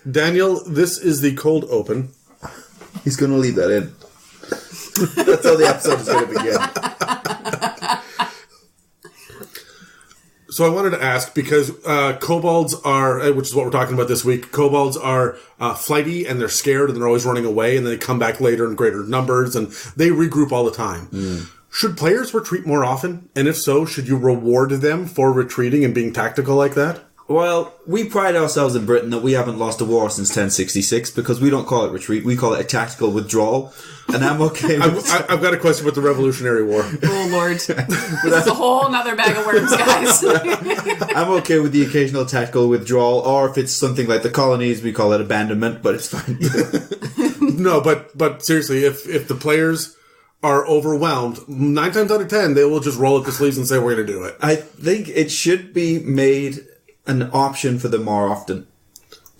Daniel, this is the cold open. He's going to leave that in. That's how the episode is going to begin. So I wanted to ask, because kobolds are, which is what we're talking about this week, kobolds are flighty and they're scared and they're always running away and then they come back later in greater numbers and they regroup all the time. Should players retreat more often? And if so, should you reward them for retreating and being tactical like that? Well, we pride ourselves in Britain that we haven't lost a war since 1066 because we don't call it retreat, we call it a tactical withdrawal. And I'm okay with I've got a question about the Revolutionary War. Oh, Lord. This is a whole nother bag of worms, guys. I'm okay with the occasional tactical withdrawal, or if it's something like the colonies, we call it abandonment, but it's fine. No, but seriously, if the players are overwhelmed, 9 times out of 10, they will just roll up the sleeves and say, we're going to do it. I think it should be made an option for them more often.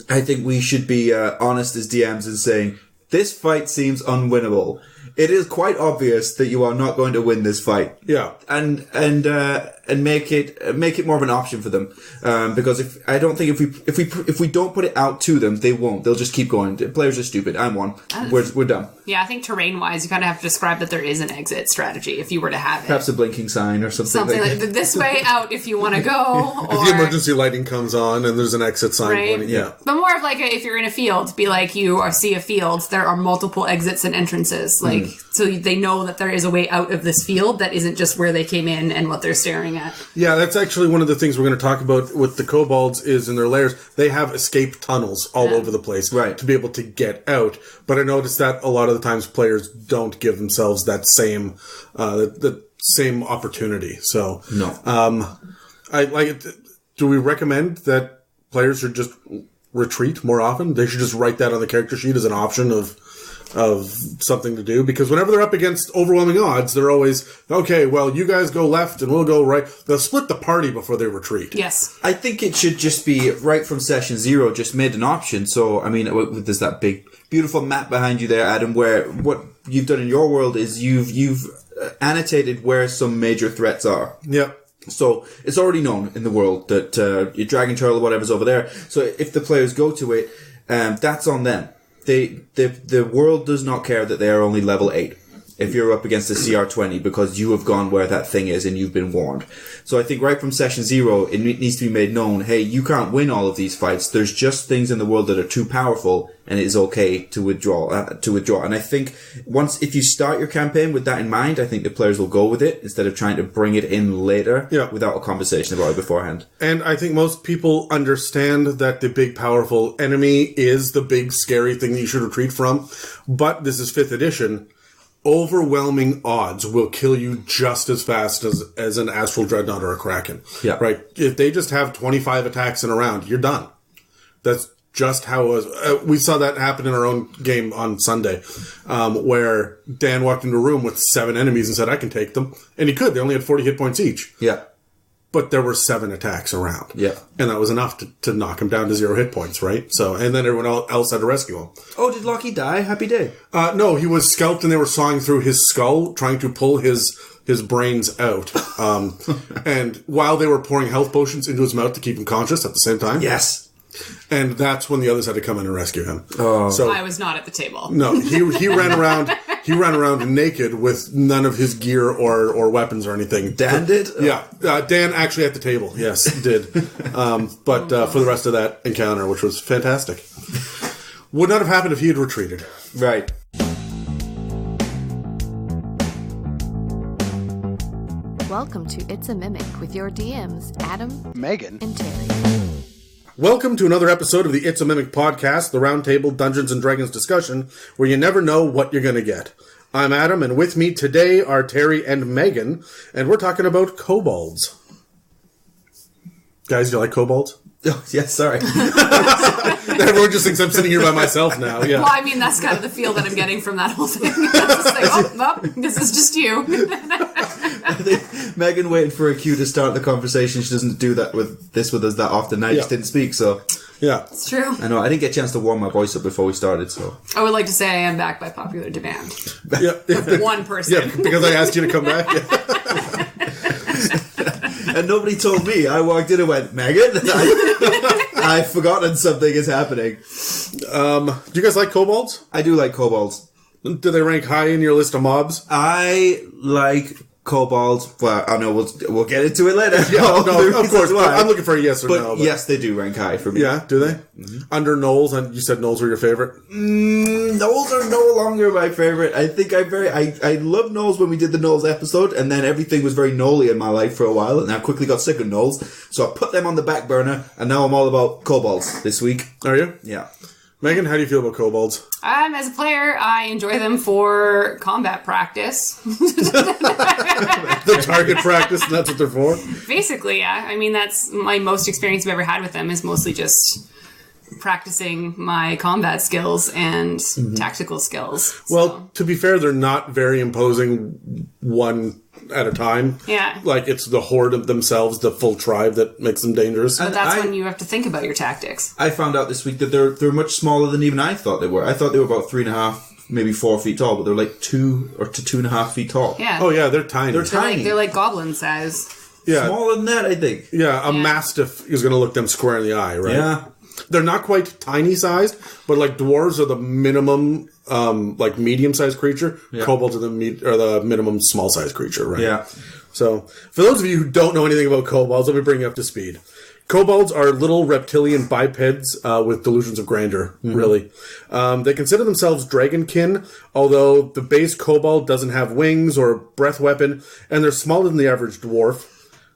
I think we should be honest as DMs in saying, this fight seems unwinnable. It is quite obvious that you are not going to win this fight. Yeah. And make it more of an option for them. Because if we don't put it out to them, they won't. They'll just keep going. The players are stupid. I'm one. We're done. Yeah, I think terrain-wise, you kind of have to describe that there is an exit strategy if you were to have it. Perhaps a blinking sign or something. Something like this way out if you want to go. Or, if the emergency lighting comes on and there's an exit sign pointing. Yeah. But more of like if you're in a field, be like see a field, there are multiple exits and entrances. Like so they know that there is a way out of this field that isn't just where they came in and what they're staring at. Yeah, that's actually one of the things we're going to talk about with the kobolds is in their lairs, they have escape tunnels all over the place to be able to get out. But I noticed that a lot of the times players don't give themselves that same the same opportunity. So no. I like it. Do we recommend that players should just retreat more often? They should just write that on the character sheet as an option of something to do, because whenever they're up against overwhelming odds, they're always, okay, well, you guys go left and we'll go right. They'll split the party before they retreat. Yes. I think it should just be right from session 0, just made an option. So, I mean, there's that big, beautiful map behind you there, Adam, where what you've done in your world is you've annotated where some major threats are. Yeah. So it's already known in the world that your dragon turtle or whatever's over there. So if the players go to it, that's on them. The world does not care that they are only level 8 if you're up against a CR20 because you have gone where that thing is and you've been warned. So I think right from session 0, it needs to be made known, hey, you can't win all of these fights. There's just things in the world that are too powerful and it is okay to withdraw. And I think if you start your campaign with that in mind, I think the players will go with it instead of trying to bring it in later without a conversation about it beforehand. And I think most people understand that the big powerful enemy is the big scary thing that you should retreat from. But this is 5th edition. Overwhelming odds will kill you just as fast as an Astral Dreadnought or a Kraken. Yeah. Right? If they just have 25 attacks in a round, you're done. That's just how it was. We saw that happen in our own game on Sunday, where Dan walked into a room with 7 enemies and said, I can take them. And he could. They only had 40 hit points each. Yeah. But there were 7 attacks around. Yeah. And that was enough to knock him down to 0 hit points, right? So, and then everyone else had to rescue him. Oh, did Lockie die? Happy day. No, he was scalped and they were sawing through his skull, trying to pull his brains out. And while they were pouring health potions into his mouth to keep him conscious at the same time. Yes. And that's when the others had to come in and rescue him. Oh. So I was not at the table. No, he ran around. He ran around naked with none of his gear or weapons or anything. Dan did? Yeah, Dan actually at the table. Yes, did. But for the rest of that encounter, which was fantastic, would not have happened if he had retreated. Right. Welcome to It's a Mimic with your DMs, Adam, Megan, and Terry. Welcome to another episode of the It's a Mimic podcast, the Roundtable Dungeons & Dragons discussion, where you never know what you're going to get. I'm Adam, and with me today are Terry and Megan, and we're talking about kobolds. Guys, do you like kobolds? Oh, yes, sorry. Everyone just thinks I'm sitting here by myself now. Yeah. Well, I mean, that's kind of the feel that I'm getting from that whole thing. It's just like, well, this is just you. I think Megan waited for a cue to start the conversation. She doesn't do that with us that often. I just didn't speak, so... Yeah. It's true. I know, I didn't get a chance to warm my voice up before we started, so... I would like to say I am back by popular demand. Yeah. One person. Yeah, because I asked you to come back. Yeah. and nobody told me. I walked in and went, Megan, I've forgotten something is happening. Do you guys like kobolds? I do like kobolds. Do they rank high in your list of mobs? I like kobolds. Well, I know we'll get into it later. Yeah, no, of course. I'm looking for a yes or no. But yes, they do rank high for me. Yeah, do they? Mm-hmm. Under gnolls, and you said gnolls were your favorite? Gnolls are no longer my favorite. I think I loved gnolls when we did the gnolls episode, and then everything was very gnolly in my life for a while, and I quickly got sick of gnolls, so I put them on the back burner, and now I'm all about kobolds this week. Are you? Yeah. Megan, how do you feel about kobolds? As a player, I enjoy them for combat practice. The target practice, and that's what they're for? Basically, yeah. I mean, that's my most experience I've ever had with them is mostly just practicing my combat skills and tactical skills. Well, to be fair, they're not very imposing one at a time. Yeah. Like, it's the horde of themselves, the full tribe, that makes them dangerous. But that's when you have to think about your tactics. I found out this week that they're much smaller than even I thought they were. I thought they were about 3.5, maybe 4 feet tall, but they're like 2 or to 2.5 feet tall. Yeah. Oh, yeah, they're tiny. They're tiny. They're like goblin size. Yeah. Smaller than that, I think. Yeah, a mastiff is going to look them square in the eye, right? Yeah. They're not quite tiny sized, but like dwarves are the minimum, like medium sized creature. Yeah. Kobolds are the minimum small sized creature, right? Yeah. So, for those of you who don't know anything about kobolds, let me bring you up to speed. Kobolds are little reptilian bipeds with delusions of grandeur, really. They consider themselves dragonkin, although the base kobold doesn't have wings or breath weapon, and they're smaller than the average dwarf.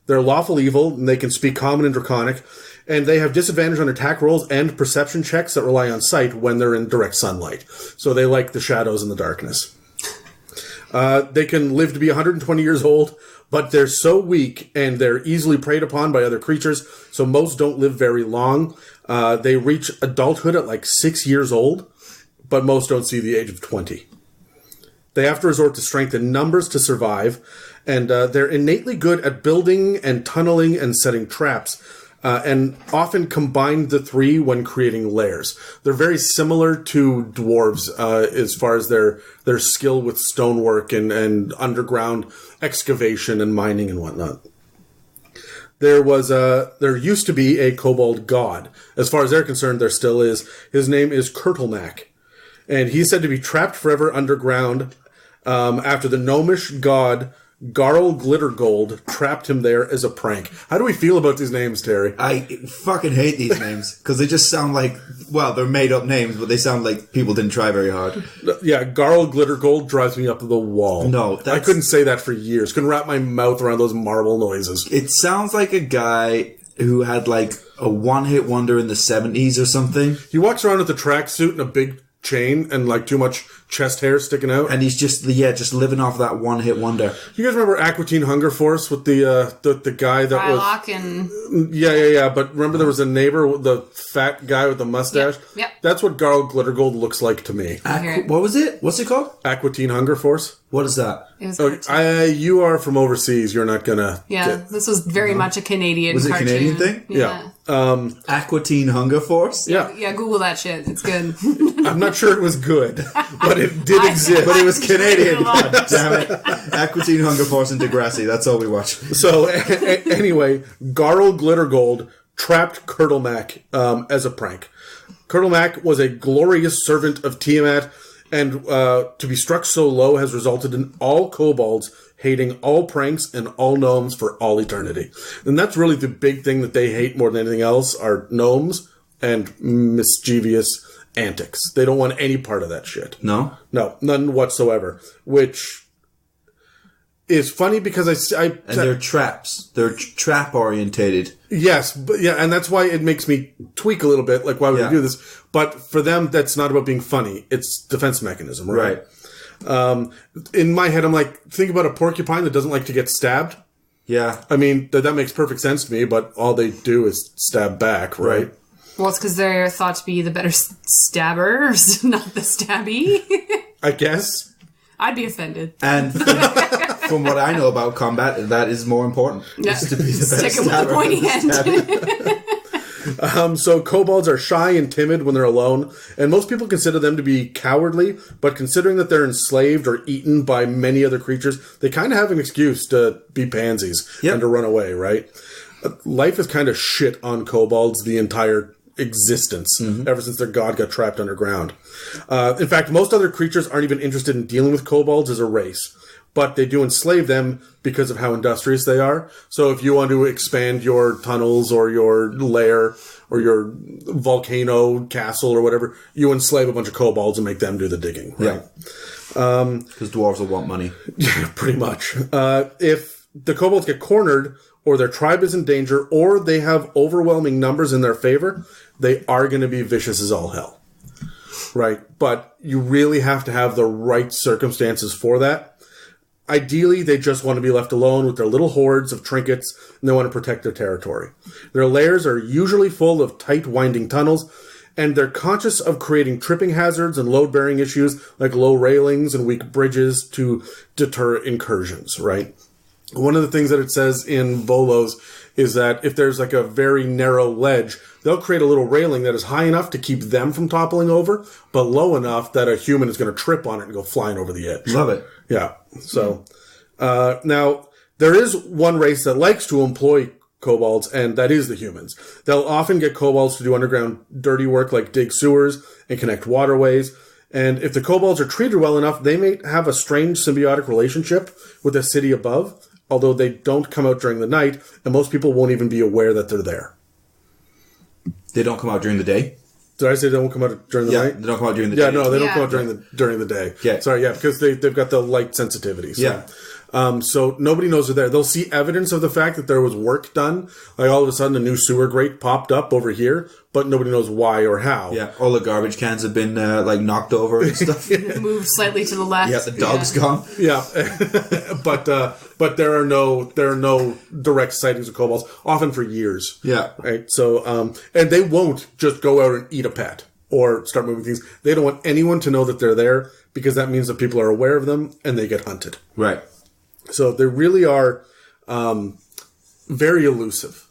They're lawful evil, and they can speak common and draconic, and they have disadvantage on attack rolls and perception checks that rely on sight when they're in direct sunlight. So they like the shadows and the darkness. They can live to be 120 years old, but they're so weak and they're easily preyed upon by other creatures, so most don't live very long. They reach adulthood at like 6 years old, but most don't see the age of 20. They have to resort to strength in numbers to survive, and they're innately good at building and tunneling and setting traps, and often combine the three when creating lairs. They're very similar to dwarves as far as their skill with stonework and underground excavation and mining and whatnot. There used to be a kobold god. As far as they're concerned, there still is. His name is Kurtlemak, and he's said to be trapped forever underground after the gnomish god Garl Glittergold trapped him there as a prank. How do we feel about these names, Terry? I fucking hate these names because they just sound like, well, they're made up names, but they sound like people didn't try very hard. Yeah, Garl Glittergold drives me up to the wall. No, I couldn't say that for years. Couldn't wrap my mouth around those marble noises. It sounds like a guy who had like a one-hit wonder in the 70s or something. He walks around with a tracksuit and a big chain and like too much chest hair sticking out, and he's just living off that one-hit wonder. You guys remember Aquatine Hunger Force with the guy that Rylock was and yeah. But remember there was a neighbor, the fat guy with the mustache. Yep. That's what Garl Glittergold looks like to me. What was it? What's it called? Aquatine Hunger Force. What is that? it was You are from overseas. You're not gonna. this was very much a Canadian. Was it a cartoon. Canadian thing? Yeah. Aquatine Hunger Force. Yeah. Yeah, Google that shit. It's good. I'm not sure it was good, but it did exist. But it was Canadian. God damn it. Aquatine Hunger Force and Degrassi. That's all we watch. So, anyway, Garl Glittergold trapped Kurtlemak as a prank. Kurtlemak was a glorious servant of Tiamat, and to be struck so low has resulted in all kobolds hating all pranks and all gnomes for all eternity. And that's really the big thing that they hate more than anything else are gnomes and mischievous antics. They don't want any part of that shit. No? No, none whatsoever. Which is funny because and they're traps. They're trap orientated. Yes, but yeah, and that's why it makes me tweak a little bit. Like, why would we do this? But for them, that's not about being funny. It's defense mechanism, right? In my head, I'm like, think about a porcupine that doesn't like to get stabbed. Yeah. I mean, that makes perfect sense to me, but all they do is stab back, right? Well, it's because they're thought to be the better stabbers, not the stabby. I guess. I'd be offended. And from what I know about combat, that is more important. Yeah. Is to be the best Stick it with the stabber pointy than end. So kobolds are shy and timid when they're alone, and most people consider them to be cowardly, but considering that they're enslaved or eaten by many other creatures, they kind of have an excuse to be pansies and to run away, right? Life is kind of shit on kobolds the entire existence, ever since their god got trapped underground. In fact, most other creatures aren't even interested in dealing with kobolds as a race, but they do enslave them because of how industrious they are. So if you want to expand your tunnels or your lair or your volcano castle or whatever, you enslave a bunch of kobolds and make them do the digging, right? Because dwarves will want money. Yeah, pretty much. If the kobolds get cornered, or their tribe is in danger, or they have overwhelming numbers in their favor, they are going to be vicious as all hell. Right? But you really have to have the right circumstances for that. Ideally, they just want to be left alone with their little hordes of trinkets, and they want to protect their territory. Their lairs are usually full of tight, winding tunnels, and they're conscious of creating tripping hazards and load-bearing issues like low railings and weak bridges to deter incursions, right? One of the things that it says in Volos is that if there's like a very narrow ledge, they'll create a little railing that is high enough to keep them from toppling over, but low enough that a human is going to trip on it and go flying over the edge. Love it. Yeah. So, now, there is one race that likes to employ kobolds, and that is the humans. They'll often get kobolds to do underground dirty work like dig sewers and connect waterways. And if the kobolds are treated well enough, they may have a strange symbiotic relationship with the city above, although they don't come out during the night, and most people won't even be aware that they're there. They don't come out during the day? Did I say they don't come out during the night? They don't come out during the day. Yeah, no, they don't come out during the day. Yeah. Sorry, yeah, because they've got the light sensitivity. So. Yeah. So nobody knows they're there. They'll see evidence of the fact that there was work done. Like all of a sudden a new sewer grate popped up over here, but nobody knows why or how. Yeah, all the garbage cans have been knocked over and stuff. Moved slightly to the left. Yeah, the dog's gone. Yeah. but there are no direct sightings of kobolds, often for years. Yeah. Right. So and they won't just go out and eat a pet or start moving things. They don't want anyone to know that they're there, because that means that people are aware of them and they get hunted. Right. So they really are very elusive.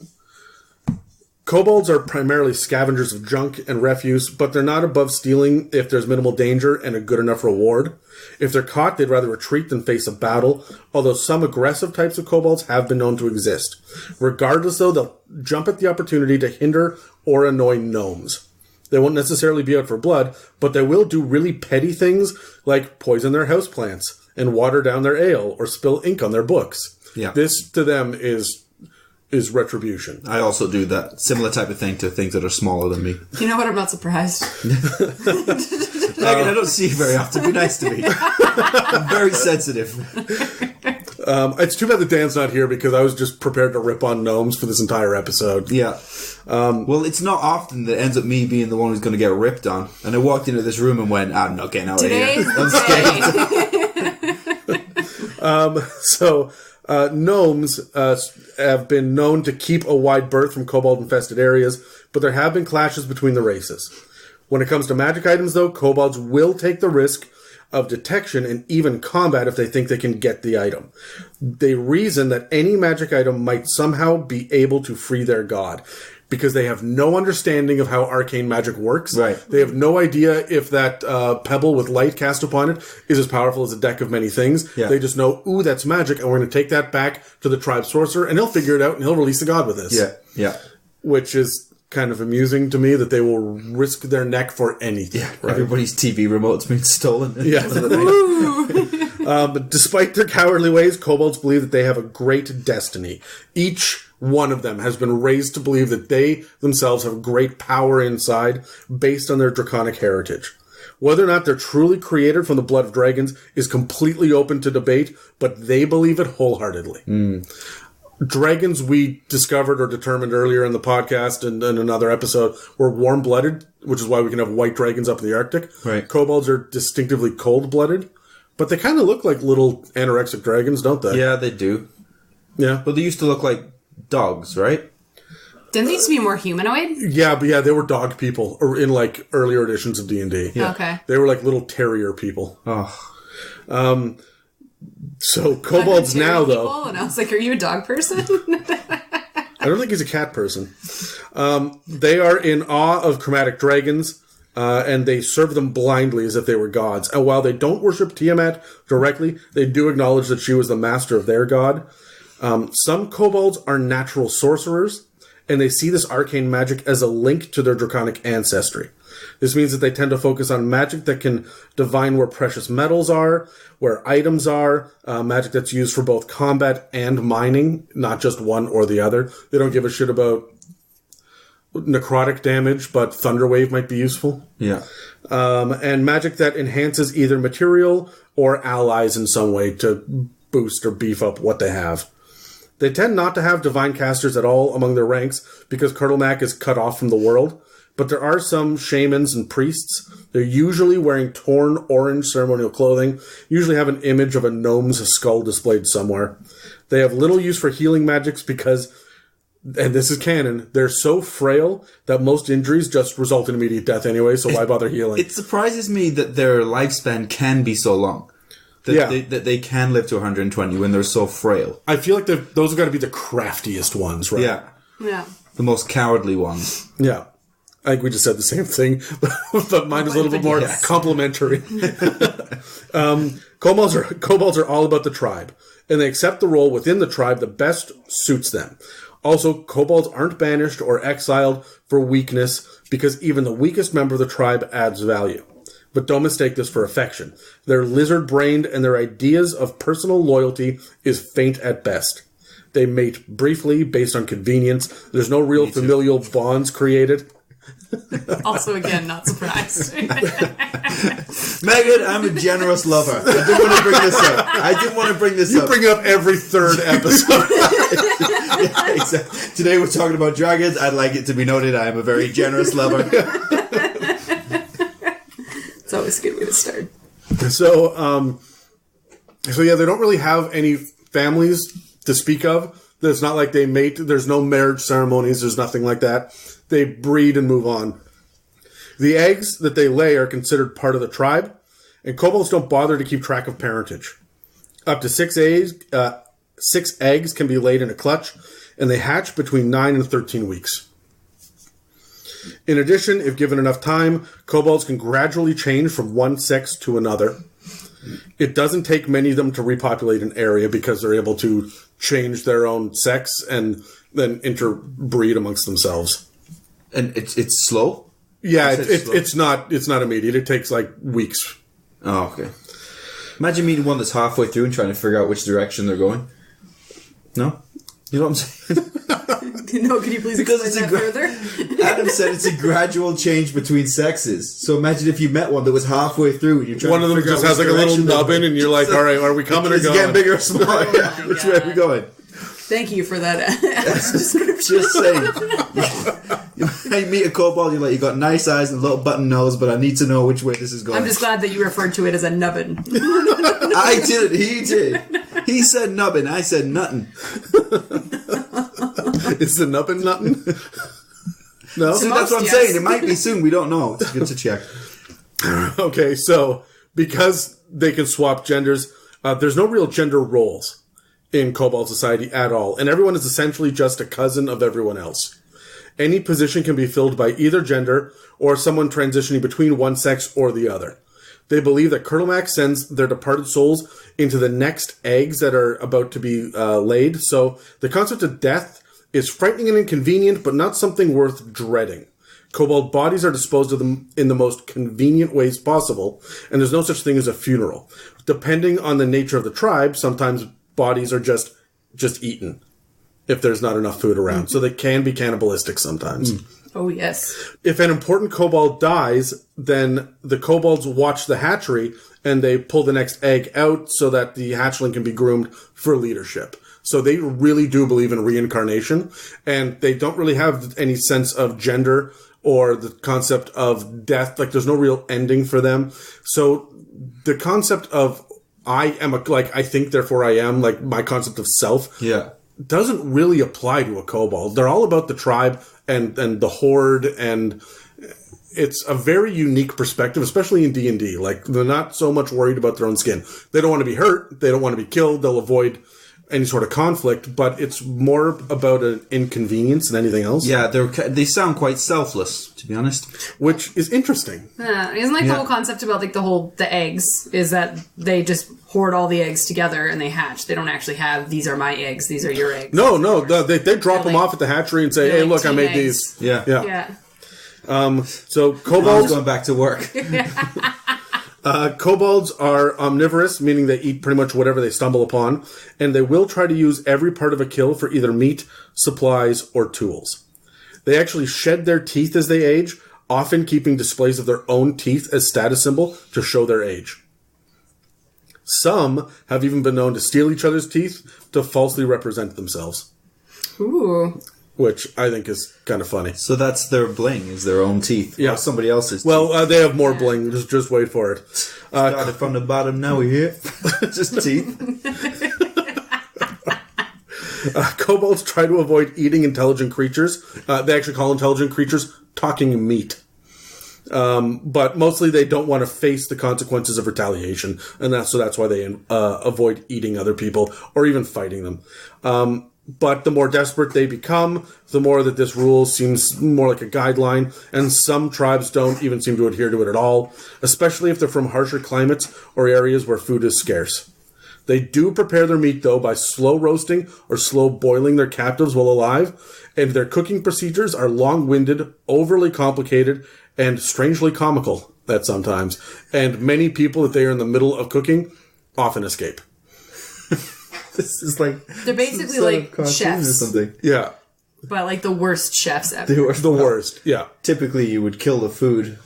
Kobolds are primarily scavengers of junk and refuse, but they're not above stealing if there's minimal danger and a good enough reward. If they're caught, they'd rather retreat than face a battle, although some aggressive types of kobolds have been known to exist. Regardless, though, they'll jump at the opportunity to hinder or annoy gnomes. They won't necessarily be out for blood, but they will do really petty things like poison their houseplants and water down their ale or spill ink on their books. Yeah. This, to them, is retribution. I also do that similar type of thing to things that are smaller than me. You know what? I'm not surprised. Megan, I don't see you very often. Be nice to me. I'm very sensitive. It's too bad that Dan's not here, because I was just prepared to rip on gnomes for this entire episode. Yeah. Well, it's not often that it ends up me being the one who's going to get ripped on. And I walked into this room and went, I'm not getting out of here. I'm scared. Gnomes have been known to keep a wide berth from kobold-infested areas, but there have been clashes between the races. When it comes to magic items, though, kobolds will take the risk of detection and even combat if they think they can get the item. They reason that any magic item might somehow be able to free their god, because they have no understanding of how arcane magic works. Right. They have no idea if that pebble with light cast upon it is as powerful as a deck of many things. Yeah. They just know, ooh, that's magic, and we're going to take that back to the tribe sorcerer, and he'll figure it out, and he'll release the god with this. Yeah, yeah. Which is kind of amusing to me, that they will risk their neck for anything. Yeah, right? everybody's TV remote's been stolen. Yeah. But despite their cowardly ways, kobolds believe that they have a great destiny. Each one of them has been raised to believe that they themselves have great power inside, based on their draconic heritage. Whether or not they're truly created from the blood of dragons is completely open to debate, but they believe it wholeheartedly. Dragons, we discovered or determined earlier in the podcast and in another episode, were warm-blooded, which is why we can have white dragons up in the Arctic. Right. Kobolds are distinctively cold-blooded, but they kind of look like little anorexic dragons, don't they? Yeah, they do. Yeah. But they used to look like dogs, right? Didn't they used to be more humanoid? Yeah, but yeah, they were dog people or in like earlier editions of D&D. Yeah. Okay. They were like little terrier people. Oh. So kobolds now, though. And I was like, are you a dog person? I don't think he's a cat person. They are in awe of chromatic dragons, and they serve them blindly as if they were gods. And while they don't worship Tiamat directly, they do acknowledge that she was the master of their god. Some kobolds are natural sorcerers, and they see this arcane magic as a link to their draconic ancestry. This means that they tend to focus on magic that can divine where precious metals are, where items are, magic that's used for both combat and mining, not just one or the other. They don't give a shit about necrotic damage, but Thunderwave might be useful. Yeah. And magic that enhances either material or allies in some way to boost or beef up what they have. They tend not to have divine casters at all among their ranks because Kurtlemak is cut off from the world, but there are some shamans and priests. They're usually wearing torn orange ceremonial clothing, usually have an image of a gnome's skull displayed somewhere. They have little use for healing magics because, and this is canon, they're so frail that most injuries just result in immediate death anyway, so why bother healing? It surprises me that their lifespan can be so long. That they can live to 120 when they're so frail. I feel like those have got to be the craftiest ones, right? Yeah. Yeah. The most cowardly ones. Yeah. I think we just said the same thing, but mine is a little bit more complimentary. Kobolds are all about the tribe, and they accept the role within the tribe that best suits them. Also, kobolds aren't banished or exiled for weakness because even the weakest member of the tribe adds value. But don't mistake this for affection. They're lizard-brained, and their ideas of personal loyalty is faint at best. They mate briefly based on convenience. There's no real familial bonds created. Also, again, not surprised. Megan, I'm a generous lover. I didn't want to bring this up. You bring up every third episode. Yeah, exactly. Today we're talking about dragons. I'd like it to be noted I am a very generous lover. It's always a good way to start. So yeah, they don't really have any families to speak of. It's not like they mate. There's no marriage ceremonies. There's nothing like that. They breed and move on. The eggs that they lay are considered part of the tribe, and kobolds don't bother to keep track of parentage. Up to 6 eggs can be laid in a clutch, and they hatch between 9 and 13 weeks. In addition, if given enough time, kobolds can gradually change from one sex to another. It doesn't take many of them to repopulate an area because they're able to change their own sex and then interbreed amongst themselves. And it's slow? Yeah, slow? it's not immediate. It takes like weeks. Oh, okay. Imagine meeting one that's halfway through and trying to figure out which direction they're going. No? You know what I'm saying? No, can you please explain that further? Adam said it's a gradual change between sexes. So imagine if you met one that was halfway through and you're trying one to of them just has like a little nubbin and you're like, all right, are we coming or going? It's getting bigger or smaller. Oh Which way are we going? Thank you for that description. Just saying. You meet a kobold, you're like, you got nice eyes and a little button nose, but I need to know which way this is going. I'm just glad that you referred to it as a nubbin. I did. He did. He said nubbin. I said nuttin. Is the nubbin nuttin? No? See, that's what I'm saying. It might be soon. We don't know. It's good to check. Okay, so because they can swap genders, there's no real gender roles in kobold society at all, and everyone is essentially just a cousin of everyone else. Any position can be filled by either gender or someone transitioning between one sex or the other. They believe that Kurtlemak sends their departed souls into the next eggs that are about to be laid, so the concept of death is frightening and inconvenient, but not something worth dreading. Kobold bodies are disposed of them in the most convenient ways possible, and there's no such thing as a funeral. Depending on the nature of the tribe, sometimes bodies are just eaten if there's not enough food around. So they can be cannibalistic sometimes. Oh, yes. If an important kobold dies, then the kobolds watch the hatchery and they pull the next egg out so that the hatchling can be groomed for leadership. So they really do believe in reincarnation, and they don't really have any sense of gender or the concept of death. Like, there's no real ending for them. So the concept of I think, therefore I am, like my concept of self, doesn't really apply to a kobold. They're all about the tribe and the horde, and it's a very unique perspective, especially in D&D. Like, they're not so much worried about their own skin. They don't want to be hurt. They don't want to be killed. They'll avoid any sort of conflict, but it's more about an inconvenience than anything else. Yeah, they sound quite selfless, to be honest. Which is interesting. Isn't like the whole concept about like the eggs is that they just hoard all the eggs together and they hatch. They don't actually have, these are my eggs, these are your eggs. No, they drop them off at the hatchery and say, hey, look, I made eggs. these. Yeah. So kobolds going back to work. Kobolds are omnivorous, meaning they eat pretty much whatever they stumble upon, and they will try to use every part of a kill for either meat, supplies, or tools. They actually shed their teeth as they age, often keeping displays of their own teeth as status symbol to show their age. Some have even been known to steal each other's teeth to falsely represent themselves. Ooh. Which I think is kind of funny. So that's their bling, is their own teeth. Yeah. Or somebody else's teeth. Well, they have more bling. Just wait for it. Started from the bottom, now we're here. Just teeth. Kobolds try to avoid eating intelligent creatures. They actually call intelligent creatures talking meat. But mostly they don't want to face the consequences of retaliation. And that's why they avoid eating other people or even fighting them. But the more desperate they become, the more that this rule seems more like a guideline, and some tribes don't even seem to adhere to it at all, especially if they're from harsher climates or areas where food is scarce. They do prepare their meat, though, by slow roasting or slow boiling their captives while alive, and their cooking procedures are long-winded, overly complicated, and strangely comical at sometimes, and many people that they are in the middle of cooking often escape. This is like... They're basically like chefs. Or something. Yeah. But like the worst chefs ever. The worst, yeah. Typically you would kill the food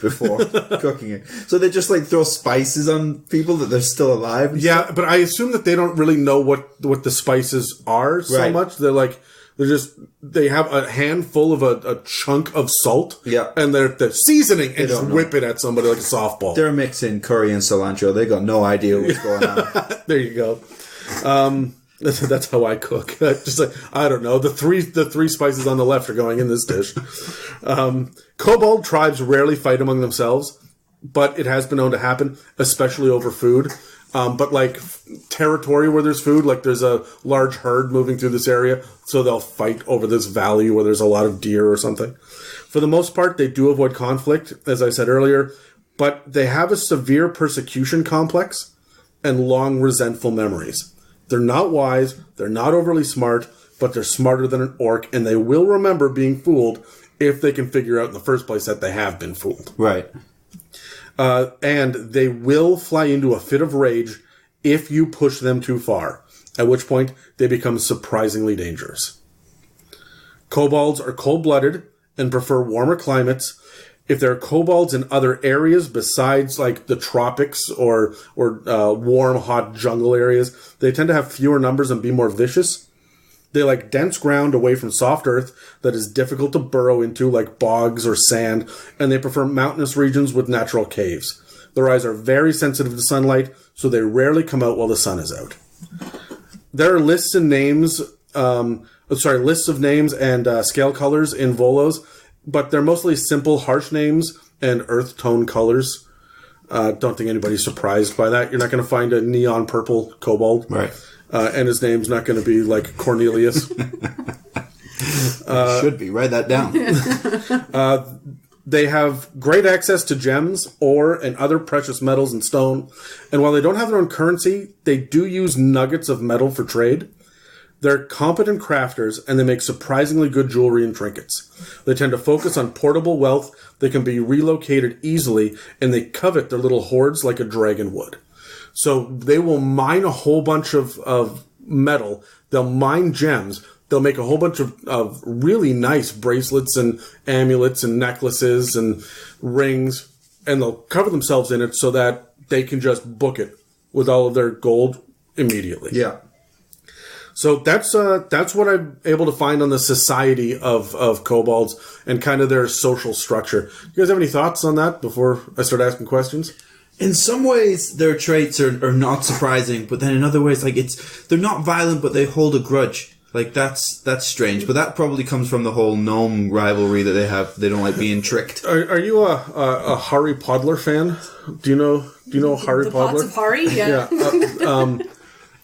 before cooking it. So they just like throw spices on people that they're still alive? And stuff? But I assume that they don't really know what the spices are so much. They have a handful of a chunk of salt. Yeah. And they're seasoning and just whip it at somebody like a softball. They're mixing curry and cilantro. They got no idea what's going on. There you go. That's how I cook. Just like, I don't know. The three spices on the left are going in this dish. Kobold tribes rarely fight among themselves, but it has been known to happen, especially over food. But like territory where there's food, like there's a large herd moving through this area, so they'll fight over this valley where there's a lot of deer or something. For the most part, they do avoid conflict, as I said earlier, but they have a severe persecution complex and long resentful memories. They're not wise, they're not overly smart, but they're smarter than an orc, and they will remember being fooled if they can figure out in the first place that they have been fooled. Right. And they will fly into a fit of rage if you push them too far, at which point they become surprisingly dangerous. Kobolds are cold-blooded and prefer warmer climates. If there are kobolds in other areas besides like the tropics or warm, hot jungle areas, they tend to have fewer numbers and be more vicious. They like dense ground away from soft earth that is difficult to burrow into, like bogs or sand, and they prefer mountainous regions with natural caves. Their eyes are very sensitive to sunlight, so they rarely come out while the sun is out. There are lists of names and scale colors in Volos, but they're mostly simple, harsh names and earth tone colors. Don't think anybody's surprised by that. You're not going to find a neon purple kobold. Right. And his name's not going to be like Cornelius. Should be. Write that down. They have great access to gems, ore, and other precious metals and stone. And while they don't have their own currency, they do use nuggets of metal for trade. They're competent crafters, and they make surprisingly good jewelry and trinkets. They tend to focus on portable wealth that can be relocated easily, and they covet their little hoards like a dragon would. So they will mine a whole bunch of metal. They'll mine gems. They'll make a whole bunch of really nice bracelets and amulets and necklaces and rings, and they'll cover themselves in it so that they can just book it with all of their gold immediately. Yeah. So that's what I'm able to find on the society of kobolds and kind of their social structure. You guys have any thoughts on that before I start asking questions? In some ways, their traits are not surprising, but then in other ways, like they're not violent, but they hold a grudge. Like that's strange, but that probably comes from the whole gnome rivalry that they have. They don't like being tricked. Are you a Harry Potter fan? Do you know Harry Potter? Pots of Hari? Yeah.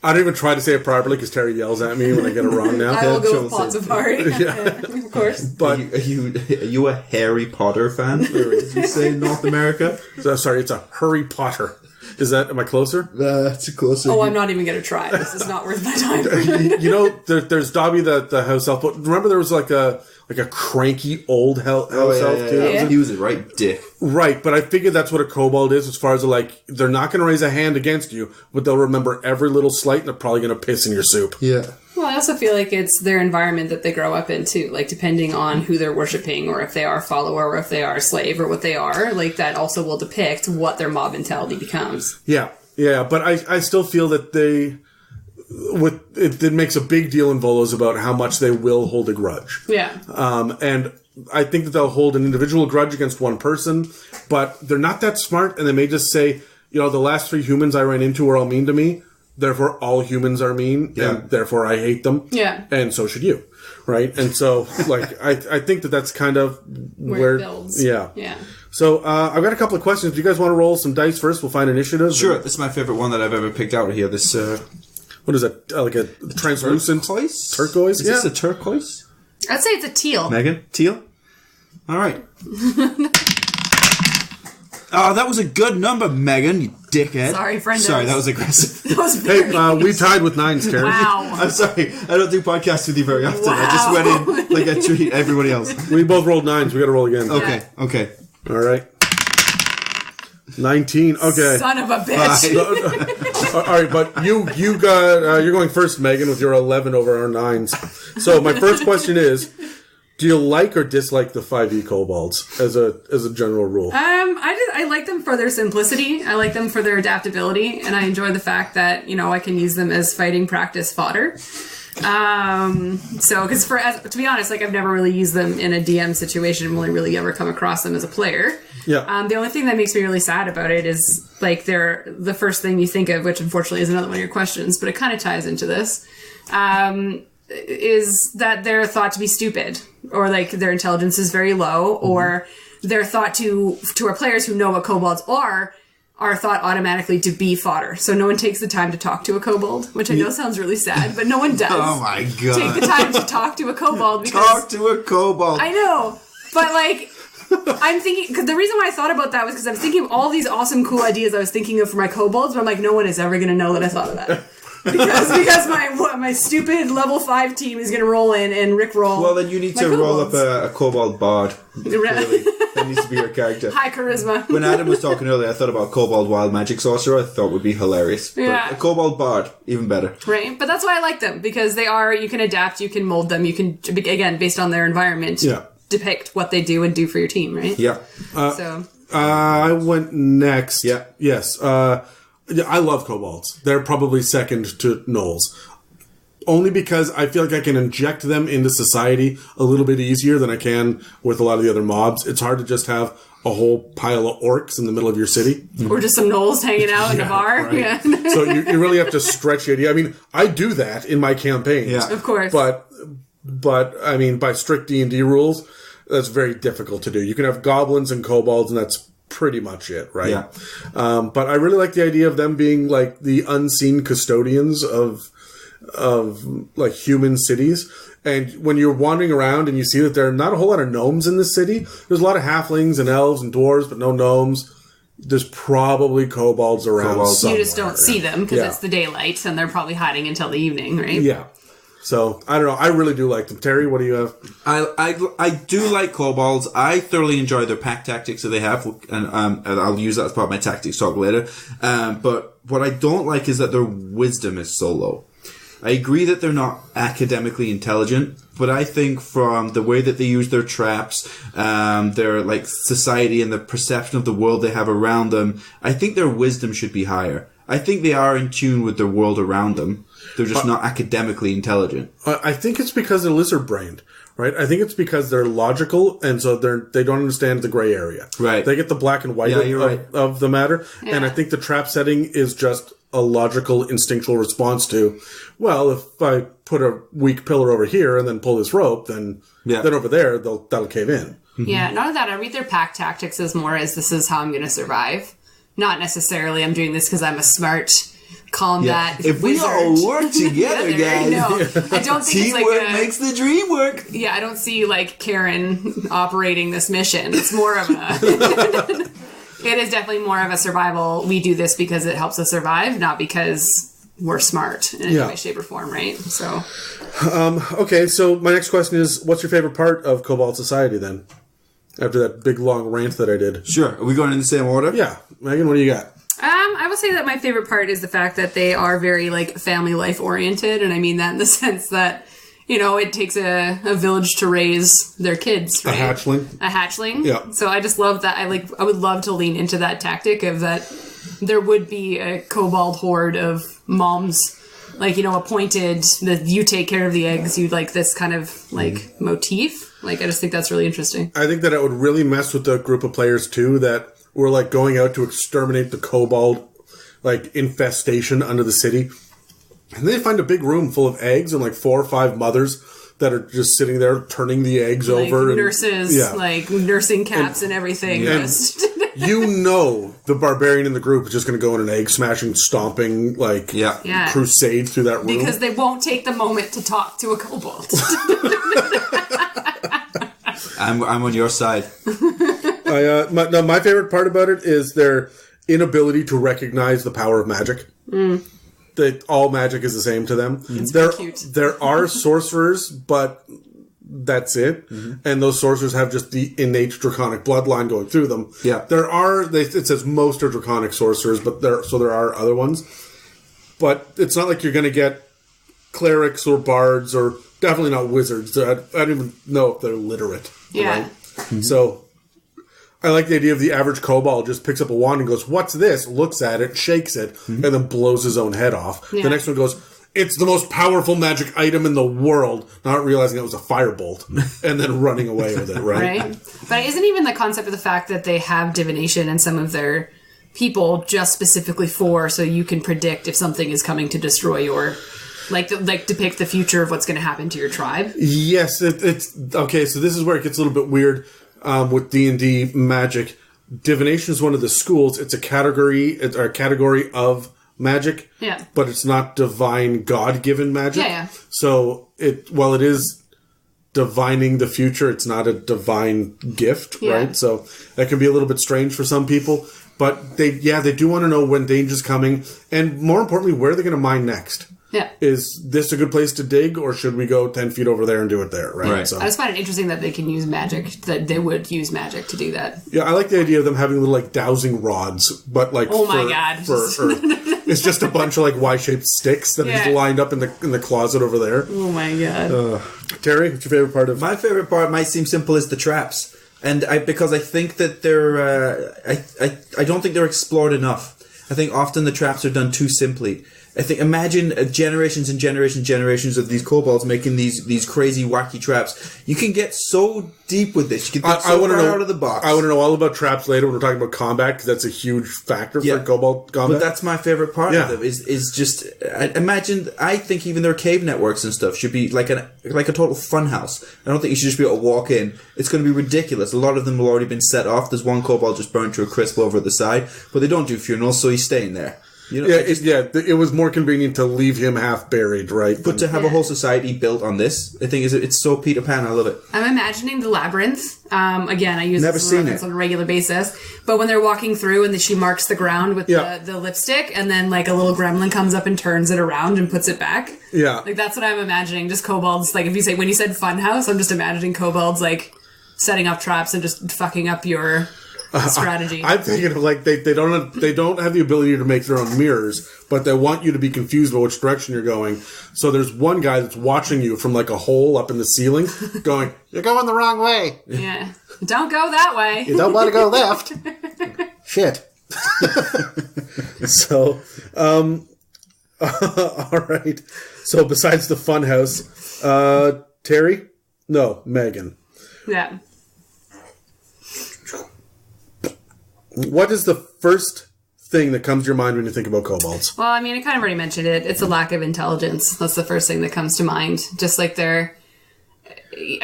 I don't even try to say it properly because Terry yells at me when I get it wrong now. I will go with Pots of Heart. Of course. But are you a Harry Potter fan? As you say in North America? Sorry, it's a Harry Potter. Am I closer? It's closer. Oh, I'm not even going to try. This is not worth my time. There's Dobby, the house elf. But remember, there was like a cranky old house elf too. Yeah. He was a right dick. Right, but I figured that's what a kobold is. As far as they're not going to raise a hand against you, but they'll remember every little slight, and they're probably going to piss in your soup. Yeah. Well, I also feel like it's their environment that they grow up in too. Like depending on who they're worshiping, or if they are a follower, or if they are a slave, or what they are. Like that also will depict what their mob mentality becomes. Yeah, but I still feel that it makes a big deal in Volos about how much they will hold a grudge. Yeah. And I think that they'll hold an individual grudge against one person, but they're not that smart, and they may just say, the last 3 humans I ran into were all mean to me, therefore all humans are mean, and therefore I hate them. Yeah. And so should you. Right? And so, I think that that's kind of where it builds. Yeah. Yeah. So, I've got a couple of questions. Do you guys want to roll some dice first? We'll find initiatives. Sure. This is my favorite one that I've ever picked out here. This, what is it? Like a translucent turquoise? Is this a turquoise? I'd say it's a teal. Megan? Teal? All right. Oh, that was a good number, Megan, you dickhead. Sorry, friend. Sorry, that was aggressive. That was very we tied with 9s, Terry. Wow. I'm sorry. I don't do podcasts with you very often. Wow. I just went in like I treat everybody else. We both rolled 9s. We got to roll again. Okay. All right. 19. Okay. Son of a bitch. All right, but you got you're going first, Megan, with your 11 over our 9s. So my first question is, do you like or dislike the 5e kobolds as a general rule? I like them for their simplicity. I like them for their adaptability, and I enjoy the fact that I can use them as fighting practice fodder. Because to be honest, I've never really used them in a DM situation. I've only really ever come across them as a player. Yeah. The only thing that makes me really sad about it is they're the first thing you think of, which unfortunately is another one of your questions, but it kind of ties into this. Is that they're thought to be stupid, or their intelligence is very low, or they're thought to our players who know what kobolds are thought automatically to be fodder. So no one takes the time to talk to a kobold, which I know sounds really sad, but no one does. Oh my god. Take the time to talk to a kobold because Talk to a kobold. I know, but I'm thinking, because the reason why I thought about that was because I was thinking of all these awesome, cool ideas I was thinking of for my kobolds, but I'm like, no one is ever going to know that I thought of that. because my stupid level 5 team is going to roll in and rickroll. Well, then you need to roll up a kobold bard. Really. That needs to be your character. High charisma. When Adam was talking earlier, I thought about kobold wild magic sorcerer. I thought would be hilarious. Yeah. But a kobold bard, even better. Right, but that's why I like them, because you can adapt, you can mold them, you can, again, based on their environment, depict what they do and do for your team, right? Yeah. I went next. Yeah. Yes. I love kobolds. They're probably second to gnolls. Only because I feel like I can inject them into society a little bit easier than I can with a lot of the other mobs. It's hard to just have a whole pile of orcs in the middle of your city. Or just some gnolls hanging out in a bar. Right. Yeah. So you really have to stretch the idea. I mean, I do that in my campaigns. Yeah. Of course. But I mean, by strict D&D rules, that's very difficult to do. You can have goblins and kobolds, and that's pretty much it, right? Yeah. But I really like the idea of them being the unseen custodians of human cities. And when you're wandering around and you see that there are not a whole lot of gnomes in the city, there's a lot of halflings and elves and dwarves, but no gnomes. There's probably kobolds around somewhere. You just don't see them because it's the daylight, and they're probably hiding until the evening, right? Yeah. So, I don't know. I really do like them. Terry, what do you have? I do like kobolds. I thoroughly enjoy their pact tactics that they have, and I'll use that as part of my tactics talk later. But what I don't like is that their wisdom is so low. I agree that they're not academically intelligent, but I think from the way that they use their traps, their society and the perception of the world they have around them, I think their wisdom should be higher. I think they are in tune with the world around them. They're just not academically intelligent. I think it's because they're lizard-brained, right? I think it's because they're logical, and so they don't understand the gray area. Right. They get the black and white of the matter, and I think the trap setting is just a logical, instinctual response to, well, if I put a weak pillar over here and then pull this rope, then over there, that'll cave in. Yeah, none of that. I read their pact tactics as more as this is how I'm going to survive. Not necessarily I'm doing this because I'm a smart combat. If we all work together, guys. No, I don't think it's like teamwork makes the dream work. Yeah, I don't see like Karen operating this mission. It's more of a. It is definitely more of a survival. We do this because it helps us survive, not because we're smart in any way, shape, or form, right? So. Okay, so my next question is, what's your favorite part of Cobalt Society then? After that big long rant that I did. Sure. Are we going in the same order? Yeah. Megan, what do you got? I would say that my favorite part is the fact that they are very like family life oriented, and I mean that in the sense that it takes a village to raise their kids. Right? A hatchling. A hatchling. Yeah. So I just love that. I would love to lean into that tactic of that. There would be a kobold horde of moms, appointed that you take care of the eggs. You'd like this kind of motif. I just think that's really interesting. I think that it would really mess with the group of players too that were going out to exterminate the kobold infestation under the city. And they find a big room full of eggs and 4 or 5 mothers that are just sitting there turning the eggs over. Nurses, nursing caps and everything. And the barbarian in the group is just going to go on an egg smashing, stomping, crusade through that room. Because they won't take the moment to talk to a kobold. I'm on your side. My favorite part about it is their inability to recognize the power of magic. That all magic is the same to them. There are sorcerers, but that's it. And those sorcerers have just the innate draconic bloodline going through them. Yeah, it says most are draconic sorcerers, but there are other ones. But it's not like you're going to get clerics or bards or definitely not wizards. I don't even know if they're literate. Yeah. Right? So I like the idea of the average kobold just picks up a wand and goes, "What's this?" Looks at it, shakes it, and then blows his own head off. Yeah. The next one goes, "It's the most powerful magic item in the world," not realizing it was a firebolt, and then running away with it, right? Right. But isn't even the concept of the fact that they have divination in some of their people just specifically so you can predict if something is coming to destroy your... depict the future of what's going to happen to your tribe? Yes, it's... Okay, so this is where it gets a little bit weird with D&D magic. Divination is one of the schools. It's a category of magic. Yeah. But it's not divine, God-given magic. Yeah. So, while it is divining the future, it's not a divine gift, right? So, that can be a little bit strange for some people. But they do want to know when danger's coming. And more importantly, where are they going to mine next? Yeah. Is this a good place to dig, or should we go 10 feet over there and do it there, right? So, I just find it interesting that they can use magic, that they would use magic to do that. Yeah, I like the idea of them having little, dowsing rods, but, oh my god. It's just a bunch of, Y-shaped sticks that are just lined up in the closet over there. Oh my god. Terry, what's your favorite part of... My favorite part might seem simple as the traps. And because I think that they're... I don't think they're explored enough. I think often the traps are done too simply. I think imagine generations and generations of these kobolds making these crazy wacky traps. You can get so deep with this. You can think so far out of the box. I want to know all about traps later when we're talking about combat, because that's a huge factor for kobold combat. But that's my favorite part of them is just imagine. I think even their cave networks and stuff should be like a total fun house. I don't think you should just be able to walk in. It's going to be ridiculous. A lot of them have already been set off. There's one kobold just burned to a crisp over at the side, but they don't do funerals, so he's staying there. It was more convenient to leave him half buried, right? But to have a whole society built on this, I think it's so Peter Pan. I love it. I'm imagining the labyrinth. Again, I use this on a regular basis. But when they're walking through and she marks the ground with the lipstick, and then a little gremlin comes up and turns it around and puts it back. Yeah, that's what I'm imagining. Just kobolds. When you said funhouse, I'm just imagining kobolds setting up traps and just fucking up your strategy. I'm thinking of they don't have the ability to make their own mirrors, but they want you to be confused about which direction you're going. So there's one guy that's watching you from a hole up in the ceiling, going, "You're going the wrong way." Yeah, don't go that way. You don't want to go left. Shit. So, all right. So besides the funhouse, Terry? No, Megan. Yeah. What is the first thing that comes to your mind when you think about kobolds? Well, I mean, I kind of already mentioned it. It's a lack of intelligence. That's the first thing that comes to mind. Just I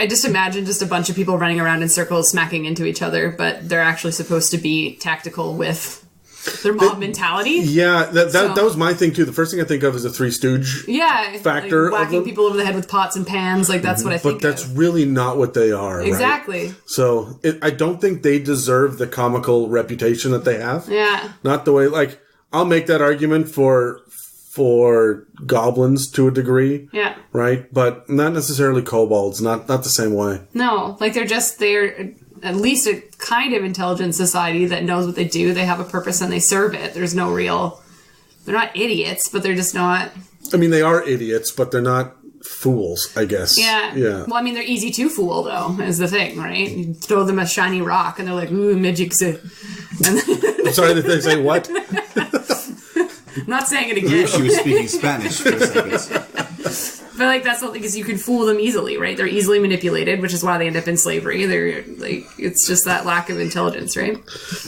just imagine just a bunch of people running around in circles smacking into each other, but they're actually supposed to be tactical with their mob mentality. Yeah, that was my thing too. The first thing I think of is a Three Stooge factor. Like whacking people over the head with pots and pans. Like, that's what I think But that's really not what they are, exactly. Right? So I don't think they deserve the comical reputation that they have. Yeah. Not the way, like, I'll make that argument for goblins to a degree. Yeah. Right? But not necessarily kobolds. Not the same way. No. Like, they're at least a kind of intelligent society that knows what they do. They have a purpose and they serve it. There's no real... They're not idiots, but they're just not... I mean, they are idiots, but they're not fools, I guess. Yeah. Yeah. Well, I mean, they're easy to fool, though, is the thing, right? You throw them a shiny rock, and they're like, ooh, magic's it. And I'm sorry, they say what? I'm not saying it again. She was speaking Spanish for a second. But, like, that's something, because you can fool them easily, right? They're easily manipulated, which is why they end up in slavery. They're, like, it's just that lack of intelligence, right?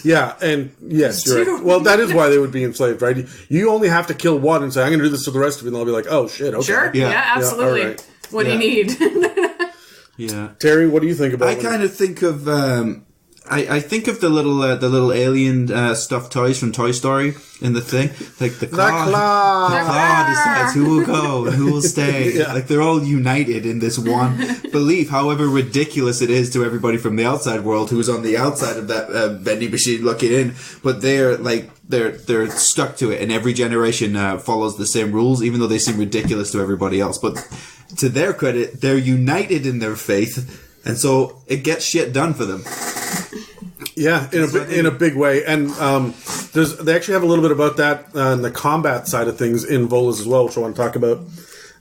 Yeah, and yes, you're right. Well, that is why they would be enslaved, right? You only have to kill one and say, I'm going to do this to the rest of you, and they'll be like, oh, shit, okay. Sure, yeah absolutely. Yeah, right. What do you need? Yeah. Terry, what do you think about I kind of think of... I think of the little alien stuffed toys from Toy Story in the thing, like the claw decides who will go and who will stay. Yeah. Like they're all united in this one belief, however ridiculous it is to everybody from the outside world who's on the outside of that vending machine looking in. But they're stuck to it, and every generation follows the same rules, even though they seem ridiculous to everybody else. But to their credit, they're united in their faith. And so it gets shit done for them. Yeah, in a big way. And they actually have a little bit about that on the combat side of things in Volas as well, which I want to talk about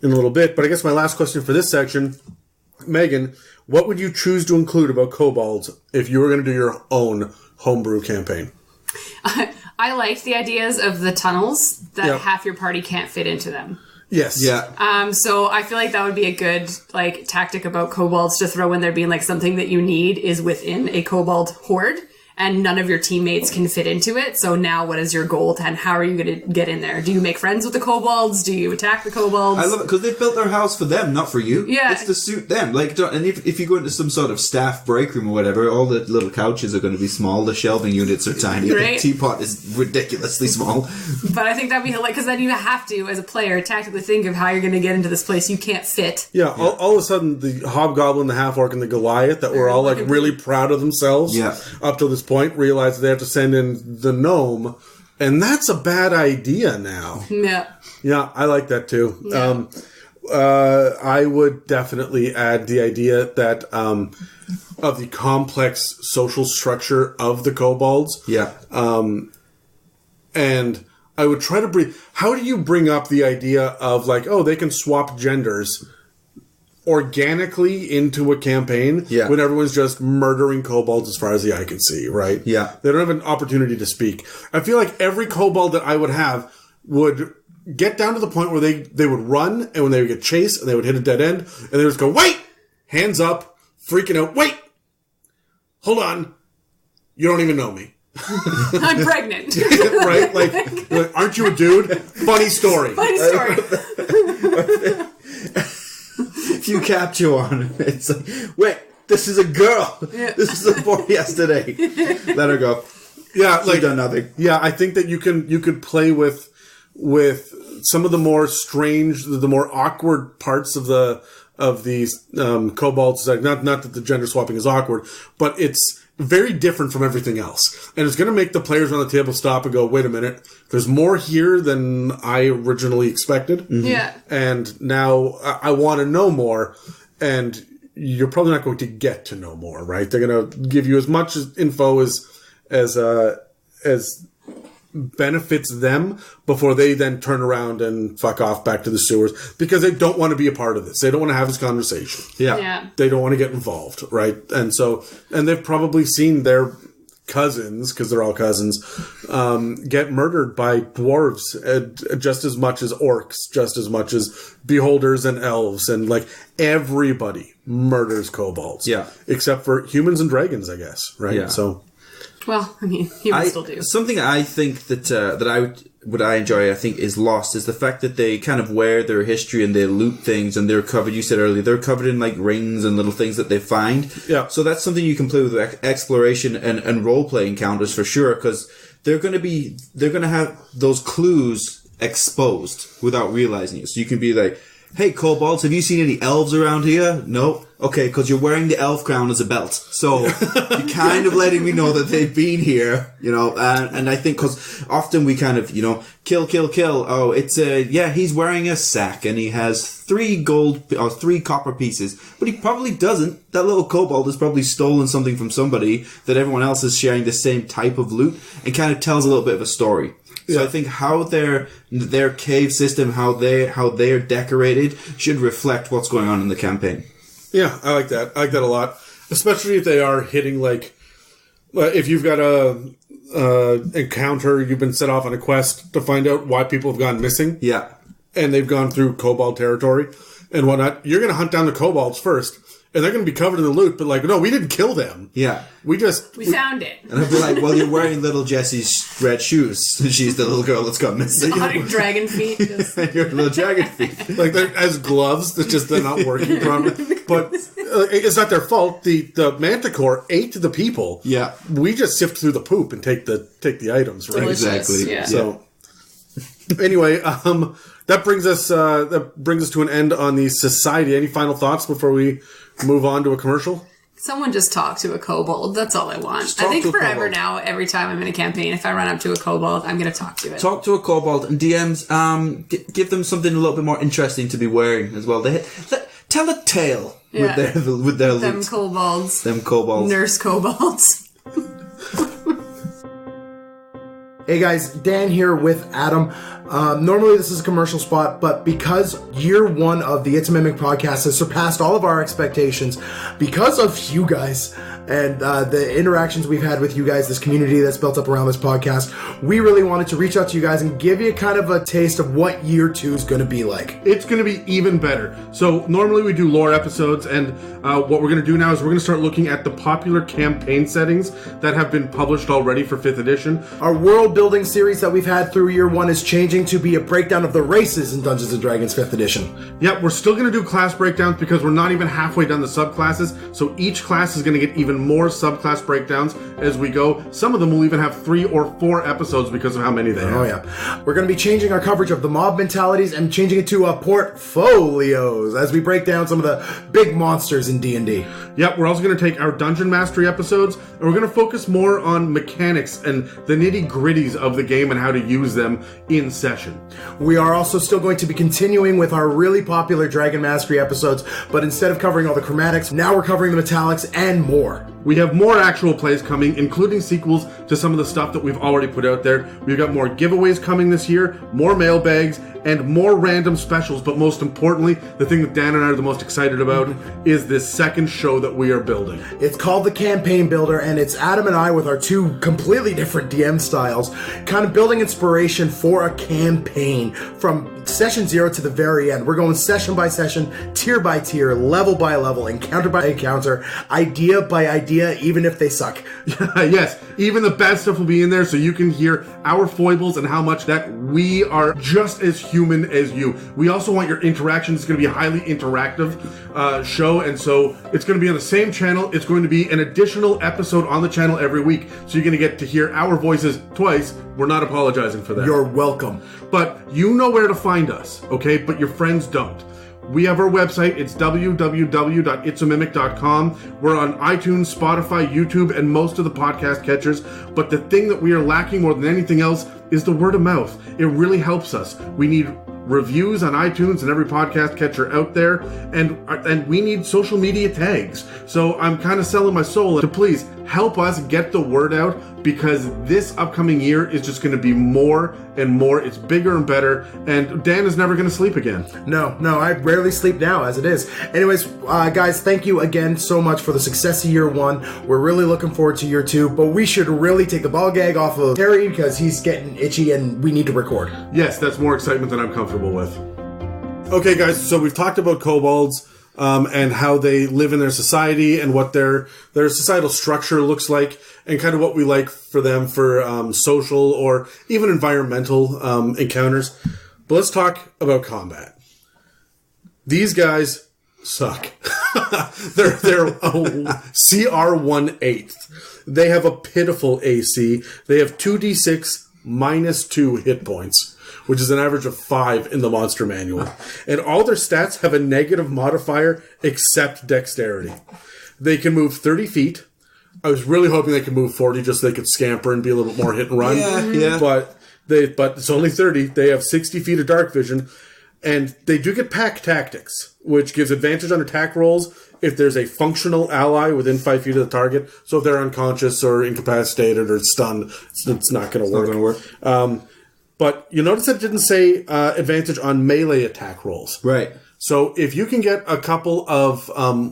in a little bit. But I guess my last question for this section, Megan, what would you choose to include about kobolds if you were going to do your own homebrew campaign? I like the ideas of the tunnels that half your party can't fit into them. Yes. Yeah. So I feel like that would be a good, like, tactic about kobolds to throw in there, being like, something that you need is within a kobold horde, and none of your teammates can fit into it. So now what is your goal, and how are you going to get in there? Do you make friends with the kobolds? Do you attack the kobolds? I love it because they built their house for them, not for you. Yeah. It's to suit them. Like, and if you go into some sort of staff break room or whatever, all the little couches are going to be small. The shelving units are tiny. Right. The teapot is ridiculously small. But I think that'd be hilarious, because then you have to, as a player, tactically think of how you're going to get into this place you can't fit. Yeah, all of a sudden, the Hobgoblin, the Half-Orc, and the Goliath that were all, like, really proud of themselves up to this point, realize they have to send in the gnome, and that's a bad idea now. Yeah. Yeah, I like that too. Yeah. I would definitely add the idea that of the complex social structure of the kobolds. Yeah. And I would try to bring... How do you bring up the idea of, like, oh, they can swap genders organically into a campaign when everyone's just murdering kobolds as far as the eye can see, right? Yeah. They don't have an opportunity to speak. I feel like every kobold that I would have would get down to the point where they would run, and when they would get chased, and they would hit a dead end, and they would just go, wait! Hands up, freaking out, wait! Hold on. You don't even know me. I'm pregnant. Right? Like, aren't you a dude? Funny story. Funny story. If you capture one, it's like, wait, this is a girl. Yeah. This is a boy yesterday. Let her go. Yeah, She's done nothing. Yeah, I think that you could play with some of the more strange, the more awkward parts of these kobolds. Like, not that the gender swapping is awkward, but it's very different from everything else. And it's going to make the players around the table stop and go, wait a minute, there's more here than I originally expected. Mm-hmm. Yeah. And now I want to know more. And you're probably not going to get to know more, right? They're going to give you as much info as benefits them before they then turn around and fuck off back to the sewers, because they don't want to be a part of this. They don't want to have this conversation. Yeah. They don't want to get involved, right? And they've probably seen their cousins, because they're all cousins, get murdered by dwarves just as much as orcs, just as much as beholders and elves, and like everybody murders kobolds. Yeah. Except for humans and dragons, I guess, right? Yeah. So Well, I mean, he would still do. Something I think that I enjoy, I think, is lost is the fact that they kind of wear their history and they loot things and they're covered. You said earlier they're covered in like rings and little things that they find. Yeah. So that's something you can play with exploration and role play encounters for sure, because they're going to have those clues exposed without realizing it. So you can be like, "Hey, kobolds, have you seen any elves around here?" No. Okay, because you're wearing the elf crown as a belt. So you're kind of letting me know that they've been here, and I think because often we kind of, kill. Oh, he's wearing a sack and he has 3 gold or 3 copper pieces, but he probably doesn't. That little kobold has probably stolen something from somebody that everyone else is sharing the same type of loot, and kind of tells a little bit of a story. So I think how their cave system, how they're decorated, should reflect what's going on in the campaign. Yeah, I like that. I like that a lot, especially if they are hitting if you've got a encounter, you've been set off on a quest to find out why people have gone missing. Yeah, and they've gone through kobold territory and whatnot. You're going to hunt down the kobolds first. And they're going to be covered in the loot, but no, we didn't kill them. Yeah. We found it. And I'd be like, well, you're wearing little Jessie's red shoes. She's the little girl that's gone missing. Dragon feet. Your little dragon feet. They're as gloves, they're not working properly. But it's not their fault. The manticore ate the people. Yeah. We just sift through the poop and take the items, right? Delicious. Exactly. Yeah. So, anyway, that brings us to an end on the society. Any final thoughts before we move on to a commercial? Someone just talk to a kobold. That's all I want. I think forever now, every time I'm in a campaign, if I run up to a kobold, I'm going to talk to it. Talk to a kobold, and DMs, give them something a little bit more interesting to be wearing as well. Tell a tale with their loot. Them kobolds. Nurse kobolds. Hey guys, Dan here with Adam. Normally this is a commercial spot, but because year 1 of the It's a Mimic podcast has surpassed all of our expectations because of you guys and the interactions we've had with you guys, this community that's built up around this podcast, we really wanted to reach out to you guys and give you kind of a taste of what year 2 is going to be like. It's going to be even better. So normally we do lore episodes, and what we're going to do now is we're going to start looking at the popular campaign settings that have been published already for 5th edition. Our world building series that we've had through year 1 is changing to be a breakdown of the races in Dungeons & Dragons 5th edition. Yep, we're still going to do class breakdowns because we're not even halfway done the subclasses, so each class is going to get even more subclass breakdowns as we go. Some of them will even have 3 or 4 episodes because of how many they have. Oh yeah. We're going to be changing our coverage of the mob mentalities and changing it to portfolios as we break down some of the big monsters in D&D. Yep, we're also going to take our dungeon mastery episodes and we're going to focus more on mechanics and the nitty-gritties of the game and how to use them in session. We are also still going to be continuing with our really popular Dragon Mastery episodes, but instead of covering all the chromatics, now we're covering the metallics and more. We have more actual plays coming, including sequels to some of the stuff that we've already put out there. We've got more giveaways coming this year, more mailbags, and more random specials. But most importantly, the thing that Dan and I are the most excited about is this second show that we are building. It's called The Campaign Builder, and it's Adam and I with our 2 completely different DM styles, kind of building inspiration for a campaign from session 0 to the very end. We're going session by session, tier by tier, level by level, encounter by encounter, idea by idea, even if they suck. Yes, even the bad stuff will be in there so you can hear our foibles and how much that we are just as human as you. We also want your interaction. It's going to be a highly interactive show, and so it's going to be on the same channel. It's going to be an additional episode on the channel every week, so you're going to get to hear our voices twice. We're not apologizing for that. You're welcome. But you know where to find us, okay? But your friends don't. We have our website. It's www.itsamimic.com. We're on iTunes, Spotify, YouTube, and most of the podcast catchers. But the thing that we are lacking more than anything else is the word of mouth. It really helps us. We need reviews on iTunes and every podcast catcher out there, and we need social media tags. So I'm kind of selling my soul to please help us get the word out, because this upcoming year is just going to be more and more. It's bigger and better, and Dan is never going to sleep again. No, I rarely sleep now as it is. Anyways, guys, thank you again so much for the success of year 1. We're really looking forward to year 2, but we should really take the ball gag off of Terry because he's getting itchy and we need to record. Yes, that's more excitement than I'm comfortable with. Okay, guys, so we've talked about kobolds. and how they live in their society and what their societal structure looks like and kind of what we like for them for social or even environmental encounters. But let's talk about combat. These guys suck. they're CR 1/8. They have a pitiful AC. They have 2d6 -2 hit points, which is an average of 5 in the monster manual. And all their stats have a negative modifier except dexterity. They can move 30 feet. I was really hoping they could move 40 just so they could scamper and be a little bit more hit and run. Yeah. But it's only 30. They have 60 feet of dark vision. And they do get Pact Tactics, which gives advantage on attack rolls if there's a functional ally within 5 feet of the target. So if they're unconscious or incapacitated or stunned, it's not going to work. Not going to work. But you notice that it didn't say advantage on melee attack rolls. Right. So if you can get a couple of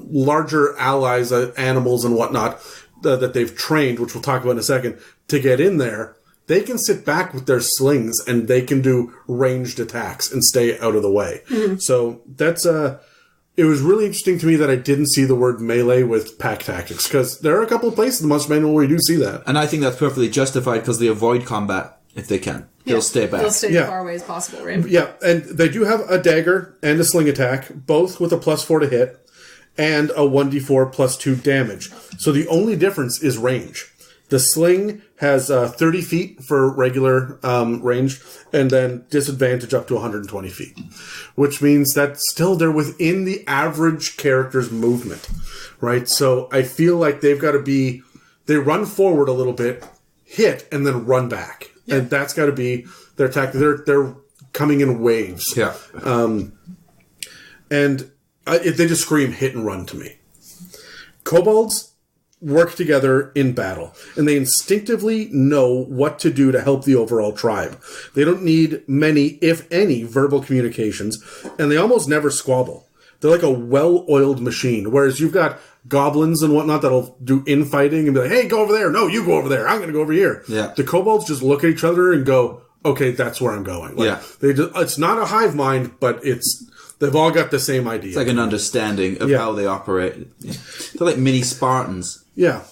larger allies, animals and whatnot, that they've trained, which we'll talk about in a second, to get in there, they can sit back with their slings and they can do ranged attacks and stay out of the way. Mm-hmm. So that's it was really interesting to me that I didn't see the word melee with Pact Tactics, because there are a couple of places in the Monster Manual where you do see that. And I think that's perfectly justified because they avoid combat if they can. They'll stay back. They'll stay as far away as possible, right? Yeah, and they do have a dagger and a sling attack, both with a +4 to hit, and a 1d4 +2 damage. So the only difference is range. The sling has 30 feet for regular range, and then disadvantage up to 120 feet. Which means that still they're within the average character's movement, right? So I feel like they've got to be... They run forward a little bit, hit, and then run back. Yeah. And that's got to be their tactic. They're coming in waves. Yeah. And they just scream hit and run to me. Kobolds work together in battle, and they instinctively know what to do to help the overall tribe. They don't need many, if any, verbal communications, and they almost never squabble. They're like a well-oiled machine, whereas you've got goblins and whatnot that'll do infighting and be like, hey, go over there. No, you go over there. I'm going to go over here. Yeah. The kobolds just look at each other and go, okay, that's where I'm going. Like, it's not a hive mind, but they've all got the same idea. It's like an understanding of how they operate. Yeah. They're like mini Spartans. Yeah.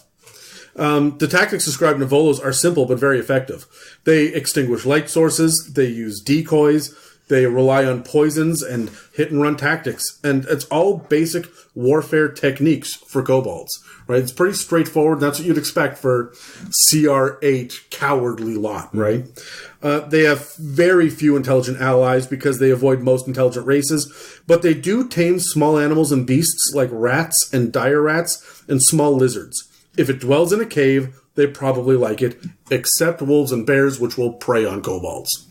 The tactics described in Volos are simple but very effective. They extinguish light sources, they use decoys, they rely on poisons and hit-and-run tactics, and it's all basic warfare techniques for kobolds, right? It's pretty straightforward. That's what you'd expect for CR8 cowardly lot, right? They have very few intelligent allies because they avoid most intelligent races, but they do tame small animals and beasts like rats and dire rats and small lizards. If it dwells in a cave, they probably like it, except wolves and bears, which will prey on kobolds.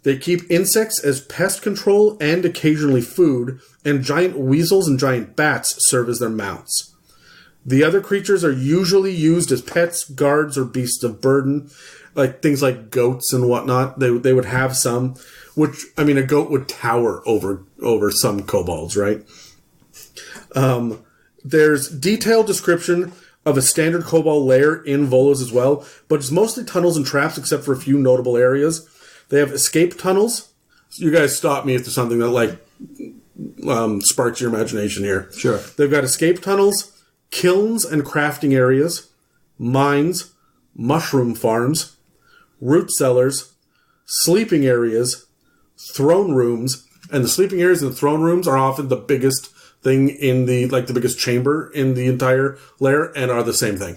They keep insects as pest control and occasionally food, and giant weasels and giant bats serve as their mounts. The other creatures are usually used as pets, guards, or beasts of burden, like things like goats and whatnot. They would have some, which, I mean, a goat would tower over some kobolds, right? There's detailed description of a standard kobold lair in Volos as well, but it's mostly tunnels and traps except for a few notable areas. They have escape tunnels. You guys stop me if there's something that sparks your imagination here. Sure. They've got escape tunnels, kilns and crafting areas, mines, mushroom farms, root cellars, sleeping areas, throne rooms, and the sleeping areas and the throne rooms are often the biggest thing in the biggest chamber in the entire lair and are the same thing.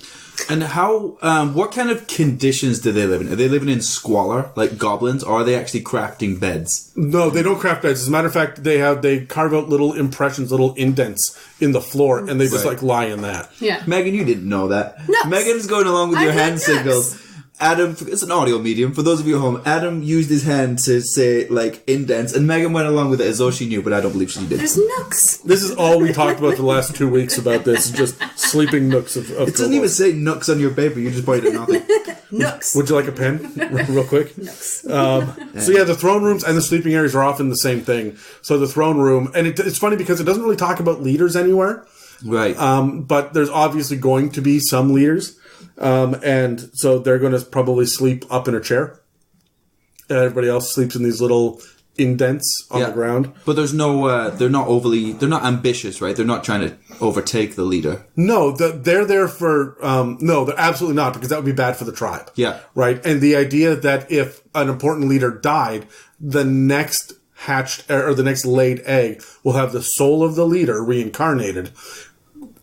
And how, what kind of conditions do they live in? Are they living in squalor, like goblins, or are they actually crafting beds? No, they don't craft beds. As a matter of fact, they carve out little impressions, little indents in the floor, and they just lie in that. Yeah. Megan, you didn't know that. Nuts. Megan's going along with your hand nuts. signals. Adam, it's an audio medium. For those of you at home, Adam used his hand to say, indents, and Megan went along with it as though she knew, but I don't believe she did. There's nooks. This is all we talked about for the last 2 weeks about this, just sleeping nooks of It doesn't even say nooks on your paper, you just pointed at nothing. Nooks. Would you like a pen? Real quick? Nooks. So yeah, the throne rooms and the sleeping areas are often the same thing. So the throne room, and it's funny because it doesn't really talk about leaders anywhere. Right. But there's obviously going to be some leaders. And so they're going to probably sleep up in a chair. And everybody else sleeps in these little indents on the ground. But there's no, they're not ambitious, right? They're not trying to overtake the leader. No, they're there for, no, they're absolutely not, because that would be bad for the tribe. Yeah. Right? And the idea that if an important leader died, the next hatched, or the next laid egg will have the soul of the leader reincarnated.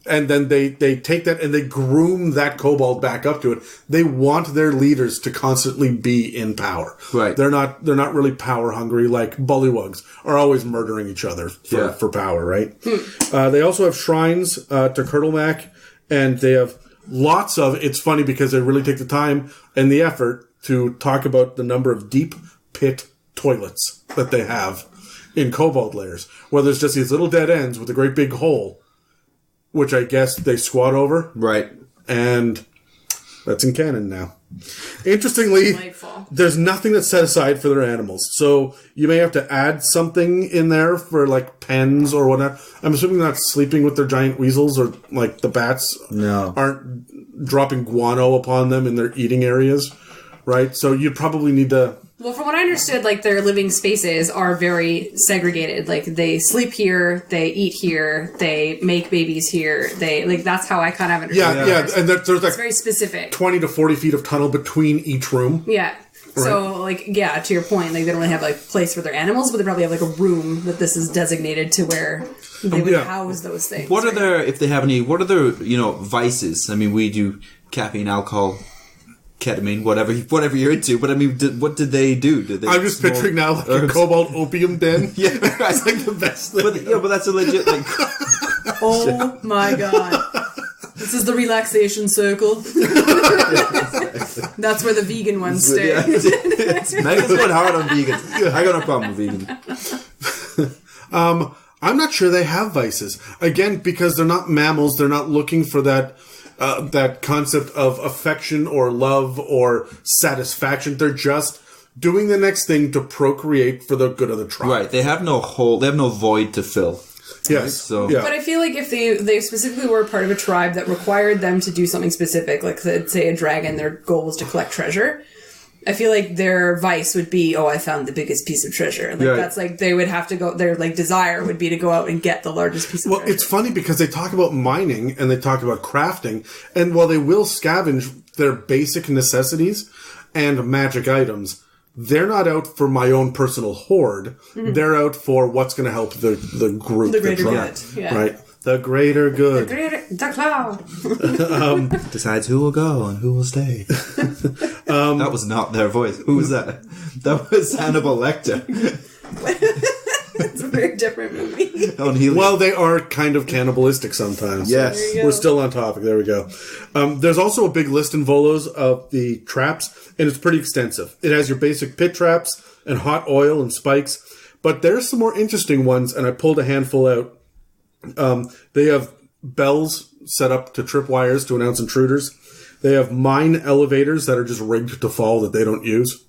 And then they take that and they groom that kobold back up to it. They want their leaders to constantly be in power. Right. They're not really power hungry like bullywugs are always murdering each other for power, right? They also have shrines to Kurtlemak, and they have lots of, it's funny because they really take the time and the effort to talk about the number of deep pit toilets that they have in kobold lairs, where there's just these little dead ends with a great big hole, which I guess they squat over. Right. And that's in canon now. Interestingly, Delightful. there's nothing that's set aside for their animals. So you may have to add something in there for like pens or whatnot. I'm assuming they're not sleeping with their giant weasels, or like the bats aren't dropping guano upon them in their eating areas, right? So you probably need to... Well, from what I understood, like, their living spaces are very segregated. Like, they sleep here, they eat here, they make babies here. That's how I kind of understand it. Yeah. And there's like It's very specific. 20 to 40 feet of tunnel between each room. Yeah. So, like, yeah, to your point, like, they don't really have, like, place for their animals, but they probably have, like, a room that this is designated to where they would house those things. What are their, if they have any, what are their, vices? I mean, we do caffeine, alcohol, ketamine, whatever you're into. But I mean, what did they do? Did they I'm just picturing now like a cobalt opium den. Yeah, It's like the best thing. but that's a legit like. Oh my god. This is the relaxation circle. That's where the vegan ones stay. Yeah. Megan's going hard on vegans. I got no problem with vegan. I'm not sure they have vices. Again, because they're not mammals, they're not looking for that concept of affection or love or satisfaction. They're just doing the next thing to procreate for the good of the tribe. Right. They have no hole. They have no void to fill. Yes. Right? So. Yeah. But I feel like if they specifically were part of a tribe that required them to do something specific, like say a dragon, their goal was to collect treasure. I feel like their vice would be, I found the biggest piece of treasure. Like that's like they would have to go. Their like desire would be to go out and get the largest piece of treasure. Well, it's funny because they talk about mining and they talk about crafting, and while they will scavenge their basic necessities and magic items, they're not out for my own personal hoard. Mm-hmm. They're out for what's going to help the group, the greater good, right? The greater good. The cloud decides who will go and who will stay. That was not their voice. Who was that? That was Hannibal Lecter. It's a very different movie. Well, they are kind of cannibalistic sometimes. Yes. We're still on topic. There we go. There's also a big list in Volos of the traps, and it's pretty extensive. It has your basic pit traps and hot oil and spikes, but there's some more interesting ones, and I pulled a handful out. They have bells set up to trip wires to announce intruders. They have mine elevators that are just rigged to fall that they don't use.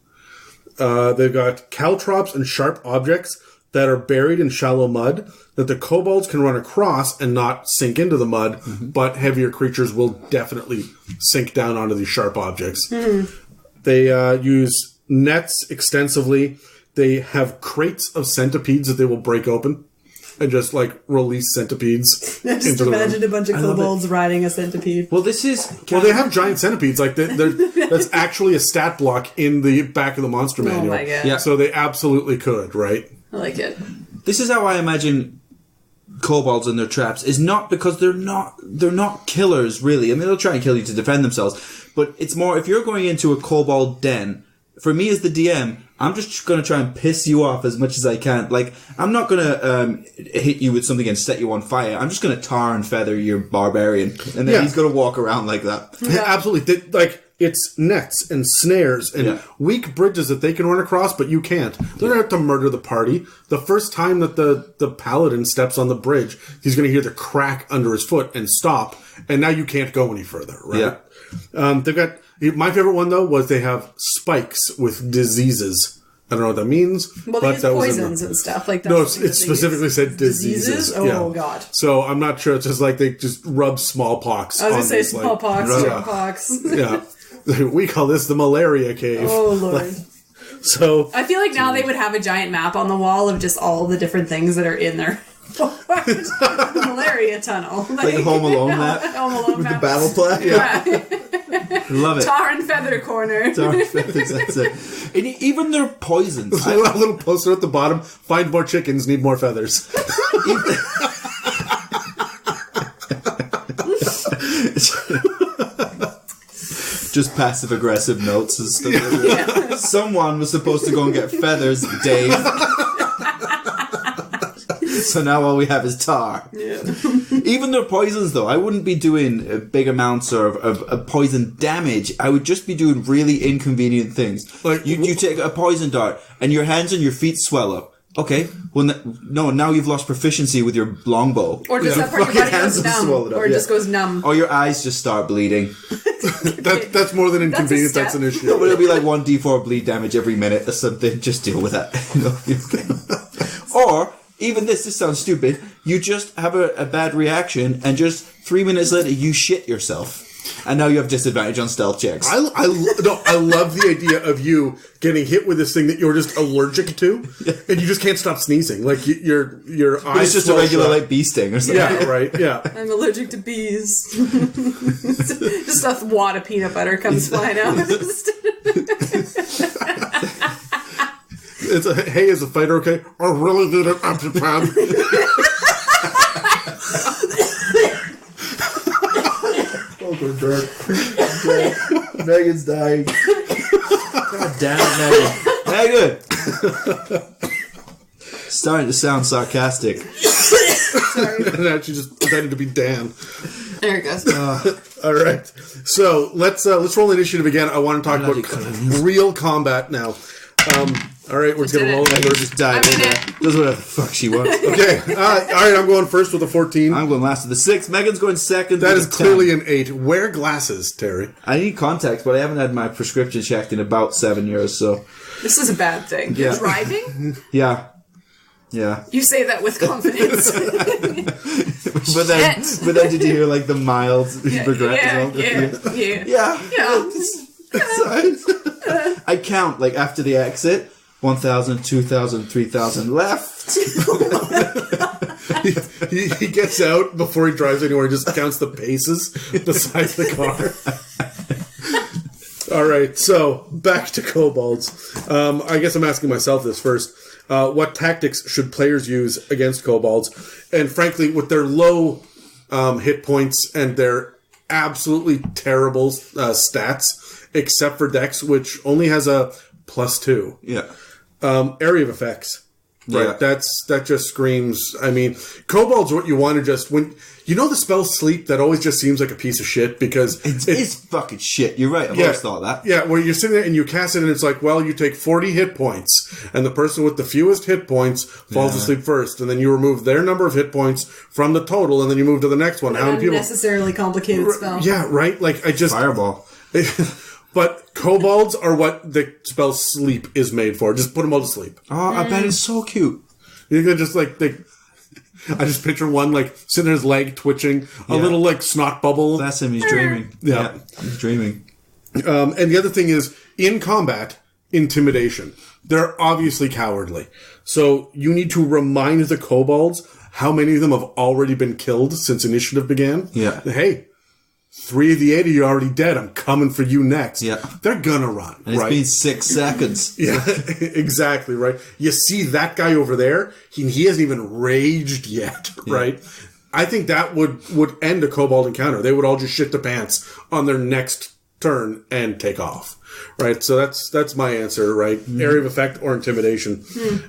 They've got caltrops and sharp objects that are buried in shallow mud that the kobolds can run across and not sink into the mud, but heavier creatures will definitely sink down onto these sharp objects. They use nets extensively. They have crates of centipedes that they will break open and just like release centipedes. Just imagine a bunch of kobolds riding a centipede. Well, this is. Well, they have giant centipedes. Like that's actually a stat block in the back of the monster manual. Oh my god! Yeah. So they absolutely could, right? I like it. This is how I imagine kobolds and their traps. Is not because they're not killers really. I mean, they'll try and kill you to defend themselves, but it's more if you're going into a kobold den. For me as the DM, I'm just going to try and piss you off as much as I can. Like, I'm not going to hit you with something and set you on fire. I'm just going to tar and feather your barbarian. And then he's going to walk around like that. Yeah, absolutely. It's nets and snares and weak bridges that they can run across, but you can't. They're going to have to murder the party. The first time that the paladin steps on the bridge, he's going to hear the crack under his foot and stop. And now you can't go any further, right? Yeah. They've got... My favorite one, though, was they have spikes with diseases. I don't know what that means. Well, they use poisons and stuff like that. No, it specifically said diseases. Oh, God. So I'm not sure. It's just like they just rub smallpox. I was going to say smallpox, smallpox. Yeah. We call this the malaria cave. Oh, Lord. So I feel like now they would have a giant map on the wall of just all the different things that are in their malaria tunnel. Like a Home Alone map? Home Alone With map. the battle plan? Yeah. I love it. Tar and feather corner. Tar and feathers, that's it. And even their poisons. a little poster at the bottom. Find more chickens, need more feathers. Just passive aggressive notes and stuff. Yeah. Someone was supposed to go and get feathers, Dave. So now all we have is tar. Yeah. Even their poisons, though, I wouldn't be doing big amounts of poison damage. I would just be doing really inconvenient things. Like you take a poison dart and your hands and your feet swell up. Okay, well, now you've lost proficiency with your longbow. Or just that part of your body goes numb. Or it just goes numb. Or your eyes just start bleeding. That's more than inconvenient. That's an issue. No, but it'll be like 1d4 bleed damage every minute or something. Just deal with that. Or, even this sounds stupid, you just have a bad reaction and just 3 minutes later you shit yourself. And now you have disadvantage on stealth checks. I love the idea of you getting hit with this thing that you're just allergic to, and you just can't stop sneezing. Like your eyes. But it's just a regular like bee sting or something. Yeah, right. Yeah. I'm allergic to bees. Just a wad of peanut butter comes flying out. Hey, is the fighter okay? I really need an EpiPen. Megan's dying. God damn it, Megan. Starting to sound sarcastic. Sorry. And actually just pretended to be Dan. There it goes. All right. So let's roll initiative again. I want to talk about real combat now. All right, we're going to roll. Megan just died. Does whatever the fuck she wants. Okay. All right, I'm going first with a 14. I'm going last with a 6. Megan's going second. That is with a clearly 10. an 8. Wear glasses, Terry. I need contacts, but I haven't had my prescription checked in about 7 years, so... This is a bad thing. Yeah. Driving? Yeah. You say that with confidence. but then did you hear like the mild regret as well? Yeah. I count like after the exit 1,000, 2,000, 3,000 left. he gets out before he drives anywhere, just counts the paces beside the car. All right, so back to kobolds. I guess I'm asking myself this first. What tactics should players use against kobolds? And frankly, with their low hit points and their absolutely terrible stats, except for Dex, which only has a +2. Yeah. Area of effects. Right. Yeah. That just screams. I mean, kobolds are what you want to just when you know the spell sleep that always just seems like a piece of shit because it's fucking shit. You're right. I've always thought that. Yeah, where you're sitting there and you cast it and it's like, well, you take 40 hit points and the person with the fewest hit points falls asleep first, and then you remove their number of hit points from the total, and then you move to the next one. How many people? Unnecessarily complicated spell. Yeah, right. Like I just fireball. But kobolds are what the spell sleep is made for. Just put them all to sleep. Oh, I bet it's so cute. You can just like I just picture one like sitting on his leg twitching, a little like snot bubble. That's him. He's dreaming. Yeah, he's dreaming. And the other thing is in combat, intimidation. They're obviously cowardly, so you need to remind the kobolds how many of them have already been killed since initiative began. Yeah. Hey. 3 of the 8 of you are already dead. I'm coming for you next. Yeah. They're gonna run, and it's been 6 seconds. Yeah, exactly, right? You see that guy over there? He hasn't even raged yet, right? I think that would end a kobold encounter. They would all just shit the pants on their next turn and take off. Right, so that's my answer, right? Area of effect or intimidation.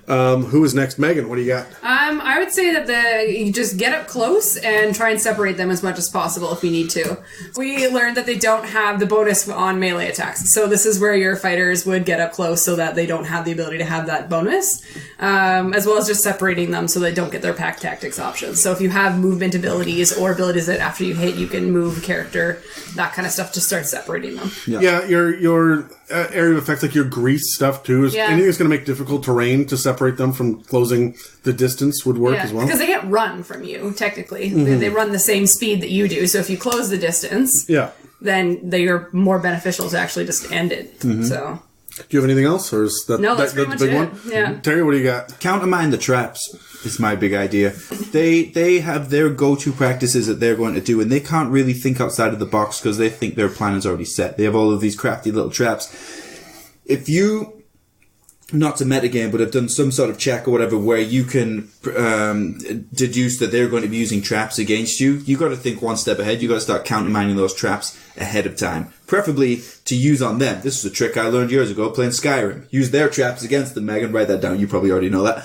Who is next? Megan, what do you got? I would say that you just get up close and try and separate them as much as possible if you need to. We learned that they don't have the bonus on melee attacks, so this is where your fighters would get up close so that they don't have the ability to have that bonus, as well as just separating them so they don't get their Pact Tactics options. So if you have movement abilities or abilities that after you hit you can move character, that kind of stuff, just start separating them. Yeah, your area of effect, like your grease stuff too, is anything that's going to make difficult terrain to separate them from closing the distance would work as well. Because they can't run from you, technically. They run the same speed that you do, so if you close the distance, then they are more beneficial to actually just end it. So Do you have anything else, or is that No, that's pretty the much big it. one? Yeah. Terry, what do you got? Countermine the traps is my big idea. They have their go-to practices that they're going to do, and they can't really think outside of the box because they think their plan is already set. They have all of these crafty little traps. If you, not to metagame, but have done some sort of check or whatever where you can deduce that they're going to be using traps against you, you got to think one step ahead. You got to start countermining those traps ahead of time, preferably to use on them. This is a trick I learned years ago playing Skyrim. Use their traps against them. Megan, write that down. You probably already know that.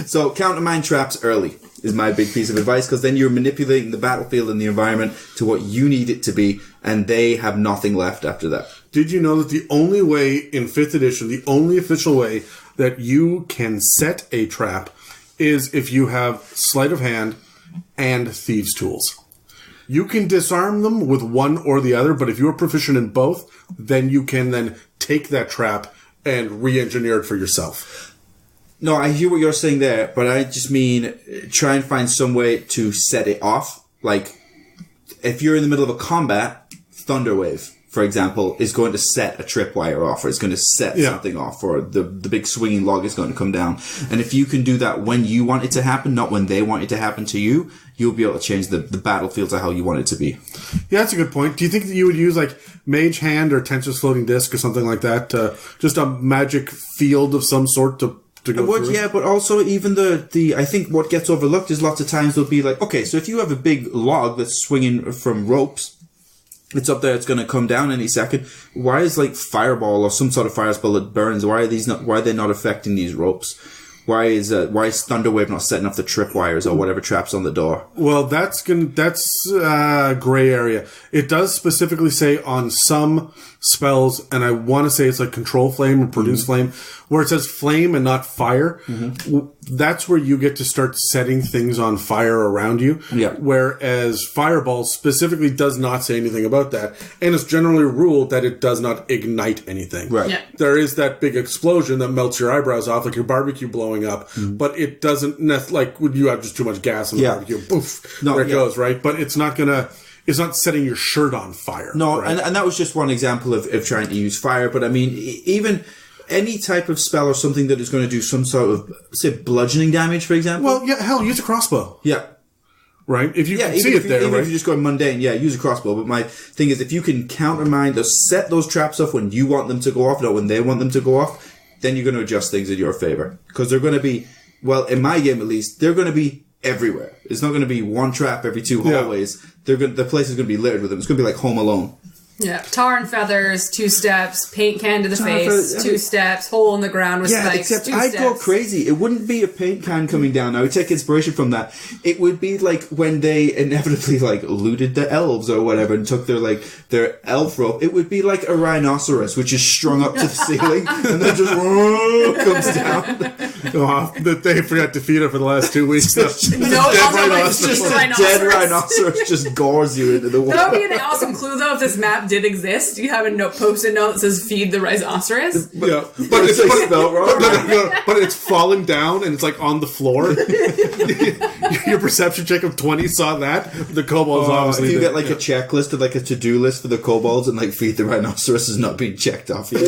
So countermine traps early is my big piece of advice, because then you're manipulating the battlefield and the environment to what you need it to be, and they have nothing left after that. Did you know that the only way in 5th edition, the only official way that you can set a trap is if you have sleight of hand and thieves' tools? You can disarm them with one or the other, but if you're proficient in both, then you can then take that trap and re-engineer it for yourself. No, I hear what you're saying there, but I just mean try and find some way to set it off. Like, if you're in the middle of a combat, Thunderwave, for example, is going to set a tripwire off, or it's going to set something off, or the big swinging log is going to come down. And if you can do that when you want it to happen, not when they want it to happen to you, you'll be able to change the battlefield to how you want it to be. Yeah, that's a good point. Do you think that you would use like Mage Hand or Tensor's Floating Disc or something like that? Just a magic field of some sort to go through? Yeah, but also even the I think what gets overlooked is lots of times they'll be like, okay, so if you have a big log that's swinging from ropes, it's up there, it's going to come down any second. Why is like Fireball or some sort of fire spell that burns? Why are they not affecting these ropes? Why is Thunderwave not setting off the tripwires or whatever traps on the door? Well, that's gray area. It does specifically say on some spells, and I want to say it's like Control Flame or Produce Flame, where it says flame and not fire. That's where you get to start setting things on fire around you. Yeah. Whereas Fireball specifically does not say anything about that, and it's generally ruled that it does not ignite anything. Right. Yeah. There is that big explosion that melts your eyebrows off, like your barbecue blowing up, but it doesn't like when you have just too much gas in the barbecue, poof, there it goes, right? But it's not setting your shirt on fire. No, right? and that was just one example of trying to use fire, but I mean, even any type of spell or something that is going to do some sort of, say, bludgeoning damage, for example. Well, yeah, hell, use a crossbow. Yeah. Right? If you can see it there, even right? if you're just going mundane, use a crossbow. But my thing is, if you can countermine set those traps off when you want them to go off, not when they want them to go off, then you're going to adjust things in your favor. Because they're going to be, well, in my game at least, they're going to be everywhere. It's not going to be one trap every 2 hallways. The place is going to be littered with them. It's going to be like Home Alone. Yeah, tar and feathers, 2 steps, paint can to the face, 2 steps, hole in the ground with spikes, except 2 I'd steps. go crazy. It wouldn't be a paint can coming down. I would take inspiration from that. It would be like when they inevitably looted the elves or whatever and took their elf rope. It would be like a rhinoceros, which is strung up to the ceiling and then just comes down. That they forgot to feed it for the last 2 weeks. No, also it's just Dead rhinoceros just gores you into the wall. That would be an awesome clue, though, if this map did exist. You have a post-it note that says "Feed the rhinoceros." Yeah, But it's spelled wrong. but it's falling down and it's like on the floor. Your perception check of 20 saw that. The kobolds obviously. If you get a checklist of a to-do list for the kobolds and feed the rhinoceros is not being checked off yet.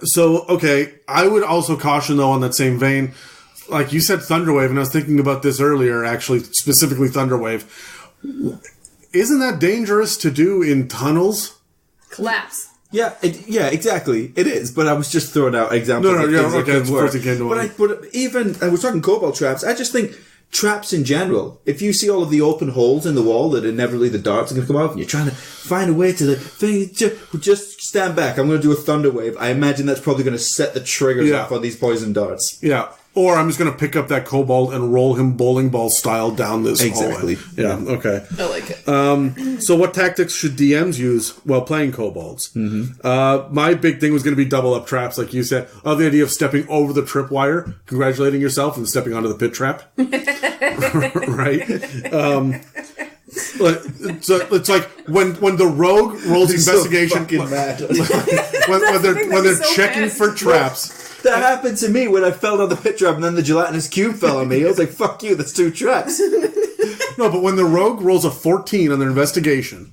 So, okay, I would also caution, though, on that same vein, like you said, Thunderwave, and I was thinking about this earlier, actually, specifically Thunderwave. Isn't that dangerous to do in tunnels? Collapse. Yeah, exactly. It is, but I was just throwing out examples. But even, and we're talking Cobalt Traps, I just think traps in general, if you see all of the open holes in the wall that inevitably the darts are going to come out and you're trying to find a way to just stand back. I'm going to do a thunder wave. I imagine that's probably going to set the triggers off on these poison darts. Yeah. Or I'm just going to pick up that kobold and roll him bowling ball style down this Exactly. hallway. Yeah, okay. I like it. So what tactics should DMs use while playing kobolds? My big thing was going to be double up traps, like you said. The idea of stepping over the tripwire, congratulating yourself, and stepping onto the pit trap. Right? So it's like when the rogue rolls investigation, when they're checking for traps. That happened to me when I fell down the pit trap and then the gelatinous cube fell on me. I was like, fuck you, that's 2 traps. No, but when the rogue rolls a 14 on their investigation,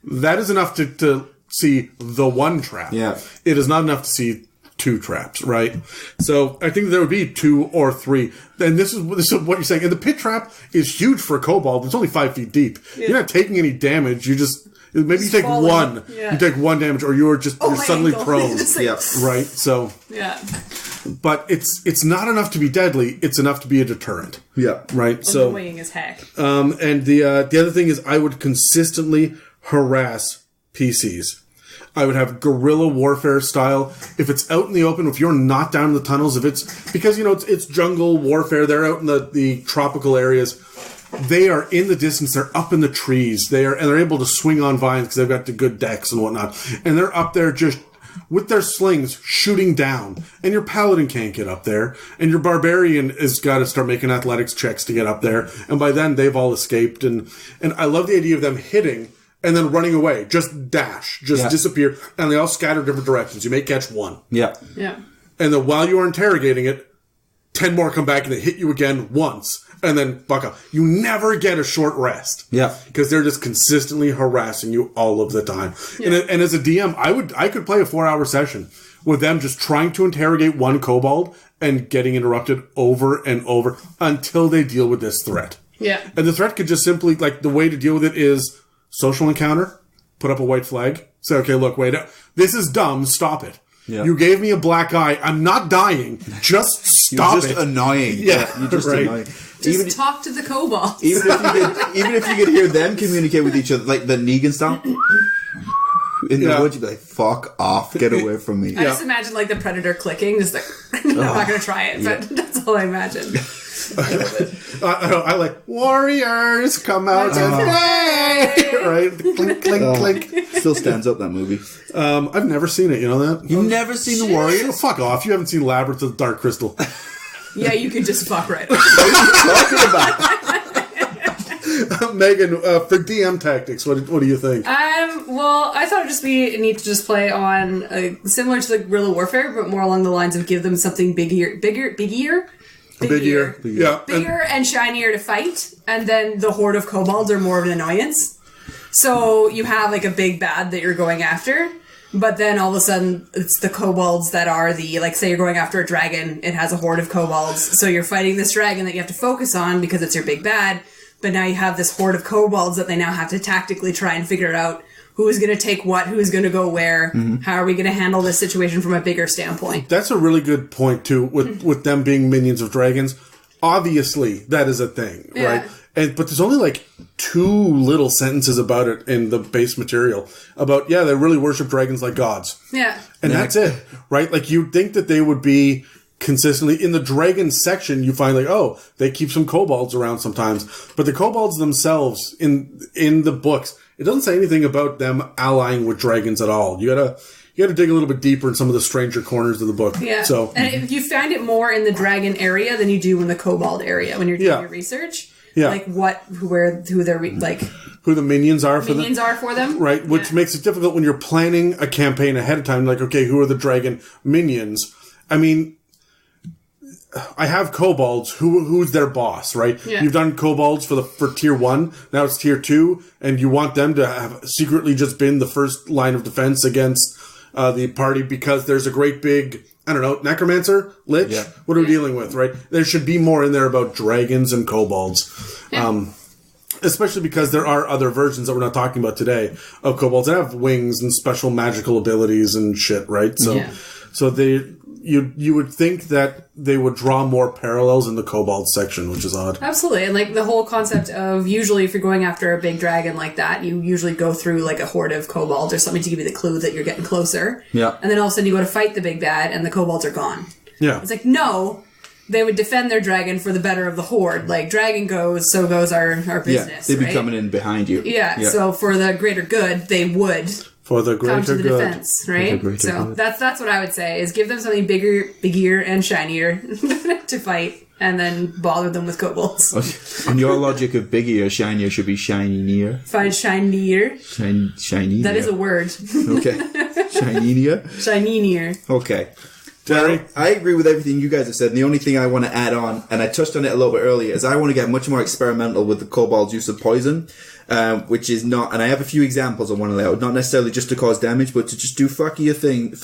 that is enough to see the one trap. Yeah. It is not enough to see 2 traps, right? So I think there would be 2 or 3. And this is what you're saying. And the pit trap is huge for a kobold. It's only 5 feet deep. Yeah. You're not taking any damage. You just maybe you take falling. one. Yeah. You take 1 damage, or you're suddenly ankle. prone. Yeah. Right. So Yeah. but it's not enough to be deadly. It's enough to be a deterrent. Yeah. Right. So Annoying as heck. and the other thing is, I would consistently harass PCs. I would have guerrilla warfare style. If it's out in the open, if you're not down in the tunnels, if it's because it's jungle warfare, they're out in the tropical areas. They are in the distance. They're up in the trees. They're able to swing on vines because they've got the good decks and whatnot. And they're up there just with their slings shooting down. And your paladin can't get up there. And your barbarian has got to start making athletics checks to get up there. And by then they've all escaped. And I love the idea of them hitting and then running away. Just dash. Just disappear. And they all scatter different directions. You may catch one. Yeah. Yeah. And then while you are interrogating it, 10 more come back and they hit you again once. And then fuck up. You never get a short rest. Yeah. Because they're just consistently harassing you all of the time. Yeah. And as a DM, I could play a 4-hour session with them just trying to interrogate one kobold and getting interrupted over and over until they deal with this threat. Yeah. And the threat could just simply, the way to deal with it is social encounter, put up a white flag, say, okay, look, wait, this is dumb, stop it. Yeah. You gave me a black eye. I'm not dying. Just stop You're just it. Annoying. Yeah, You're just right. annoying. Just talk to the kobolds. Even if you could hear them communicate with each other, like the Negan style, in the woods, you'd be like, "Fuck off, get away from me." I just imagine the predator clicking, just I'm not going to try it, but that's all I imagine. I like warriors come out and play. Right, clink, clink, clink. Still stands up, that movie. I've never seen it. You know that? You've never seen The Warrior? Oh, fuck off! You haven't seen Labyrinth of the Dark Crystal. Yeah, you could just fuck right. Talking about. Megan, for DM tactics, what do you think? Well, I thought it'd just be neat to just play on similar to the guerrilla warfare, but more along the lines of give them something bigger, Yeah, bigger and shinier to fight, and then the horde of kobolds are more of an annoyance. So you have a big bad that you're going after, but then all of a sudden it's the kobolds that are say you're going after a dragon, it has a horde of kobolds, so you're fighting this dragon that you have to focus on because it's your big bad, but now you have this horde of kobolds that they now have to tactically try and figure out who's going to take what, who's going to go where, how are we going to handle this situation from a bigger standpoint. That's a really good point too, with them being minions of dragons. Obviously, that is a thing, right? But there's only 2 little sentences about it in the base material about, they really worship dragons like gods. Yeah. And that's it, right? You'd think that they would be consistently in the dragon section. You find they keep some kobolds around sometimes, but the kobolds themselves in the books, it doesn't say anything about them allying with dragons at all. You gotta dig a little bit deeper in some of the stranger corners of the book. Yeah. So, and you find it more in the dragon area than you do in the kobold area when you're doing your research. Yeah. Who the minions are for them. Right. Which makes it difficult when you're planning a campaign ahead of time. Okay, who are the dragon minions? I mean, I have kobolds. Who's their boss, right? Yeah. You've done kobolds for tier 1. Now it's tier 2, and you want them to have secretly just been the first line of defense against the party because there's a great big, necromancer, lich. Yeah. What are we dealing with, right? There should be more in there about dragons and kobolds. Yeah. Especially because there are other versions that we're not talking about today of kobolds that have wings and special magical abilities and shit, right? So you would think that they would draw more parallels in the kobold section, which is odd. Absolutely. And the whole concept of usually if you're going after a big dragon like that, you usually go through a horde of kobolds or something to give you the clue that you're getting closer. Yeah. And then all of a sudden you go to fight the big bad and the kobolds are gone. Yeah. It's no, they would defend their dragon for the better of the horde. Dragon goes, so goes our business. Yeah, they'd be coming in behind you. Yeah. So for the greater good, they would for the greater come to the good. Defense, right? So that's what I would say is give them something bigger and shinier to fight, and then bother them with kobolds. On your logic of bigger, shinier should be shinier. Find shinier. Shinier. That is a word. Okay. Shinier. Shinier. Okay. Terry? Well, I agree with everything you guys have said. And the only thing I want to add on, and I touched on it a little bit earlier, is I want to get much more experimental with the kobold's use of poison, which is not, and I have a few examples I want to lay out, not necessarily just to cause damage, but to just do fuckier things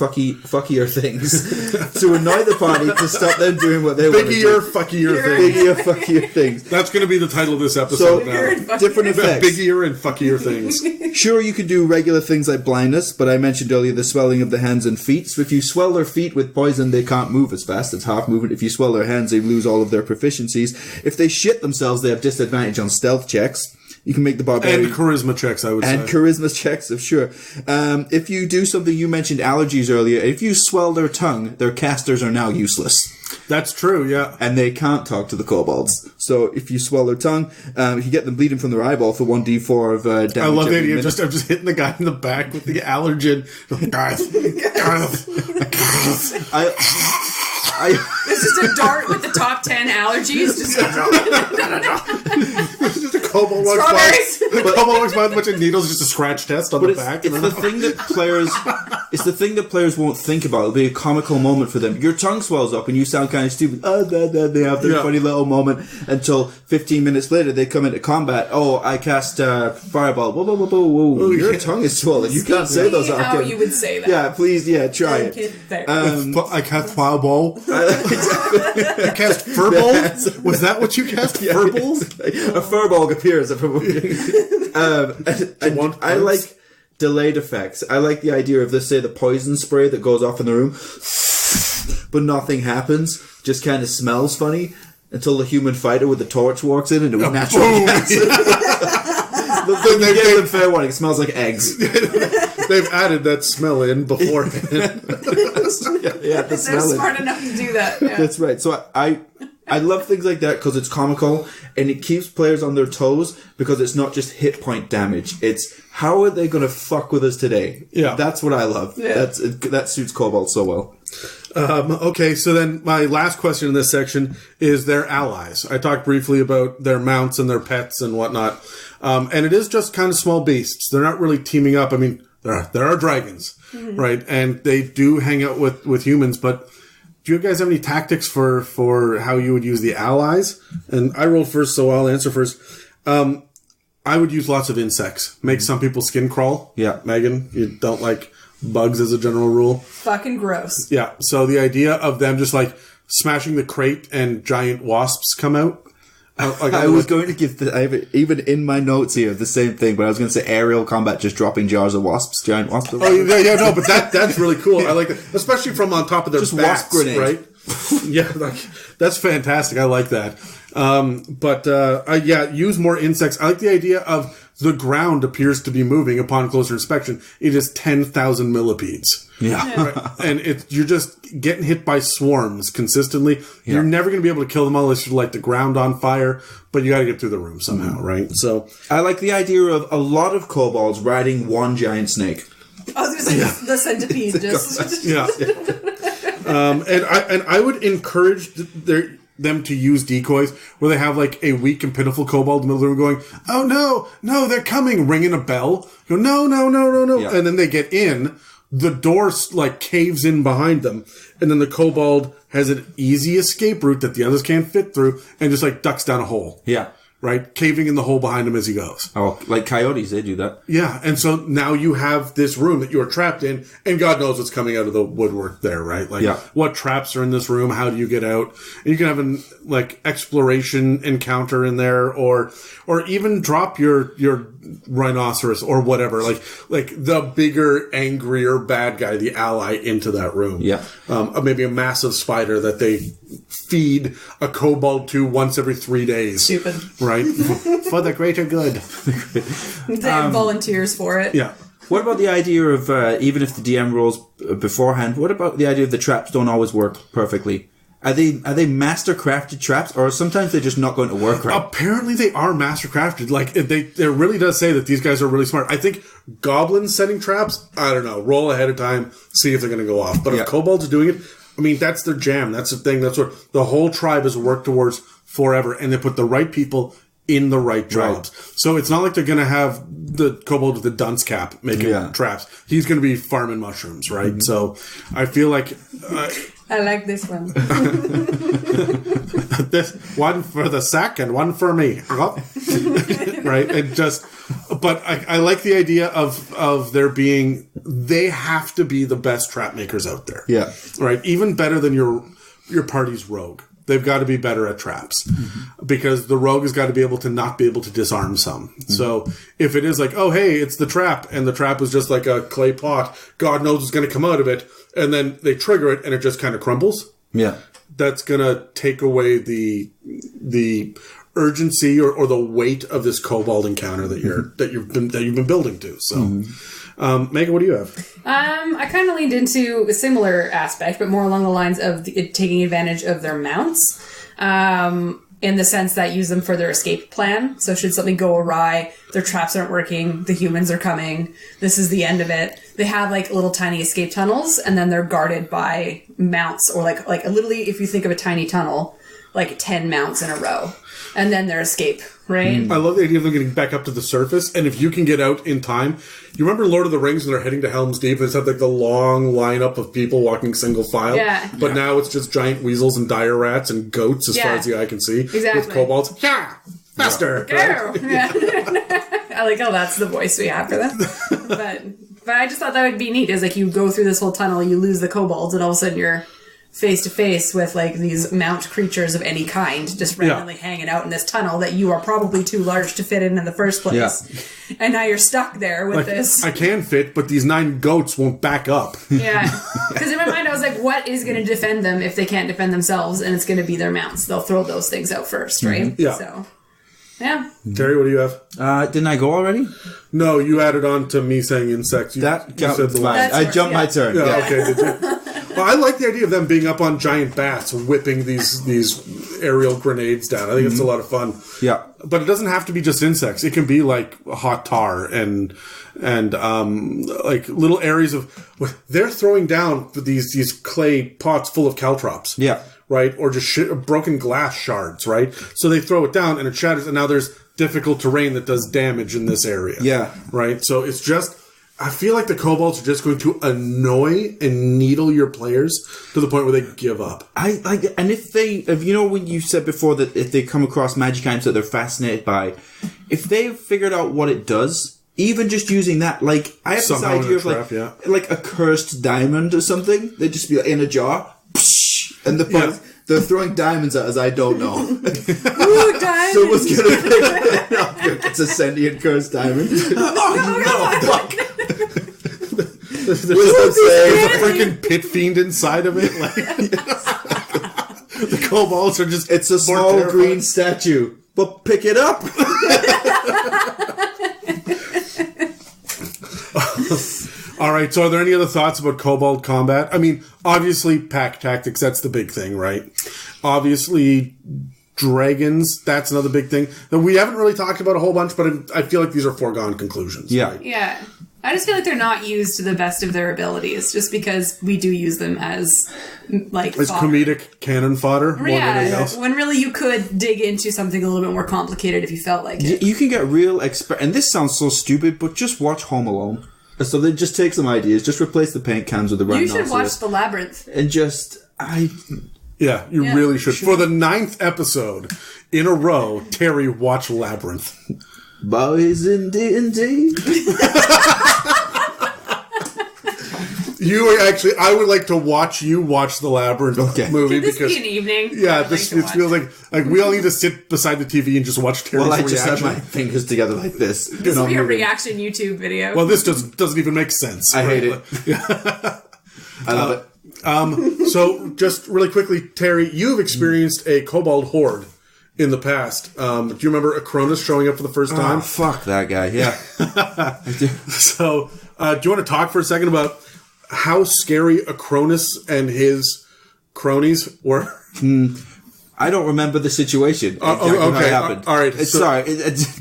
to annoy the party, to stop them doing what they want to do. Biggier, things. That's going to be the title of this episode now. Different effects. Biggier and fuckier things. Sure, you can do regular things like blindness, but I mentioned earlier the swelling of the hands and feet. So if you swell their feet with poison, they can't move as fast. It's half movement. If you swell their hands, they lose all of their proficiencies. If they shit themselves, they have disadvantage on stealth checks. You can make the barbarian... And charisma checks, I would say. And charisma checks, sure. If you do something, you mentioned allergies earlier. If you swell their tongue, their casters are now useless. That's true, yeah. And they can't talk to the kobolds. So if you swell their tongue, if you get them bleeding from their eyeball for 1d4 of damage. I love the idea of I'm just hitting the guy in the back with the allergen. Garth. This is a dart with the top 10 allergies. Just Just a kobold walks by. The kobold walks by with a bunch of needles, just a scratch test on the back. It's the thing that players. It's the thing that players won't think about. It'll be a comical moment for them. Your tongue swells up and you sound kind of stupid. They have their funny little moment until 15 minutes later they come into combat. Oh, I cast fireball. Whoa. Your tongue is swollen. You can't say those. How you would say that? Yeah, please. Yeah, try it. I cast fireball. You cast furball? Was that what you cast? Furball? A furball appears. I like delayed effects. I like the idea of, let's say, the poison spray that goes off in the room, but nothing happens. Just kind of smells funny until the human fighter with the torch walks in and it was natural gas. They gave them fair warning. It smells like eggs. They've added that smell in beforehand. Yeah, the smell. They're smart enough to do that. Yeah. That's right. So I love things like that because it's comical and it keeps players on their toes because it's not just hit point damage. It's how are they going to fuck with us today? Yeah. That's what I love. Yeah. That suits Cobalt so well. Okay, so then my last question in this section is their allies. I talked briefly about their mounts and their pets and whatnot. And it is just kind of small beasts. They're not really teaming up. I mean, there are dragons, right? And they do hang out with humans, but do you guys have any tactics for how you would use the allies? And I rolled first, so I'll answer first. I would use lots of insects. Make some people skin crawl. Yeah. Megan, you don't like bugs as a general rule. Fucking gross. Yeah. So the idea of them just like smashing the crate and giant wasps come out. I was going to give I have it even in my notes here the same thing, but I was going to say aerial combat, just dropping jars of wasps, giant wasps. Oh yeah, no, but that's really cool. I like that, especially from on top of their just backs, wasp grenade, right? Yeah, that's fantastic. I like that. Use more insects. I like the idea of the ground appears to be moving upon closer inspection. It is 10,000 millipedes. Yeah. Right? And you're just getting hit by swarms consistently. Yeah. You're never going to be able to kill them all unless you light the ground on fire, but you got to get through the room somehow, right? So I like the idea of a lot of kobolds riding one giant snake. I was going to say the centipede. Just yeah. And I would encourage them to use decoys where they have like a weak and pitiful kobold in the middle of the room going, oh no, they're coming, ringing a bell. Go, no. Yeah. And then they get in, the door like caves in behind them, and then the kobold has an easy escape route that the others can't fit through and just like ducks down a hole. Yeah. Right? Caving in the hole behind him as he goes. Oh, like coyotes, they do that. Yeah, and so now you have this room that you're trapped in, and God knows what's coming out of the woodwork there, right? Like, what traps are in this room? How do you get out? And you can have an, like, exploration encounter in there, or even drop your rhinoceros or whatever, like the bigger, angrier bad guy, the ally, into that room. Yeah. Maybe a massive spider that they feed a kobold to once every 3 days. Stupid. Right? For the greater good. They have volunteers for it. Yeah. What about the idea of, even if the DM rolls beforehand, what about the idea of the traps don't always work perfectly? Are they master crafted traps, or sometimes they're just not going to work right? Apparently they are master crafted. Like, it really does say that these guys are really smart. I think goblins setting traps, I don't know, roll ahead of time, see if they're going to go off. But if kobolds are doing it, I mean, that's their jam. That's the thing. That's what the whole tribe has worked towards forever. And they put the right people in the right jobs. Right. So it's not like they're going to have the kobold with the dunce cap making traps. He's going to be farming mushrooms, right? Mm-hmm. So I feel like... I like this one. This one for the sack and one for me. Right? And just, but I like the idea of there being, they have to be the best trap makers out there. Yeah. Right? Even better than your party's rogue. They've got to be better at traps because the rogue has got to be able to not be able to disarm some. So if it is like, oh, hey, it's the trap, and the trap is just like a clay pot, God knows what's going to come out of it, and then they trigger it and it just kind of crumbles. Yeah. That's going to take away the urgency or the weight of this kobold encounter that you've been building to. So, Megan, what do you have? I kind of leaned into a similar aspect, but more along the lines of taking advantage of their mounts. In the sense that use them for their escape plan. So should something go awry, their traps aren't working, the humans are coming, this is the end of it. They have like little tiny escape tunnels, and then they're guarded by mounts, or like literally, if you think of a tiny tunnel, like 10 mounts in a row, and then their escape, right? I love the idea of them getting back up to the surface, and if you can get out in time. You remember Lord of the Rings when they're heading to Helm's Deep, and it's had like the long lineup of people walking single file? Yeah. But now it's just giant weasels and dire rats and goats as far as the eye can see. Exactly. With kobolds. Yeah! Faster! Go! Yeah. I like how that's the voice we have for them. But I just thought that would be neat, is like you go through this whole tunnel, you lose the kobolds, and all of a sudden you're face to face with like these mount creatures of any kind just randomly hanging out in this tunnel that you are probably too large to fit in the first place. Yeah. And now you're stuck there with this. I can fit, but these 9 goats won't back up. Yeah. Because in my mind I was like, what is going to defend them if they can't defend themselves? And it's going to be their mounts. They'll throw those things out first, right? Yeah. So, yeah. Terry, what do you have? Didn't I go already? No, you added on to me saying insects. You said the last. I jumped my turn. Yeah, okay, did you? Well, I like the idea of them being up on giant bats, whipping these aerial grenades down. I think it's a lot of fun. Yeah, but it doesn't have to be just insects. It can be like hot tar and like little areas of. They're throwing down these clay pots full of caltrops. Yeah, right, or just broken glass shards. Right, so they throw it down and it shatters, and now there's difficult terrain that does damage in this area. Yeah, right. So it's just. I feel like the kobolds are just going to annoy and needle your players to the point where they give up. And if you know when you said before that if they come across magic items that they're fascinated by, if they've figured out what it does, even just using that, like I have this idea of like a cursed diamond or something. They'd just be like, in a jar, and they're throwing diamonds at us. I don't know. Ooh, diamonds! Someone's gonna pick it up. It's a sentient cursed diamond. Oh no! Fuck. There's a freaking pit fiend inside of it. Like, the kobolds are just. It's a small green statue, but pick it up. All right. So, are there any other thoughts about kobold combat? I mean, obviously, Pact Tactics. That's the big thing, right? Obviously, dragons. That's another big thing that we haven't really talked about a whole bunch. But I feel like these are foregone conclusions. Yeah. Right? Yeah. I just feel like they're not used to the best of their abilities, just because we do use them as comedic cannon fodder more than anything else. When really you could dig into something a little bit more complicated if you felt like it. You can get real and this sounds so stupid, but just watch Home Alone. So they just take some ideas, just replace the paint cans with the rhinoceros. You should watch The Labyrinth. And just Yeah, you really should. For the 9th episode in a row, Terry, watch Labyrinth. Boys in D&D. I would like to watch you watch the Labyrinth movie. Could this because be an evening? Yeah, it feels like we all need to sit beside the TV and just watch Terry's reaction. Well, I just have my fingers together like this. This will be a reaction YouTube video. Well, this doesn't even make sense. I hate it. I love it. So, just really quickly, Terry, you've experienced a kobold horde in the past. Do you remember Acronis showing up for the first time? Oh, fuck that guy, yeah. I do. So, do you want to talk for a second about how scary Acronis and his cronies were? I don't remember the situation. Exactly how it happened. All right. Sorry,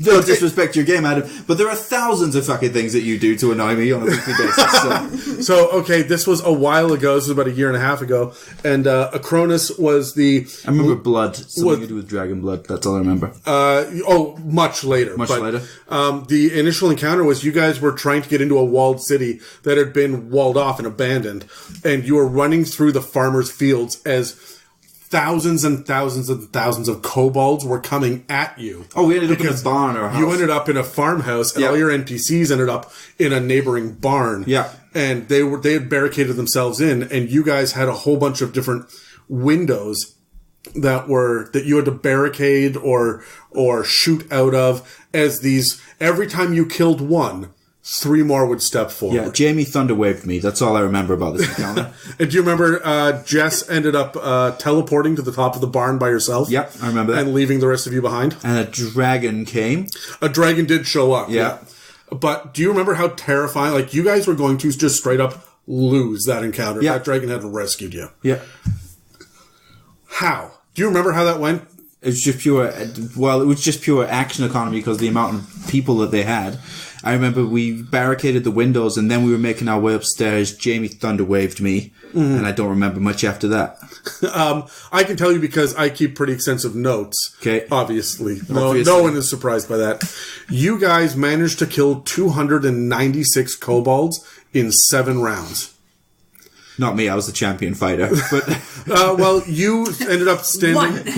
no disrespect to your game, Adam, but there are thousands of fucking things that you do to annoy me on a weekly basis. Okay, this was a while ago. This was about a year and a half ago, and Acronis was the. I remember blood. Something to do with dragon blood. That's all I remember. Much later. Much later. The initial encounter was you guys were trying to get into a walled city that had been walled off and abandoned, and you were running through the farmers' fields as thousands and thousands and thousands of kobolds were coming at you. Oh, we ended up in a barn or a house. You ended up in a farmhouse, and all your NPCs ended up in a neighboring barn. Yeah. And they had barricaded themselves in, and you guys had a whole bunch of different windows that you had to barricade or shoot out of as these. Every time you killed one, 3 more would step forward. Yeah, Jamie thunderwaved me. That's all I remember about this encounter. And do you remember Jess ended up teleporting to the top of the barn by herself? Yep, I remember that. And leaving the rest of you behind? And a dragon came. A dragon did show up. Yeah. But do you remember how terrifying, like, you guys were going to just straight up lose that encounter? Yeah. That dragon had rescued you. Yeah. How? Do you remember how that went? It was just pure action economy because of the amount of people that they had. I remember we barricaded the windows and then we were making our way upstairs. Jamie thunderwaved me, and I don't remember much after that. I can tell you because I keep pretty extensive notes. Okay. Obviously. No one is surprised by that. You guys managed to kill 296 kobolds in 7 rounds. Not me, I was the champion fighter. But well, you ended up standing.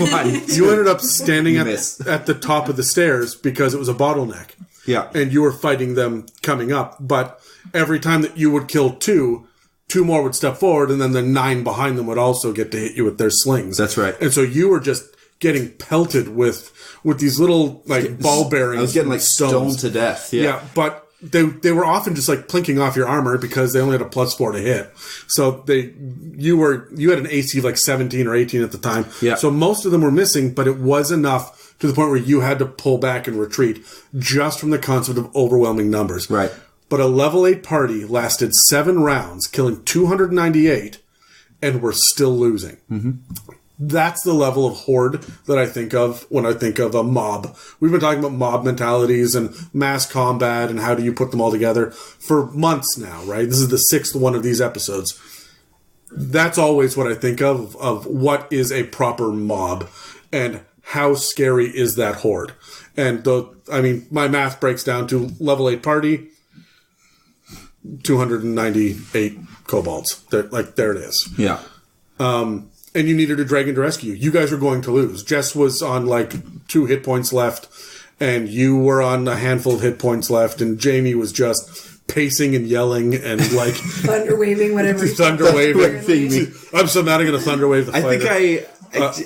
You ended up standing at the top of the stairs because it was a bottleneck. Yeah. And you were fighting them coming up, but every time that you would kill 2 more would step forward, and then the 9 behind them would also get to hit you with their slings. That's right. And so you were just getting pelted with these little ball bearings. I was getting stoned to death. Yeah. But they were often just plinking off your armor because they only had a +4 to hit. So you had an AC of 17 or 18 at the time. Yeah. So most of them were missing, but it was enough to the point where you had to pull back and retreat just from the concept of overwhelming numbers. Right. But a level 8 party lasted 7 rounds, killing 298, and we're still losing. Mm-hmm. That's the level of horde that I think of when I think of a mob. We've been talking about mob mentalities and mass combat and how do you put them all together for months now, right? This is the 6th one of these episodes. That's always what I think of what is a proper mob and how scary is that horde. And my math breaks down to level 8 party, 298 kobolds. There it is. Yeah. And you needed a dragon to rescue. You guys were going to lose. Jess was on 2 hit points left, and you were on a handful of hit points left, and Jamie was just pacing and yelling and thunder waving, whatever. Thunder waving. I'm so mad I'm going to thunder wave the fighter.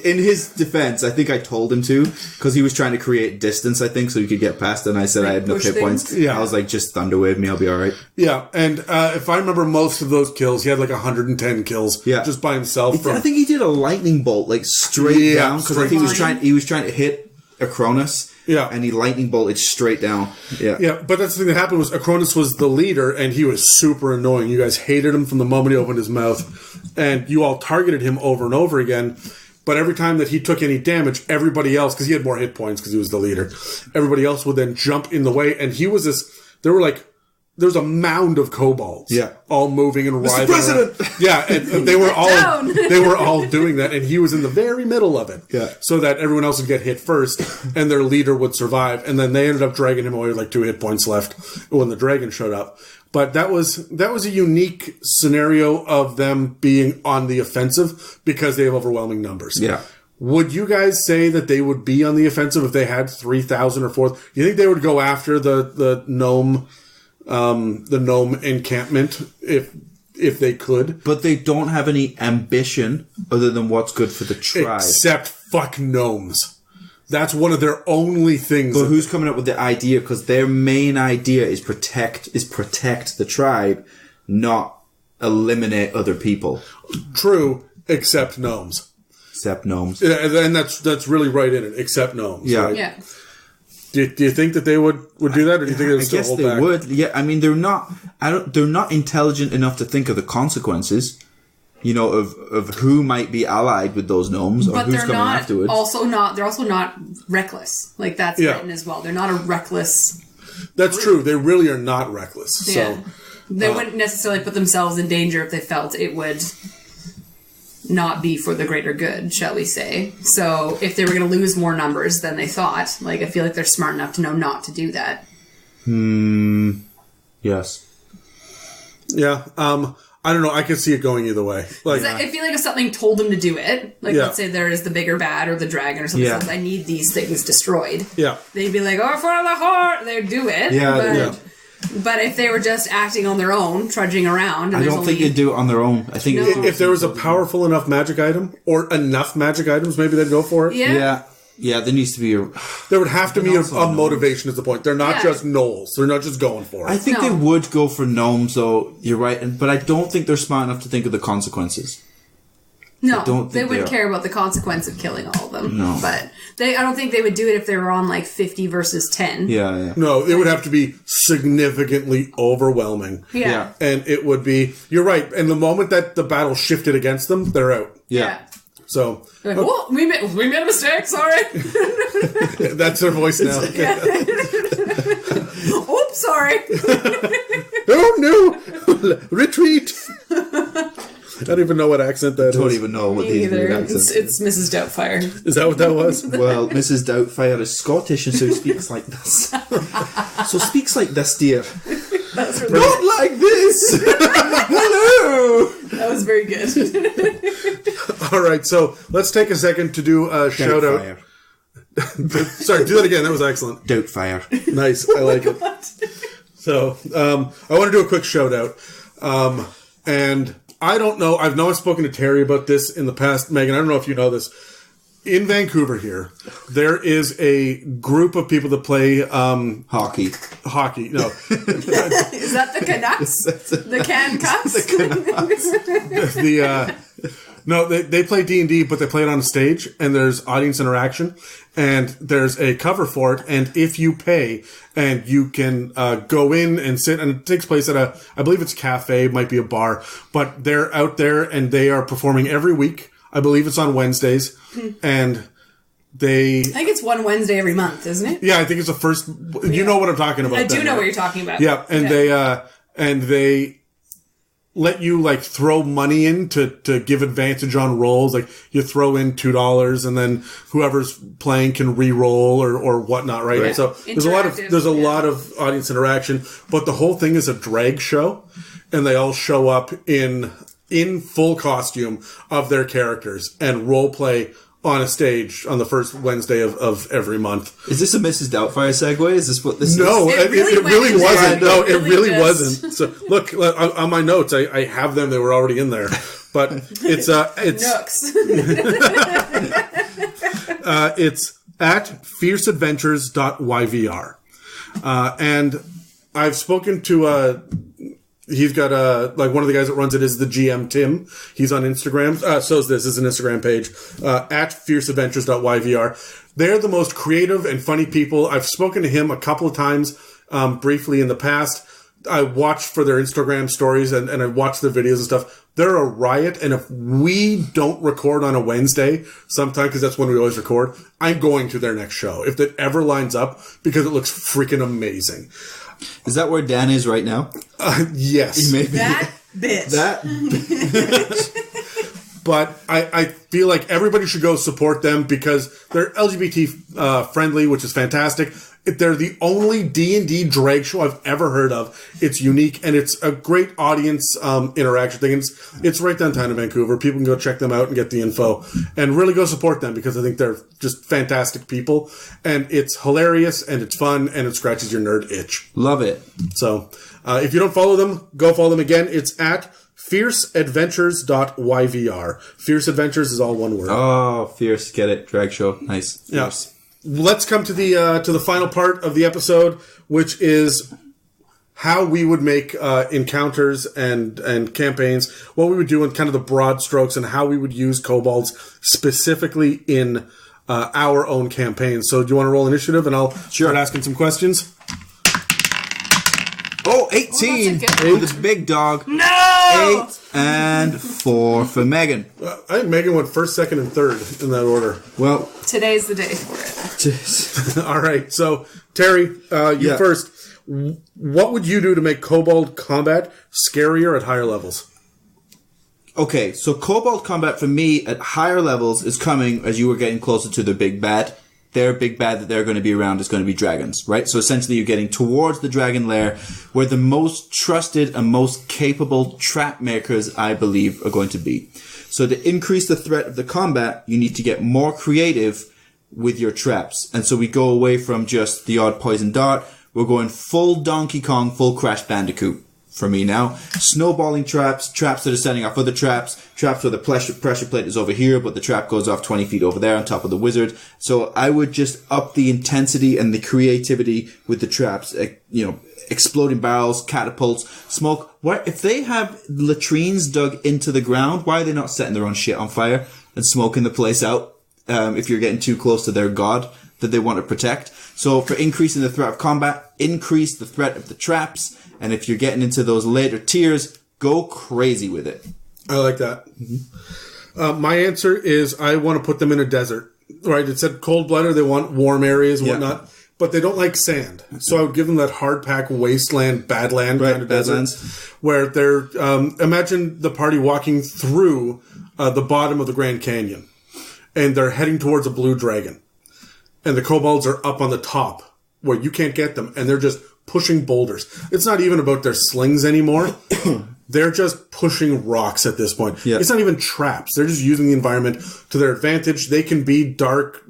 In his defense, I think I told him to because he was trying to create distance, I think, so he could get past it, and I said I had no hit points. Yeah. I was just thunder wave me, I'll be alright. Yeah, and if I remember most of those kills, he had 110 kills just by himself. I think he did a lightning bolt straight down because I think he was trying to hit Acronis. Yeah. And he lightning bolted straight down. Yeah. Yeah, but that's the thing that happened was Acronis was the leader, and he was super annoying. You guys hated him from the moment he opened his mouth, and you all targeted him over and over again. But every time that he took any damage, everybody else, because he had more hit points because he was the leader, everybody else would then jump in the way. And he was there was a mound of kobolds. Yeah. All moving and writhing. Mr. President! Yeah, and they were all doing that. And he was in the very middle of it. Yeah. So that everyone else would get hit first and their leader would survive. And then they ended up dragging him away with 2 hit points left when the dragon showed up. But that was a unique scenario of them being on the offensive because they have overwhelming numbers. Yeah. Would you guys say that they would be on the offensive if they had 3,000 or 4,000? You think they would go after the gnome encampment if they could? But they don't have any ambition other than what's good for the tribe. Except fuck gnomes. That's one of their only things. But who's coming up with the idea? Because their main idea is protect the tribe, not eliminate other people. True, except gnomes. Except gnomes. Yeah, and that's really right in it. Except gnomes. Yeah. Right? Yeah. Do you think that they would do that, or do you think they would still hold back? I guess they would. Yeah, I mean they're not. They're not intelligent enough to think of the consequences. of who might be allied with those gnomes or But who's they're coming not afterwards. they're also not reckless. Like, that's written as well. They're not a reckless. That's true. They really are not reckless. Yeah. So They wouldn't necessarily put themselves in danger if they felt it would not be for the greater good, shall we say. So if they were going to lose more numbers than they thought, like, I feel like they're smart enough to know not to do that. Yes. yeah, I don't know. I could see it going either way. Like, I feel like if something told them to do it, like, Yeah. let's say there is the bigger bad or the dragon or something, Yeah. says, I need these things destroyed. yeah, They'd be like, oh, for the Horde! They'd do it. Yeah, But if they were just acting on their own, trudging around, and I don't think they'd do it on their own. I think No. if there was a powerful enough magic item or enough magic items, maybe they'd go for it. Yeah, there needs to be a... There would have to be also a motivation is the point. They're not Yeah. just gnolls. They're not just going for it. I think No. they would go for gnomes, though. You're right. But I don't think they're smart enough to think of the consequences. No, don't they think wouldn't they are. care about the consequence of killing all of them. No. But I don't think they would do it if they were on, like, 50 versus 10. Yeah. No, it would have to be significantly overwhelming. Yeah. And it would be, you're right. And the moment that the battle shifted against them, they're out. Yeah. So Like, oh, we made a mistake, sorry. that's their voice now. Oops, sorry. Oh no! Retreat! I don't even know what accent that is. Don't even know what Me these either. weird accents It's Mrs. Doubtfire. Is that what that was? Well, Mrs. Doubtfire is Scottish and so speaks like this. So speaks like this, dear. That's really Not like this! Hello! That was very good. All right, so let's take a second to do a shout out. Doubtfire. Sorry, do that again. That was excellent. Doubtfire. Nice. I like it. So, I want to do a quick shout out. And I don't know, I've not spoken to Terry about this in the past. Megan, I don't know if you know this. In Vancouver here, there is a group of people that play Hockey. hockey. No. Is that the Canucks? The Can Cups? No, they play D&D, but they play it on stage, and there's audience interaction, and there's a cover for it, and if you pay, and you can go in and sit, and it takes place at I believe it's a cafe, might be a bar, but they're out there, and they are performing every week. I believe it's on Wednesdays, and I think it's one Wednesday every month, isn't it? yeah, I think it's the first, you know what I'm talking about. I do then, know right? what you're talking about. Yeah, and Okay. they let you like throw money in to give advantage on rolls. Like you throw in $2 and then whoever's playing can re-roll or whatnot, right? Right. So there's a lot of audience interaction, but the whole thing is a drag show, and they all show up in full costume of their characters and role play on a stage on the first Wednesday of every month. Is this a Mrs. Doubtfire segue? Is this what this is? No, it really went wasn't. into No, it. it really Really just- wasn't. So look on my notes, I have them. They were already in there, but it's Nooks. it's at fierceadventures.yvr, and I've spoken to he's got like one of the guys that runs it is the GM Tim. He's on Instagram. So is this is an Instagram page at fierceadventures.yvr. They're the most creative and funny people. I've spoken to him a couple of times briefly in the past. I watched for their Instagram stories and I watched their videos and stuff. They're a riot. And if we don't record on a Wednesday sometime, because that's when we always record, I'm going to their next show if that ever lines up because it looks freaking amazing. Is that where Dan is right now? Yes. Maybe. That bitch. But I feel like everybody should go support them because they're LGBT friendly, which is fantastic. They're the only D&D drag show I've ever heard of. It's unique, and it's a great audience interaction thing. It's right downtown in Vancouver. People can go check them out and get the info. And really go support them because I think they're just fantastic people. And it's hilarious, and it's fun, and it scratches your nerd itch. Love it. So if you don't follow them, go follow them again. It's at fierceadventures.yvr. Fierce Adventures is all one word. Oh, fierce. Get it. Drag show. Nice. Fierce. Yeah. Let's come to the final part of the episode, which is how we would make encounters and campaigns, what we would do in kind of the broad strokes, and how we would use kobolds specifically in our own campaigns. So do you want to roll initiative, and I'll start asking some questions? Oh, 18 that's a for the big dog. No! 8 and 4 for Megan. I think Megan went first, second, and third in that order. Well, Today's the day for it. All right. So, Terry, you first. What would you do to make kobold combat scarier at higher levels? Okay, so kobold combat for me at higher levels is coming as you were getting closer to the big bad. Their big bad that they're going to be around is going to be dragons, right? So essentially you're getting towards the dragon lair where the most trusted and most capable trap makers, I believe, are going to be. So to increase the threat of the combat, you need to get more creative with your traps. And so we go away from just the odd poison dart. We're going full Donkey Kong, full Crash Bandicoot for me now. Snowballing traps, traps that are setting off other traps, traps where the pressure plate is over here, but the trap goes off 20 feet over there on top of the wizard. So I would just up the intensity and the creativity with the traps. Exploding barrels, catapults, smoke. What if they have latrines dug into the ground? Why are they not setting their own shit on fire and smoking the place out? If you're getting too close to their god that they want to protect. So for increasing the threat of combat, increase the threat of the traps. And if you're getting into those later tiers, go crazy with it. I like that. Mm-hmm. My answer is I want to put them in a desert. Right? It said cold-blooded. They want warm areas and whatnot. But they don't like sand. So I would give them that hard-packed wasteland, badland kind of desert. Where they're... imagine the party walking through the bottom of the Grand Canyon. And they're heading towards a blue dragon. And the kobolds are up on the top where you can't get them. And they're just pushing boulders. It's not even about their slings anymore. They're just pushing rocks at this point. Yeah. It's not even traps. They're just using the environment to their advantage. They can be dark,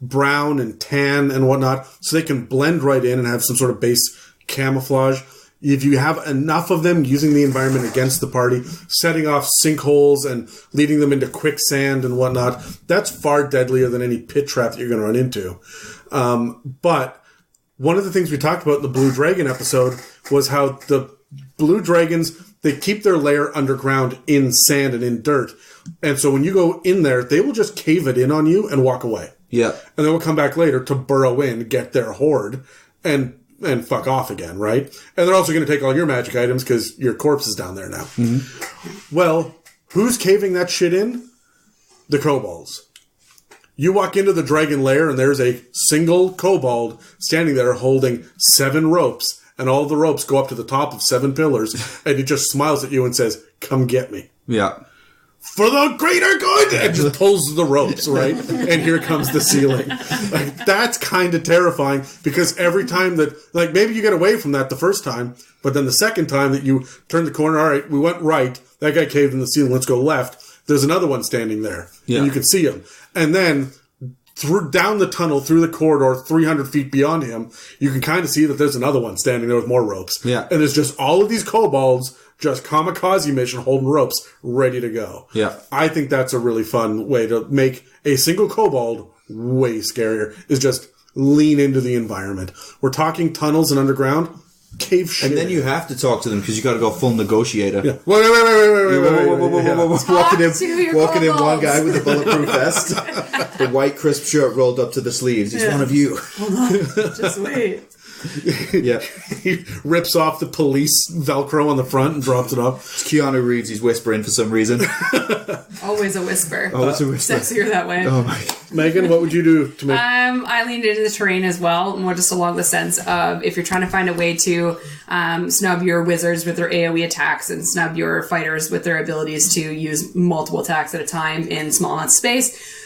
brown and tan and whatnot. So they can blend right in and have some sort of base camouflage. If you have enough of them using the environment against the party, setting off sinkholes and leading them into quicksand and whatnot, that's far deadlier than any pit trap that you're going to run into. But one of the things we talked about in the Blue Dragon episode was how the Blue Dragons, they keep their lair underground in sand and in dirt. And so when you go in there, they will just cave it in on you and walk away. Yeah. And then we'll come back later to burrow in, get their horde, and fuck off again, right? And they're also going to take all your magic items because your corpse is down there now. Mm-hmm. Well, who's caving that shit in? The kobolds. You walk into the dragon lair and there's a single kobold standing there holding 7 ropes, and all the ropes go up to the top of 7 pillars, and he just smiles at you and says, "Come get me." Yeah. For the greater good! And just pulls the ropes, right? And here comes the ceiling. Like, that's kind of terrifying, because every time that, like, maybe you get away from that the first time, but then the second time that you turn the corner, all right, we went right, that guy caved in the ceiling, let's go left, there's another one standing there. Yeah. And you can see him. And then, down the tunnel, through the corridor, 300 feet beyond him, you can kind of see that there's another one standing there with more ropes. Yeah. And there's just all of these kobolds, just kamikaze mission, holding ropes, ready to go. Yeah. I think that's a really fun way to make a single kobold way scarier, is just lean into the environment. We're talking tunnels and underground. Cave shit. And then you have to talk to them because you got to go full negotiator. Yeah. Walking in, one guy with a bulletproof vest, the white crisp shirt rolled up to the sleeves. He's one of you. Hold on, just wait. Yeah, he rips off the police Velcro on the front and drops it off. It's Keanu Reeves. He's whispering for some reason. Always a whisper. Always a whisper. Sexier that way. Oh my. Megan, what would you do to make? I leaned into the terrain as well, more just along the sense of if you're trying to find a way to snub your wizards with their AoE attacks and snub your fighters with their abilities to use multiple attacks at a time in small amounts of space.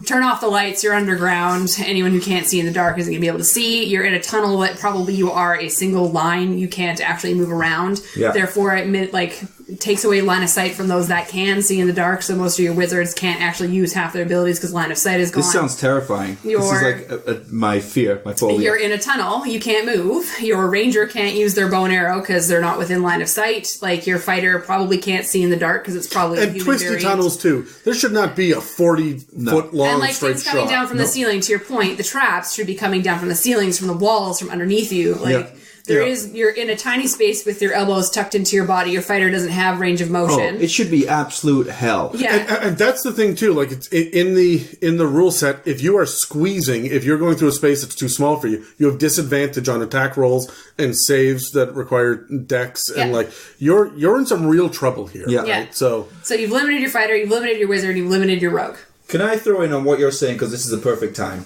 Turn off the lights, you're underground. Anyone who can't see in the dark isn't going to be able to see. You're in a tunnel that probably you are a single line. You can't actually move around. Yeah. Therefore, it takes away line of sight from those that can see in the dark, so most of your wizards can't actually use half their abilities because line of sight is gone. This sounds terrifying. This is like my fear, my phobia. You're in a tunnel, you can't move. Your ranger can't use their bow and arrow because they're not within line of sight. Like, your fighter probably can't see in the dark because it's probably and twisty variant. Tunnels too. There should not be a 40-foot long and straight things coming down from the ceiling. To your point, the traps should be coming down from the ceilings, from the walls, from underneath you. You're in a tiny space with your elbows tucked into your body. Your fighter doesn't have range of motion. It should be absolute hell. Yeah. And that's the thing too. Like it's in the rule set, if you are squeezing, if you're going through a space that's too small for you, you have disadvantage on attack rolls and saves that require dex, and like you're in some real trouble here. Yeah. Right? So you've limited your fighter, you've limited your wizard, you've limited your rogue. Can I throw in on what you're saying, because this is the perfect time?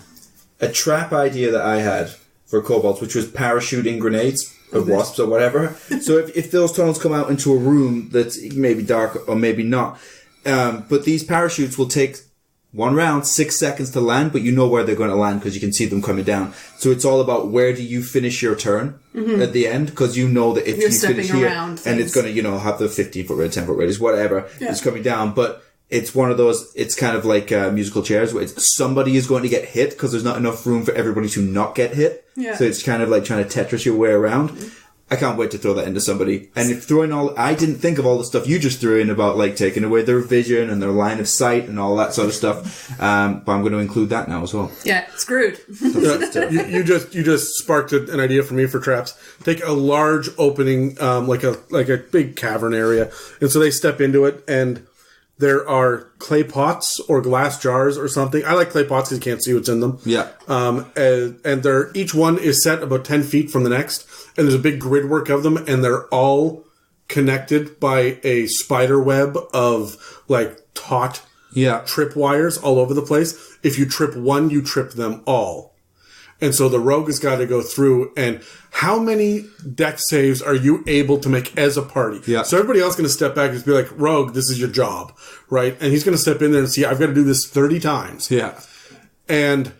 A trap idea that I had for kobolds, which was parachuting grenades or wasps or whatever. So if those tunnels come out into a room that's maybe dark or maybe not, but these parachutes will take one round, 6 seconds to land, but you know where they're going to land because you can see them coming down. So it's all about where do you finish your turn at the end, because you know that if you finish here, and it's going to, have the 15-foot radius, 10-foot radius, whatever, it's coming down. But it's one of those, it's kind of like musical chairs where somebody is going to get hit because there's not enough room for everybody to not get hit. Yeah. So it's kind of like trying to Tetris your way around. I can't wait to throw that into somebody. And if throwing I didn't think of all the stuff you just threw in about like taking away their vision and their line of sight and all that sort of stuff. But I'm going to include that now as well. Yeah, screwed. you just sparked an idea for me for traps. Take a large opening, like a big cavern area, and so they step into it, and there are clay pots or glass jars or something. I like clay pots because you can't see what's in them. Yeah. And each one is set about 10 feet from the next. And there's a big grid work of them. And they're all connected by a spider web of like taut trip wires all over the place. If you trip one, you trip them all. And so the rogue has got to go through, and how many dex saves are you able to make as a party? Yeah. So everybody else is going to step back and just be like, rogue, this is your job, right? And he's going to step in there and see, I've got to do this 30 times. Yeah. And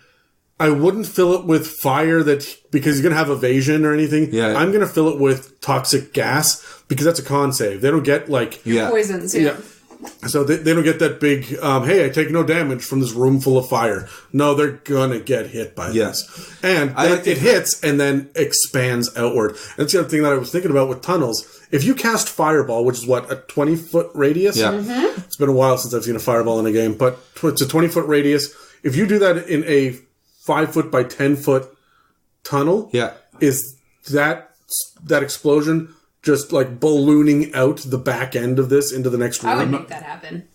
I wouldn't fill it with fire because he's going to have evasion or anything. Yeah. I'm going to fill it with toxic gas because that's a con save. They don't get like... Poisons, yeah. So they don't get that big, hey, I take no damage from this room full of fire. No, they're gonna get hit by this. And then it hits and then expands outward. And that's the other thing that I was thinking about with tunnels. If you cast Fireball, which is what, a 20-foot radius? Yeah. Mm-hmm. It's been a while since I've seen a Fireball in a game, but it's a 20-foot radius. If you do that in a 5-foot by 10-foot tunnel, is that explosion just like ballooning out the back end of this into the next room? I would make that happen.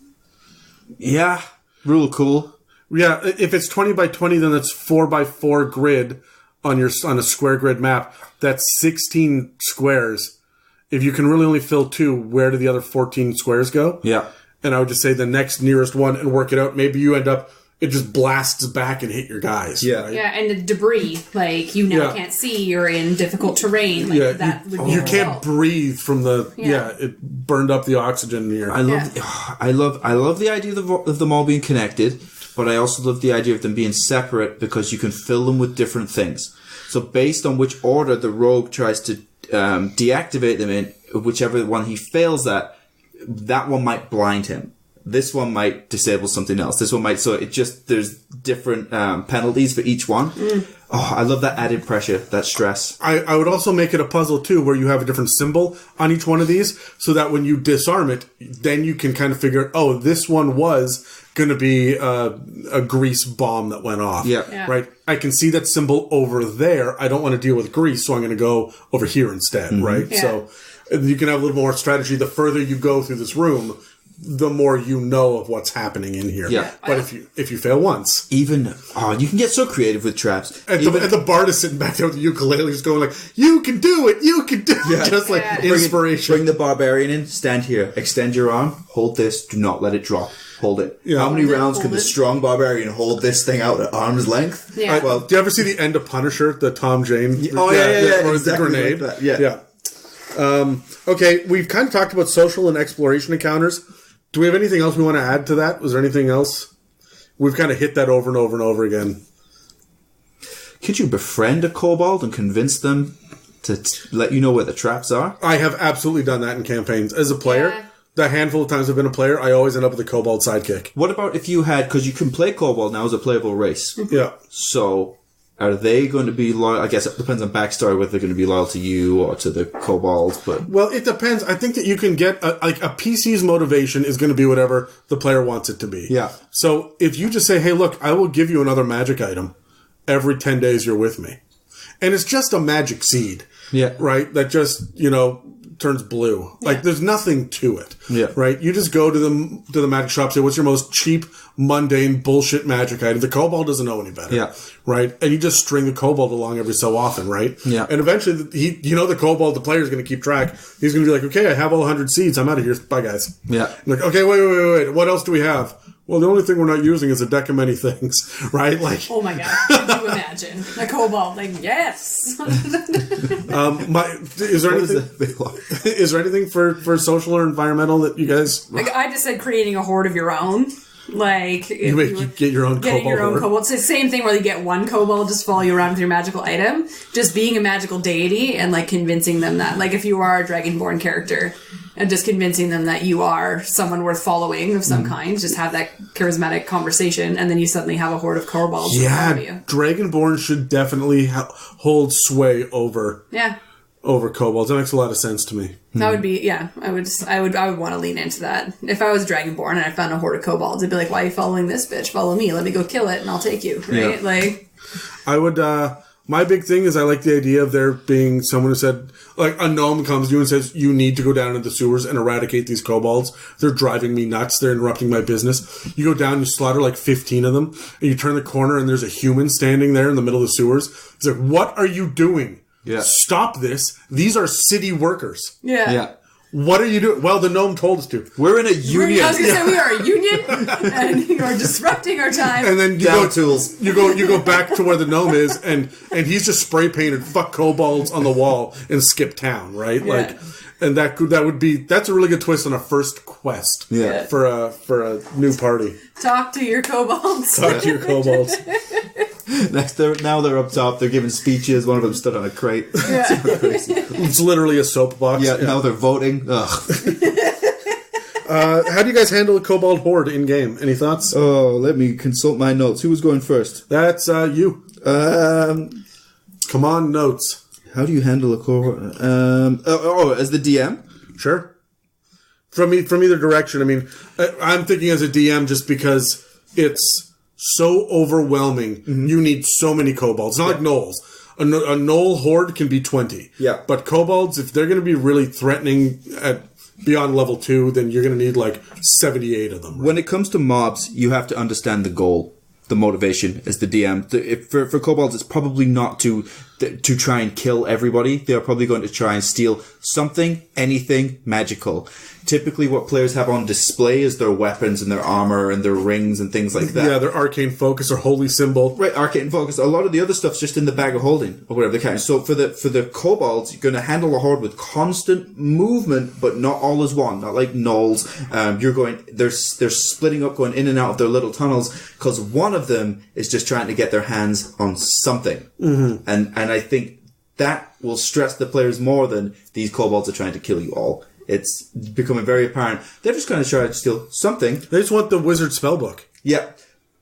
Yeah. Real cool. Yeah, if it's 20 by 20, then that's 4 by 4 grid on a square grid map. That's 16 squares. If you can really only fill 2, where do the other 14 squares go? Yeah. And I would just say the next nearest one and work it out. Maybe you end up, it just blasts back and hit your guys. Yeah. Right? Yeah, and the debris, like, you now can't see, you're in difficult terrain. Like, that would be you can't breathe from the, it burned up the oxygen in here. I love the idea of them all being connected, but I also love the idea of them being separate because you can fill them with different things. So based on which order the rogue tries to deactivate them in, whichever one he fails at, that one might blind him. This one might disable something else. This one might, so it just, there's different penalties for each one. Oh, I love that added pressure, that stress. I would also make it a puzzle too, where you have a different symbol on each one of these, so that when you disarm it, then you can kind of figure, oh, this one was going to be a grease bomb that went off. Yeah. Right? I can see that symbol over there. I don't want to deal with grease, so I'm going to go over here instead, right? Yeah. So you can have a little more strategy. The further you go through this room, the more you know of what's happening in here. Yeah. But if you fail once... you can get so creative with traps. And the bard is sitting back there with the ukulele just going like, you can do it, you can do it. Just like inspiration. Bring the barbarian in, stand here, extend your arm, hold this, do not let it drop. Hold it. Yeah. How many rounds can the strong barbarian hold this thing out at arm's length? Yeah. Well, do you ever see the end of Punisher, the Tom Jane? Yeah. Or exactly the grenade? like that. Yeah. Okay, we've kind of talked about social and exploration encounters. Do we have anything else we want to add to that? Was there anything else? We've kind of hit that over and over and over again. Could you befriend a kobold and convince them to let you know where the traps are? I have absolutely done that in campaigns. As a player, the handful of times I've been a player, I always end up with a kobold sidekick. What about if you had, because you can play kobold now as a playable race. Yeah. So... are they going to be loyal? I guess it depends on backstory whether they're going to be loyal to you or to the kobolds. But well, it depends. I think that you can get a PC's motivation is going to be whatever the player wants it to be. Yeah. So if you just say, "Hey, look, I will give you another magic item every 10 days you're with me," and it's just a magic seed. Yeah. Right? That just, turns blue. Like, there's nothing to it. Yeah. Right? You just go to the magic shop, say, what's your most cheap, mundane, bullshit magic item? The kobold doesn't know any better. Yeah. Right? And you just string the kobold along every so often, right? Yeah. And eventually, the kobold, the player's going to keep track. He's going to be like, okay, I have all 100 seeds. I'm out of here. Bye, guys. Yeah. Like, okay, wait. What else do we have? Well, the only thing we're not using is a deck of many things, right? Like, oh my god, could you imagine a kobold? Like, yes. Is there anything for social or environmental that you guys? Like, I just said creating a horde of your own. Like, you get your own kobold. It's the same thing where you get one kobold just follow you around with your magical item. Just being a magical deity and like convincing them that, like, if you are a dragonborn character, and just convincing them that you are someone worth following of some kind. Just have that charismatic conversation, and then you suddenly have a horde of kobolds around you. Dragonborn should definitely hold sway over kobolds. That makes a lot of sense to me. That would be, I would want to lean into that. If I was Dragonborn and I found a horde of kobolds, I'd be like, why are you following this bitch? Follow me. Let me go kill it and I'll take you. Right? Yeah. Like, I would, my big thing is I like the idea of there being someone who said, like, a gnome comes to you and says, you need to go down into the sewers and eradicate these kobolds. They're driving me nuts. They're interrupting my business. You go down, you slaughter like 15 of them, and you turn the corner and there's a human standing there in the middle of the sewers. He's like, what are you doing? Yeah. Stop this. These are city workers. Yeah. Yeah. What are you doing? Well, the gnome told us to. We're in a union. I was going to say, we are a union, and you are disrupting our time. And then tools. You go back to where the gnome is, and he's just spray painted "fuck kobolds" on the wall and skip town, right? Yeah. Like, and that's a really good twist on a first quest. Yeah. For a new party. Talk to your kobolds. Talk to your kobolds. Now they're up top. They're giving speeches. One of them stood on a crate. Yeah. It's literally a soapbox. Yeah. Now they're voting. Ugh. How do you guys handle a kobold horde in game? Any thoughts? Oh, let me consult my notes. Who was going first? That's you. Come on, notes. How do you handle a kobold? As the DM? Sure. From either direction. I mean, I'm thinking as a DM just because it's so overwhelming. Mm-hmm. You need so many kobolds. It's not like gnolls. A gnoll horde can be 20. Yeah. But kobolds, if they're going to be really threatening at beyond level 2, then you're going to need like 78 of them. Right? When it comes to mobs, you have to understand the goal, the motivation as the DM. For kobolds, it's probably not to try and kill everybody. They're probably going to try and steal something, anything magical. Typically what players have on display is their weapons and their armor and their rings and things like that. Yeah, their arcane focus or holy symbol. Right, arcane focus. A lot of the other stuff's just in the bag of holding or whatever they can. So for the kobolds, you're going to handle a horde with constant movement, but not all as one. Not like gnolls. They're splitting up, going in and out of their little tunnels because one of them is just trying to get their hands on something. Mm-hmm. And I think that will stress the players more than these kobolds are trying to kill you all. It's becoming very apparent. They're just kind of trying to steal something. They just want the wizard spellbook. Yeah.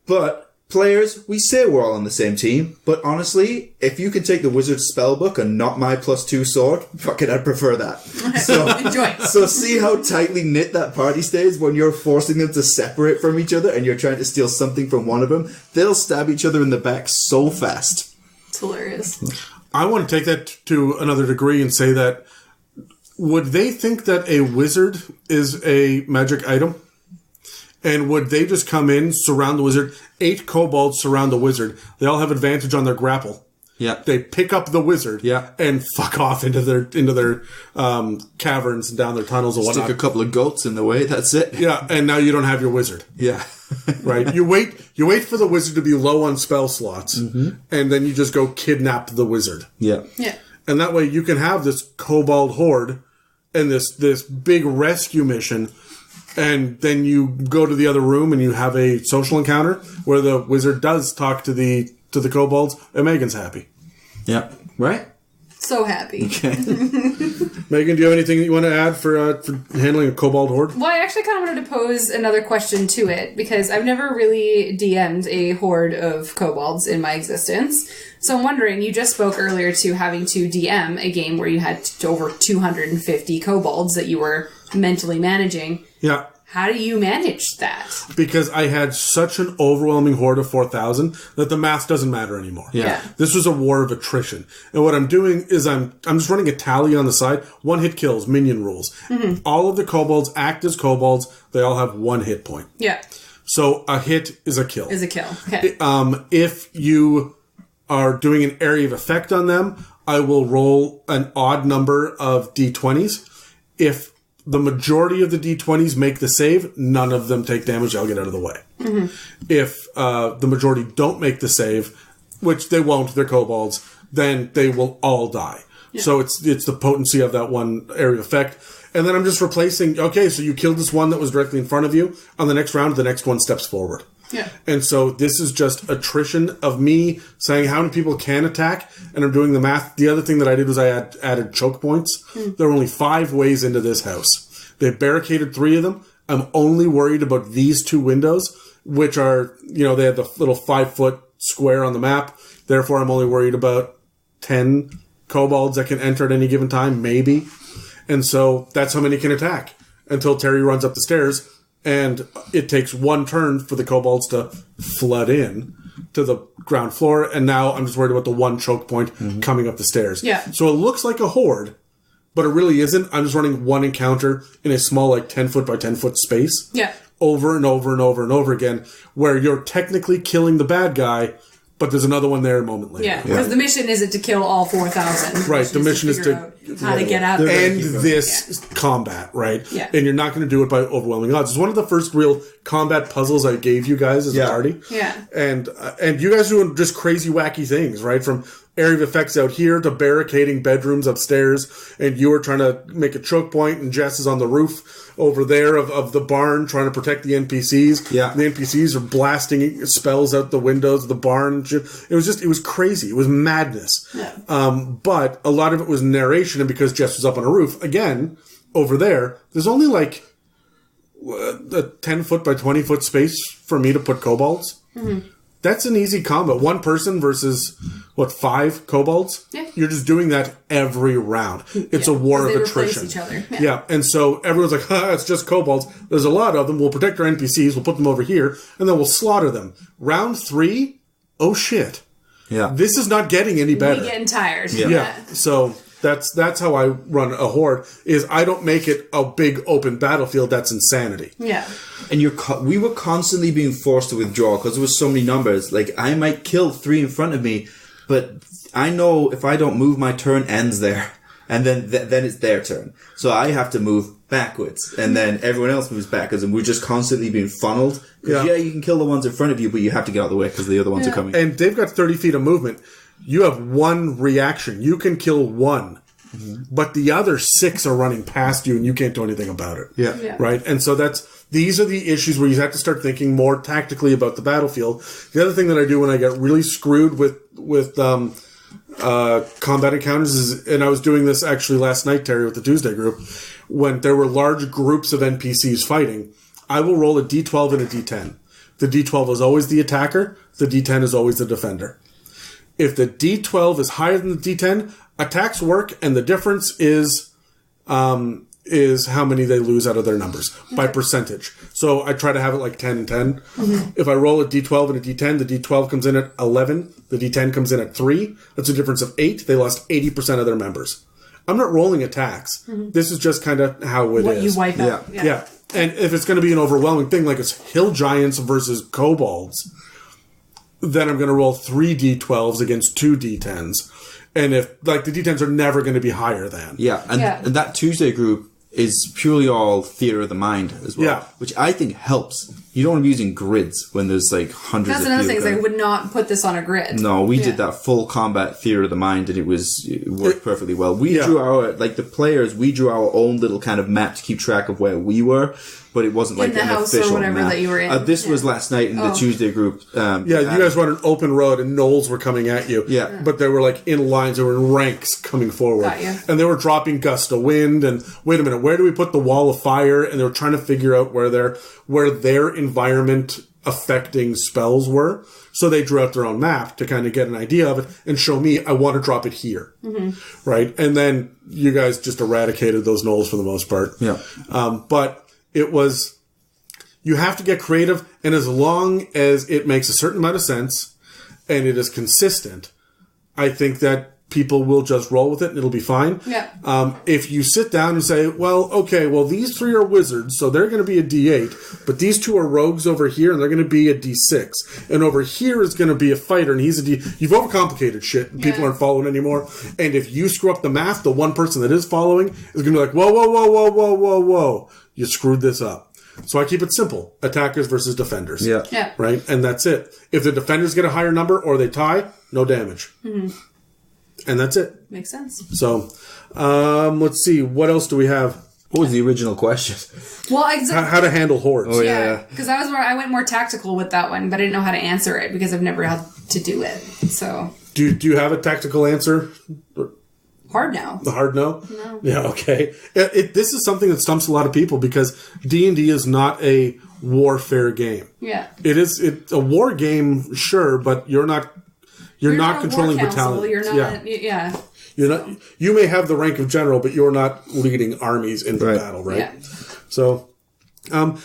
But players, we say we're all on the same team, but honestly, if you can take the wizard spellbook and not my +2 sword, fucking I'd prefer that. So, enjoy. So see how tightly knit that party stays when you're forcing them to separate from each other and you're trying to steal something from one of them. They'll stab each other in the back so fast. It's hilarious. I want to take that to another degree and say that would they think that a wizard is a magic item? And would they just come in, surround the wizard? 8 kobolds surround the wizard. They all have advantage on their grapple. Yeah. They pick up the wizard. Yeah. And fuck off into their caverns and down their tunnels and whatnot. Stick a couple of goats in the way. That's it. Yeah. And now you don't have your wizard. Yeah. Right. You wait for the wizard to be low on spell slots, and then you just go kidnap the wizard. Yeah. Yeah. And that way you can have this kobold horde and this big rescue mission, and then you go to the other room and you have a social encounter where the wizard does talk to the kobolds, and Megan's happy. Yeah. Right? So happy. Okay. Megan, do you have anything that you want to add for handling a kobold horde? Well, I actually kind of wanted to pose another question to it, because I've never really DM'd a horde of kobolds in my existence. So I'm wondering, you just spoke earlier to having to DM a game where you had over 250 kobolds that you were mentally managing. Yeah. How do you manage that? Because I had such an overwhelming horde of 4,000 that the math doesn't matter anymore. Yeah. This was a war of attrition. And what I'm doing is I'm just running a tally on the side. 1 hit kills, minion rules. Mm-hmm. All of the kobolds act as kobolds. They all have 1 hit point. Yeah. So a hit is a kill. Okay. If you are doing an area of effect on them, I will roll an odd number of d20s. If the majority of the d20s make the save, none of them take damage. I'll get out of the way. Mm-hmm. If the majority don't make the save, which they won't, they're kobolds, then they will all die. Yeah. So it's the potency of that one area of effect. And then I'm just replacing, okay, so you killed this one that was directly in front of you. On the next round, the next one steps forward. Yeah. And so this is just attrition of me saying how many people can attack, and I'm doing the math. The other thing that I did was I added choke points. There are only 5 ways into this house. They barricaded 3 of them. I'm only worried about these 2 windows, which are, they have the little 5-foot square on the map. Therefore, I'm only worried about 10 kobolds that can enter at any given time, maybe. And so that's how many can attack until Terry runs up the stairs. And it takes 1 turn for the kobolds to flood in to the ground floor. And now I'm just worried about the 1 choke point coming up the stairs. Yeah. So it looks like a horde, but it really isn't. I'm just running 1 encounter in a small, 10-foot by 10-foot space. Yeah. Over and over and over and over again, where you're technically killing the bad guy, but there's another one there a moment later. Yeah, because the mission isn't to kill all 4,000. Right, the mission is to how to get out of end this combat, right? Yeah. And you're not going to do it by overwhelming odds. It's one of the first real combat puzzles I gave you guys as a party. Yeah. And you guys are doing just crazy, wacky things, right? From area of effects out here to barricading bedrooms upstairs, and you were trying to make a choke point, and Jess is on the roof over there of the barn trying to protect the NPCs. Yeah. The NPCs are blasting spells out the windows of the barn. It was crazy. It was madness. Yeah. But a lot of it was narration, and because Jess was up on a roof, again, over there's only a 10-foot by 20-foot space for me to put kobolds. Mm-hmm. That's an easy combo. 1 person versus, 5 kobolds? Yeah. You're just doing that every round. It's a war of attrition. Each other. Yeah. And so everyone's like, it's just kobolds. There's a lot of them. We'll protect our NPCs. We'll put them over here, and then we'll slaughter them. Round 3, oh shit. Yeah. This is not getting any better. We're getting tired. Yeah. So that's how I run a horde, is I don't make it a big open battlefield. That's insanity. Yeah. And we were constantly being forced to withdraw because there was so many numbers. I might kill 3 in front of me, but I know if I don't move, my turn ends there. And then it's their turn. So I have to move backwards. And then everyone else moves backwards. And we're just constantly being funneled. Yeah, you can kill the ones in front of you, but you have to get out of the way because the other ones are coming. And they've got 30 feet of movement. You have 1 reaction. You can kill 1. But the other 6 are running past you, and you can't do anything about it. Yeah. Right? And so these are the issues where you have to start thinking more tactically about the battlefield. The other thing that I do when I get really screwed with combat encounters is, and I was doing this actually last night, Terry, with the Tuesday group, when there were large groups of NPCs fighting, I will roll a D12 and a D10. The D12 is always the attacker. The D10 is always the defender. If the D12 is higher than the D10, attacks work, and the difference is how many they lose out of their numbers by percentage. So I try to have it 10 and 10. Mm-hmm. If I roll a D12 and a D10, the D12 comes in at 11, the D10 comes in at 3. That's a difference of 8. They lost 80% of their members. I'm not rolling attacks. Mm-hmm. This is just kind of how it is. What you wipe out. Yeah. And if it's going to be an overwhelming thing, like it's hill giants versus kobolds, then I'm going to roll 3 D12s against 2 D10s. And if, the D10s are never going to be higher than. Yeah, and that Tuesday group is purely all theater of the mind as well. Yeah. Which I think helps. You don't want to be using grids when there's hundreds of people. That's another thing, is I would not put this on a grid. No, we did that full combat theater of the mind, and it worked perfectly well. We drew the players, we drew our own little kind of map to keep track of where we were, but it wasn't in the an house official or whatever map. that you were in. This was last night in the Tuesday group. You guys were on an open road and gnolls were coming at you. Yeah. But they were in lines, they were in ranks coming forward. Got you. And they were dropping gusts of wind, and wait a minute, where do we put the wall of fire? And they were trying to figure out where their environment affecting spells were. So they drew out their own map to kind of get an idea of it and show me, I want to drop it here. Mm-hmm. Right? And then you guys just eradicated those gnolls for the most part. Yeah. But it was You have to get creative, and as long as it makes a certain amount of sense and it is consistent, I think that people will just roll with it and it'll be fine. Yeah. If you sit down and say, these 3 are wizards, so they're going to be a D8, but these 2 are rogues over here and they're going to be a D6. And over here is going to be a fighter and he's a D... You've overcomplicated shit and people aren't following anymore. And if you screw up the math, the one person that is following is going to be like, whoa. You screwed this up. So I keep it simple. Attackers versus defenders. Yeah. Right? And that's it. If the defenders get a higher number or they tie, no damage. Mm-hmm. And that's it. Makes sense. So, let's see. What else do we have? What was the original question? Well, how to handle hordes. Oh, yeah. Because I went more tactical with that one, but I didn't know how to answer it because I've never had to do it. So, do you have a tactical answer? Hard no. The hard no? No. Yeah, okay. This is something that stumps a lot of people because D&D is not a warfare game. Yeah. It's a war game, sure, but you're not controlling battalions. You're not. Yeah. You're not. You may have the rank of general, but you're not leading armies into battle, right? Yeah. So,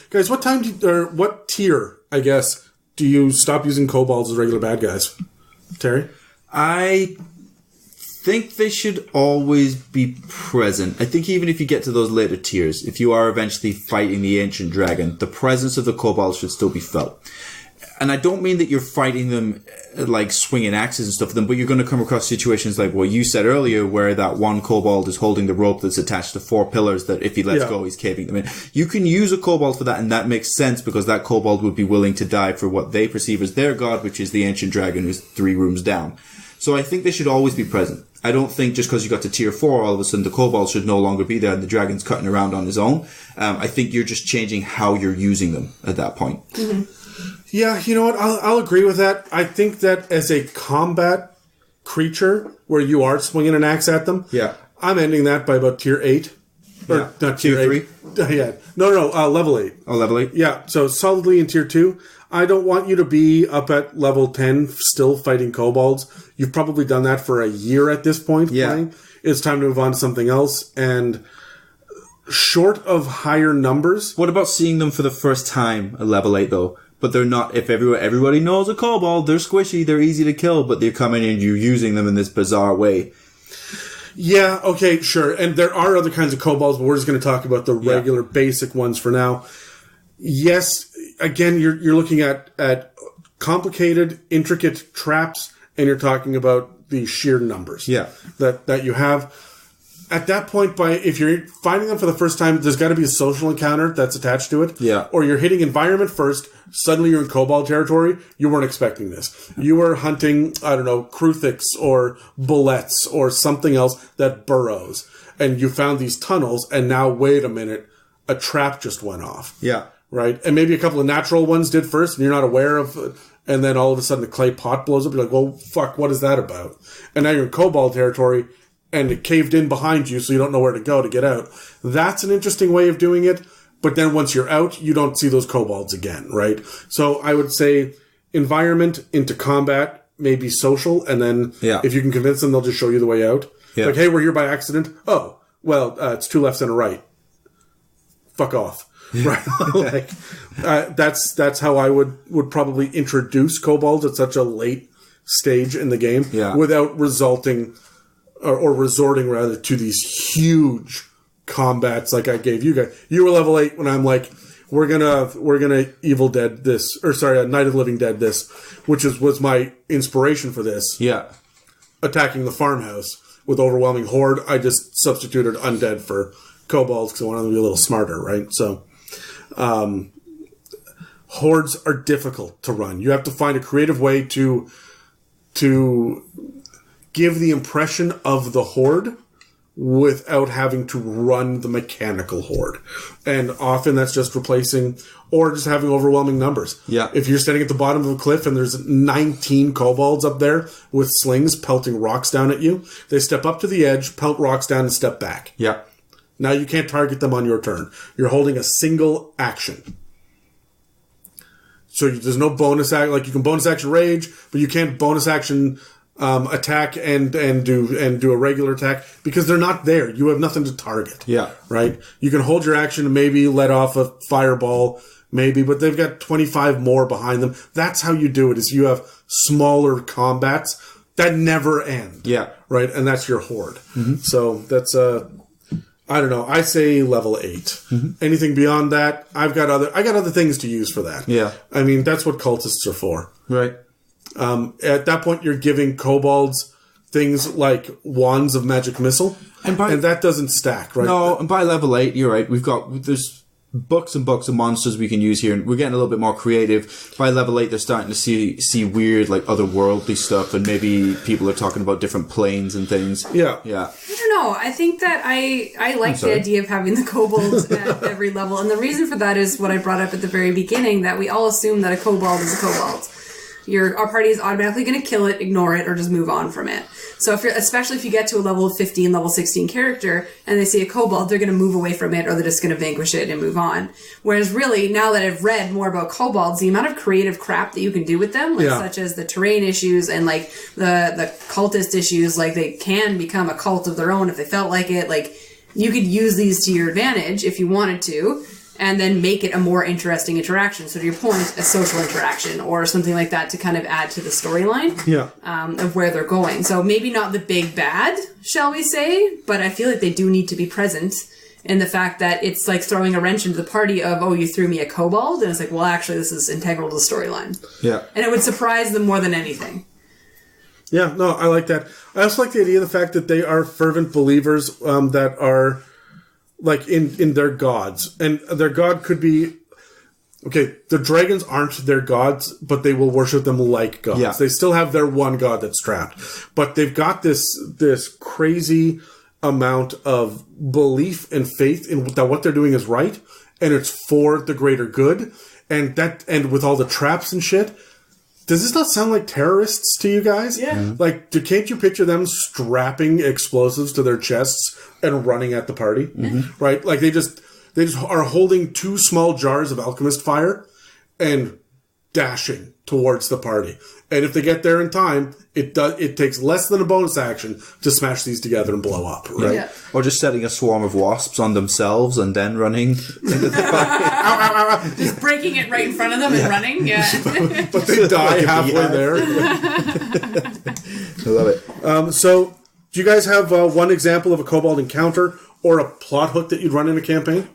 guys, what tier, I guess, do you stop using kobolds as regular bad guys? Terry? I think they should always be present. I think even if you get to those later tiers, if you are eventually fighting the ancient dragon, the presence of the kobolds should still be felt. And I don't mean that you're fighting them like swinging axes and stuff for them, but you're going to come across situations like what you said earlier, where that one kobold is holding the rope that's attached to 4 pillars that if he lets go, he's caving them in. You can use a kobold for that, and that makes sense because that kobold would be willing to die for what they perceive as their god, which is the ancient dragon who's 3 rooms down. So I think they should always be present. I don't think just because you got to tier 4, all of a sudden the kobold should no longer be there and the dragon's cutting around on his own. I think you're just changing how you're using them at that point. Mm-hmm. Yeah, you know what? I'll agree with that. I think that as a combat creature where you are swinging an axe at them, I'm ending that by about tier 8. Or not tier 3? Yeah. No, level 8. Oh, level 8? Yeah, so solidly in tier 2. I don't want you to be up at level 10 still fighting kobolds. You've probably done that for a year at this point. Playing. It's time to move on to something else. And short of higher numbers... What about seeing them for the first time at level 8, though? But they're not... If everybody knows a kobold, they're squishy, they're easy to kill, but they're coming in and you're using them in this bizarre way. Yeah, okay, sure. And there are other kinds of kobolds, but we're just going to talk about the regular basic ones for now. Yes, again, you're looking at complicated, intricate traps, and you're talking about the sheer numbers that you have. At that point, if you're finding them for the first time, there's got to be a social encounter that's attached to it. Yeah. Or you're hitting environment first, suddenly you're in kobold territory, you weren't expecting this. You were hunting, I don't know, Kruthiks or bullets or something else that burrows. And you found these tunnels, and now, wait a minute, a trap just went off. Yeah. Right? And maybe a couple of natural ones did first, and you're not aware of... And then all of a sudden the clay pot blows up. You're like, well, fuck, what is that about? And now you're in kobold territory, and it caved in behind you, so you don't know where to go to get out. That's an interesting way of doing it. But then once you're out, you don't see those kobolds again, right? So I would say environment into combat, maybe social, and then if you can convince them, they'll just show you the way out. Yeah. Like, hey, we're here by accident. Oh, well, it's 2 lefts and a right. Fuck off. Right? Like, that's how I would probably introduce kobolds at such a late stage in the game without resulting or resorting rather to these huge combats like I gave you guys. You were level 8 when I'm like, we're gonna Evil Dead this, or sorry, Night of the Living Dead this, which was my inspiration for this. Yeah. Attacking the farmhouse with overwhelming horde. I just substituted undead for kobolds because I wanted them to be a little smarter, right? So, hordes are difficult to run. You have to find a creative way to give the impression of the horde without having to run the mechanical horde. And often that's just replacing or just having overwhelming numbers. Yeah. If you're standing at the bottom of a cliff and there's 19 kobolds up there with slings pelting rocks down at you, they step up to the edge, pelt rocks down, and step back. Yeah. Now you can't target them on your turn. You're holding a single action. So there's no bonus action. Like, you can bonus action rage, but you can't bonus action attack and do a regular attack because they're not there. You have nothing to target. Yeah. Right? You can hold your action and maybe let off a fireball, maybe, but they've got 25 more behind them. That's how you do it, is you have smaller combats that never end. Yeah. Right? And that's your horde. So that's, I don't know. I say level 8. Anything beyond that, I got other things to use for that. Yeah. I mean, that's what cultists are for. Right. At that point, you're giving kobolds things like wands of magic missile, and that doesn't stack, right? No, and by level 8, you're right. There's books and books of monsters we can use here, and we're getting a little bit more creative. By level 8, they're starting to see weird, like, otherworldly stuff, and maybe people are talking about different planes and things. Yeah. Yeah. I don't know. I think that I like the idea of having the kobolds at every level, and the reason for that is what I brought up at the very beginning, that we all assume that a kobold is a kobold. Our party is automatically going to kill it, ignore it, or just move on from it. So especially if you get to a level 15, level 16 character, and they see a kobold, they're going to move away from it, or they're just going to vanquish it and move on. Whereas really, now that I've read more about kobolds, the amount of creative crap that you can do with them, such as the terrain issues and like the cultist issues, like they can become a cult of their own if they felt like it. Like you could use these to your advantage if you wanted to, and then make it a more interesting interaction. So to your point, a social interaction or something like that to kind of add to the storyline of where they're going. So maybe not the big bad, shall we say, but I feel like they do need to be present in the fact that it's like throwing a wrench into the party of, oh, you threw me a kobold? And it's like, well, actually, this is integral to the storyline. Yeah. And it would surprise them more than anything. Yeah, no, I like that. I also like the idea of the fact that they are fervent believers that are like in their gods, and their god could be the dragons aren't their gods, but they will worship them like gods. Yeah. They still have their one god that's trapped, but they've got this crazy amount of belief and faith in that what they're doing is right, and it's for the greater good, and with all the traps and shit. Does this not sound like terrorists to you guys? Yeah. Like, can't you picture them strapping explosives to their chests and running at the party? Right? Like, they just are holding 2 small jars of alchemist fire and dashing towards the party. And if they get there in time, it takes less than a bonus action to smash these together and blow up, right? Yeah. Or just setting a swarm of wasps on themselves and then running into the fire. Just breaking it right in front of them and running, but they die halfway there. I love it. So, do you guys have one example of a kobold encounter or a plot hook that you'd run in a campaign?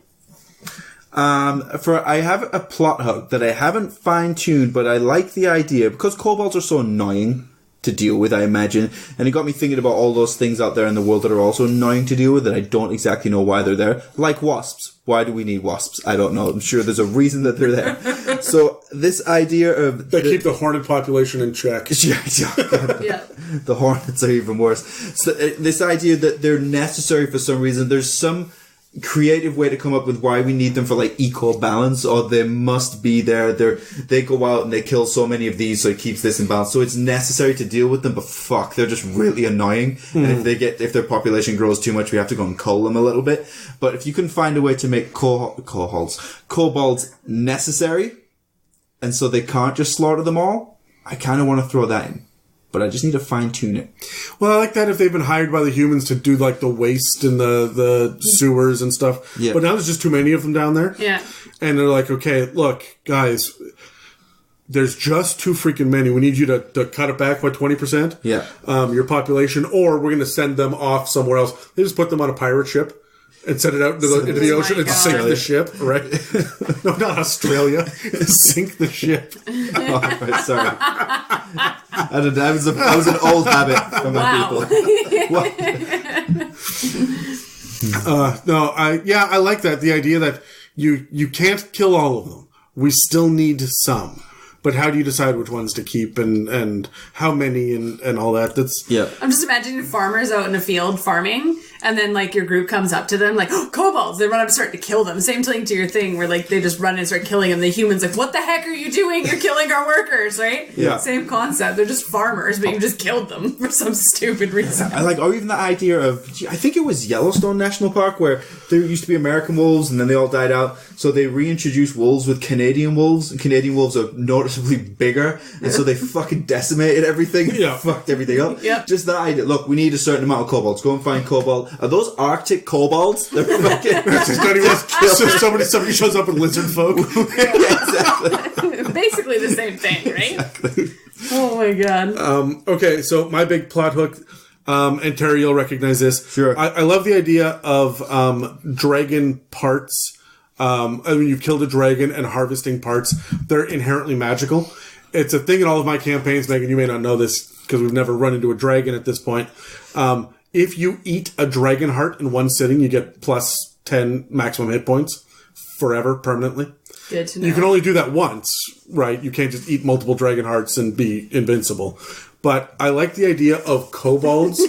I have a plot hook that I haven't fine-tuned, but I like the idea, because kobolds are so annoying to deal with, I imagine, and it got me thinking about all those things out there in the world that are also annoying to deal with that I don't exactly know why they're there. Like wasps. Why do we need wasps? I don't know. I'm sure there's a reason that they're there. So, this idea of... They keep the hornet population in check. Yeah. The hornets are even worse. So, this idea that they're necessary for some reason, there's some creative way to come up with why we need them for like eco balance, or they must be there. They go out and they kill so many of these, so it keeps this in balance. So it's necessary to deal with them, but fuck, they're just really annoying. And if their population grows too much, we have to go and cull them a little bit. But if you can find a way to make kobolds necessary, and so they can't just slaughter them all, I kind of want to throw that in. But I just need to fine-tune it. Well, I like that if they've been hired by the humans to do, like, the waste and the sewers and stuff. Yeah. But now there's just too many of them down there. Yeah. And they're like, okay, look, guys, there's just too freaking many. We need you to cut it back by 20%. Yeah. Your population, or we're going to send them off somewhere else. They just put them on a pirate ship and send it out into the ocean and sink the ship, right? No, not Australia. Sink the ship. Oh, right, sorry. That was an old habit from my people. I like that. The idea that you can't kill all of them. We still need some. But how do you decide which ones to keep and how many and all that? I'm just imagining farmers out in a field farming, and then like your group comes up to them like, oh, kobolds! They run up and start to kill them. Same thing to your thing where like they just run and start killing them. The humans like, what the heck are you doing? You're killing our workers, right? Yeah. Same concept. They're just farmers, but you just killed them for some stupid reason. I like, or even the idea of, I think it was Yellowstone National Park where there used to be American wolves and then they all died out. So they reintroduced wolves with Canadian wolves, and Canadian wolves are noticeably bigger, and so they fucking decimated everything. Yeah. Fucked everything up. Yeah. Just that idea. Look, we need a certain amount of kobolds. Go and find kobold. Are those Arctic kobolds? They're fucking... somebody shows up with lizard folk. Exactly. Basically the same thing, right? Exactly. Oh my god. Okay, so my big plot hook, and Terry, you'll recognize this. Sure. I love the idea of dragon parts. I mean, you've killed a dragon and harvesting parts. They're inherently magical. It's a thing in all of my campaigns, Megan. You may not know this because we've never run into a dragon at this point. If you eat a dragon heart in one sitting, you get plus 10 maximum hit points forever, permanently. Good to know. You can only do that once, right? You can't just eat multiple dragon hearts and be invincible. But I like the idea of kobolds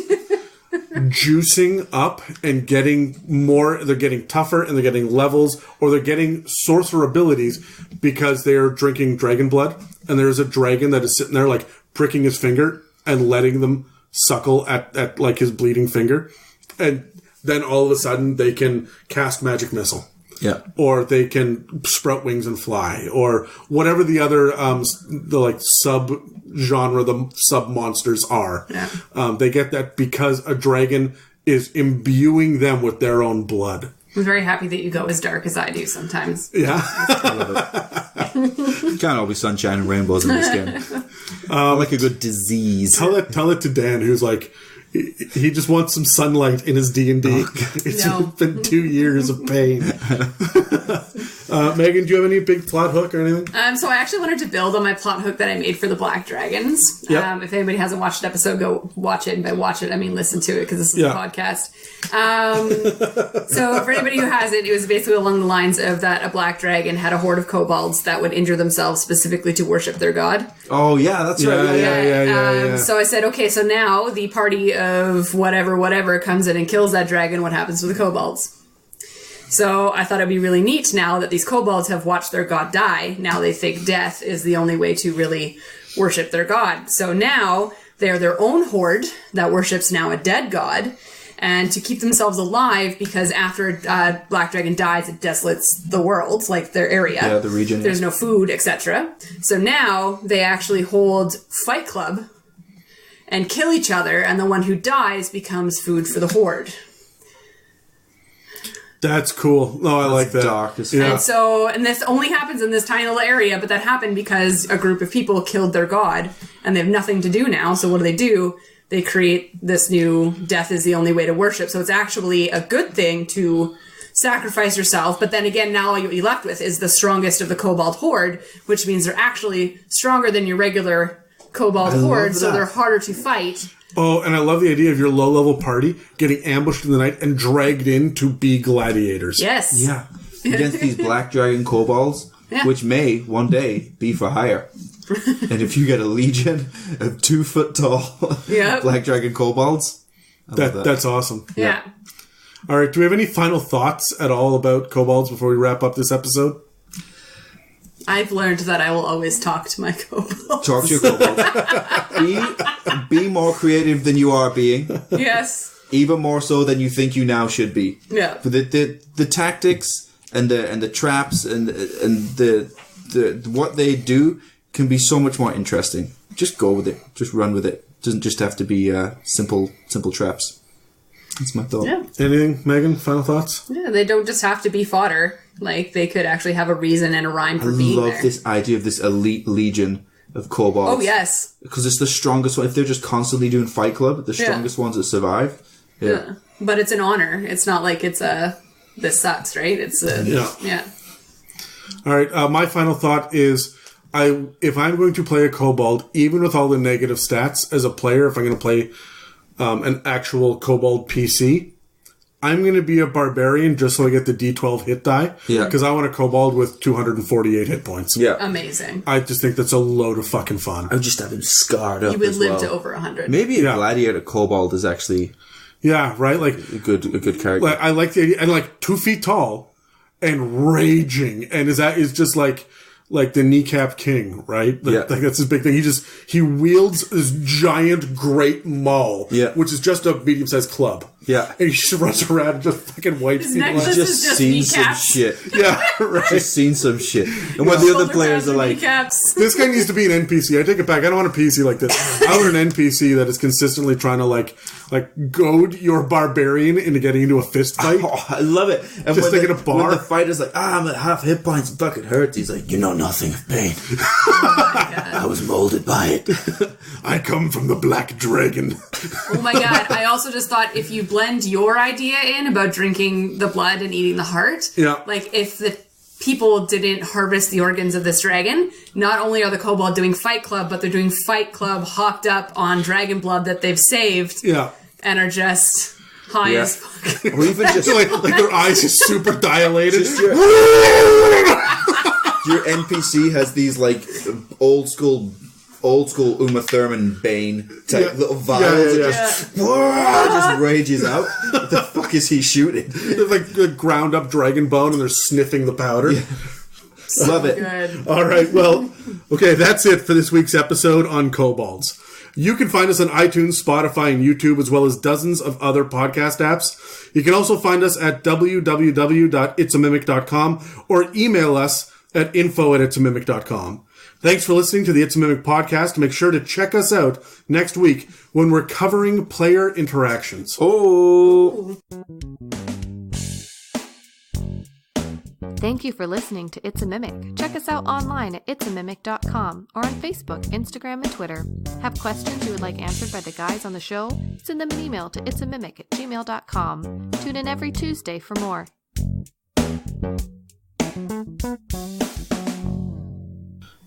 juicing up and getting more. They're getting tougher and they're getting levels, or they're getting sorcerer abilities because they're drinking dragon blood. And there's a dragon that is sitting there like pricking his finger and letting them suckle at like his bleeding finger. And then all of a sudden they can cast magic missile. Yeah. Or they can sprout wings and fly, or whatever the other the like sub genre, the sub monsters are. Yeah. They get that because a dragon is imbuing them with their own blood. I'm very happy that you go as dark as I do sometimes. Yeah. Can't all be sunshine and rainbows in this game. Like a good disease. Tell it to Dan, who's like, he just wants some sunlight in his D&D. It's been 2 years of pain. Megan, do you have any big plot hook or anything? So I actually wanted to build on my plot hook that I made for the Black Dragons. Yep. If anybody hasn't watched the episode, go watch it. And by watch it, I mean listen to it, because this is a podcast. So for anybody who hasn't, it was basically along the lines of that a Black Dragon had a horde of kobolds that would injure themselves specifically to worship their god. Oh, yeah, that's right. Yeah. So I said, okay, so now the party of whatever comes in and kills that dragon. What happens to the kobolds? So I thought it'd be really neat now that these kobolds have watched their god die. Now they think death is the only way to really worship their god. So now they're their own horde that worships now a dead god. And to keep themselves alive, because after a Black Dragon dies, it desolates the world, like their area. Yeah, the region. There's no food, etc. So now they actually hold Fight Club and kill each other, and the one who dies becomes food for the horde. That's cool. No, I like that. Dark as Yeah. And this only happens in this tiny little area, but that happened because a group of people killed their god, and they have nothing to do now. So what do? They create this new death is the only way to worship. So it's actually a good thing to sacrifice yourself. But then again, now what you're left with is the strongest of the Kobold Horde, which means they're actually stronger than your regular Kobold Horde, so they're harder to fight. Oh, and I love the idea of your low-level party getting ambushed in the night and dragged in to be gladiators. Yes. Yeah. Against these black dragon kobolds, which may one day be for hire. And if you get a legion of 2 foot tall black dragon kobolds, that's awesome. Yeah. All right. Do we have any final thoughts at all about kobolds before we wrap up this episode? I've learned that I will always talk to my kobolds. Talk to your kobolds. Be more creative than you are being. Yes. Even more so than you think you now should be. Yeah. The tactics and the traps and the what they do can be so much more interesting. Just go with it. Just run with it. It doesn't just have to be simple traps. That's my thought. Yeah. Anything, Megan? Final thoughts? Yeah, they don't just have to be fodder. Like, they could actually have a reason and a rhyme for being there. I love this idea of this elite legion of kobolds. Oh, yes. Because it's the strongest one. If they're just constantly doing Fight Club, the strongest ones that survive. Yeah. But it's an honor. It's not like it's this sucks, right? It's yeah. All right. My final thought is, if I'm going to play a kobold, even with all the negative stats as a player, if I'm going to play an actual kobold PC, I'm going to be a barbarian just so I get the D12 hit die. Yeah. Because I want a kobold with 248 hit points. Yeah. Amazing. I just think that's a load of fucking fun. I would just have him scarred up. You would as live well. to over 100. Maybe a gladiator kobold is actually right? Like a good character. Like, I like the idea, and like 2 feet tall and raging, and is just like the kneecap king, right? Like that's his big thing. He wields this giant great maul, which is just a medium-sized club. Yeah. And he just runs around and just fucking wipes His people out. necklace is just seen some kneecaps. shit. Yeah, right. Just seen some shit. And when the other players are like, kneecaps. This guy needs to be an NPC. I take it back. I don't want a PC like this. I want an NPC that is consistently trying to like goad your barbarian into getting into a fist fight. oh, I love it. And Just when like in a bar? when the fighter's like, I'm at half hit points, it fucking hurts. He's like, you know nothing of pain. I was molded by it. I come from the Black Dragon. Oh my god, I also just thought if you blend your idea in about drinking the blood and eating the heart, Yeah. like if the people didn't harvest the organs of this dragon, not only are the kobold doing Fight Club, but they're doing Fight Club hopped up on dragon blood that they've saved Yeah. and are just high Yeah. as fuck. Or even just like their eyes is super dilated. Just your NPC has these like old school Uma Thurman Bane type Yeah. little vials. Yeah. Just rages out. What the fuck is he shooting? They're like a ground up dragon bone and they're sniffing the powder. Love it. Good. All right, well, okay, that's it for this week's episode on kobolds. You can find us on iTunes, Spotify, and YouTube, as well as dozens of other podcast apps. You can also find us at www.itsamimic.com or email us at info@itsamimic.com. Thanks for listening to the It's a Mimic podcast. Make sure to check us out next week when we're covering player interactions. Oh. Thank you for listening to It's a Mimic. Check us out online at itsamimic.com or on Facebook, Instagram, and Twitter. Have questions you would like answered by the guys on the show? Send them an email to itsamimic@gmail.com. Tune in every Tuesday for more.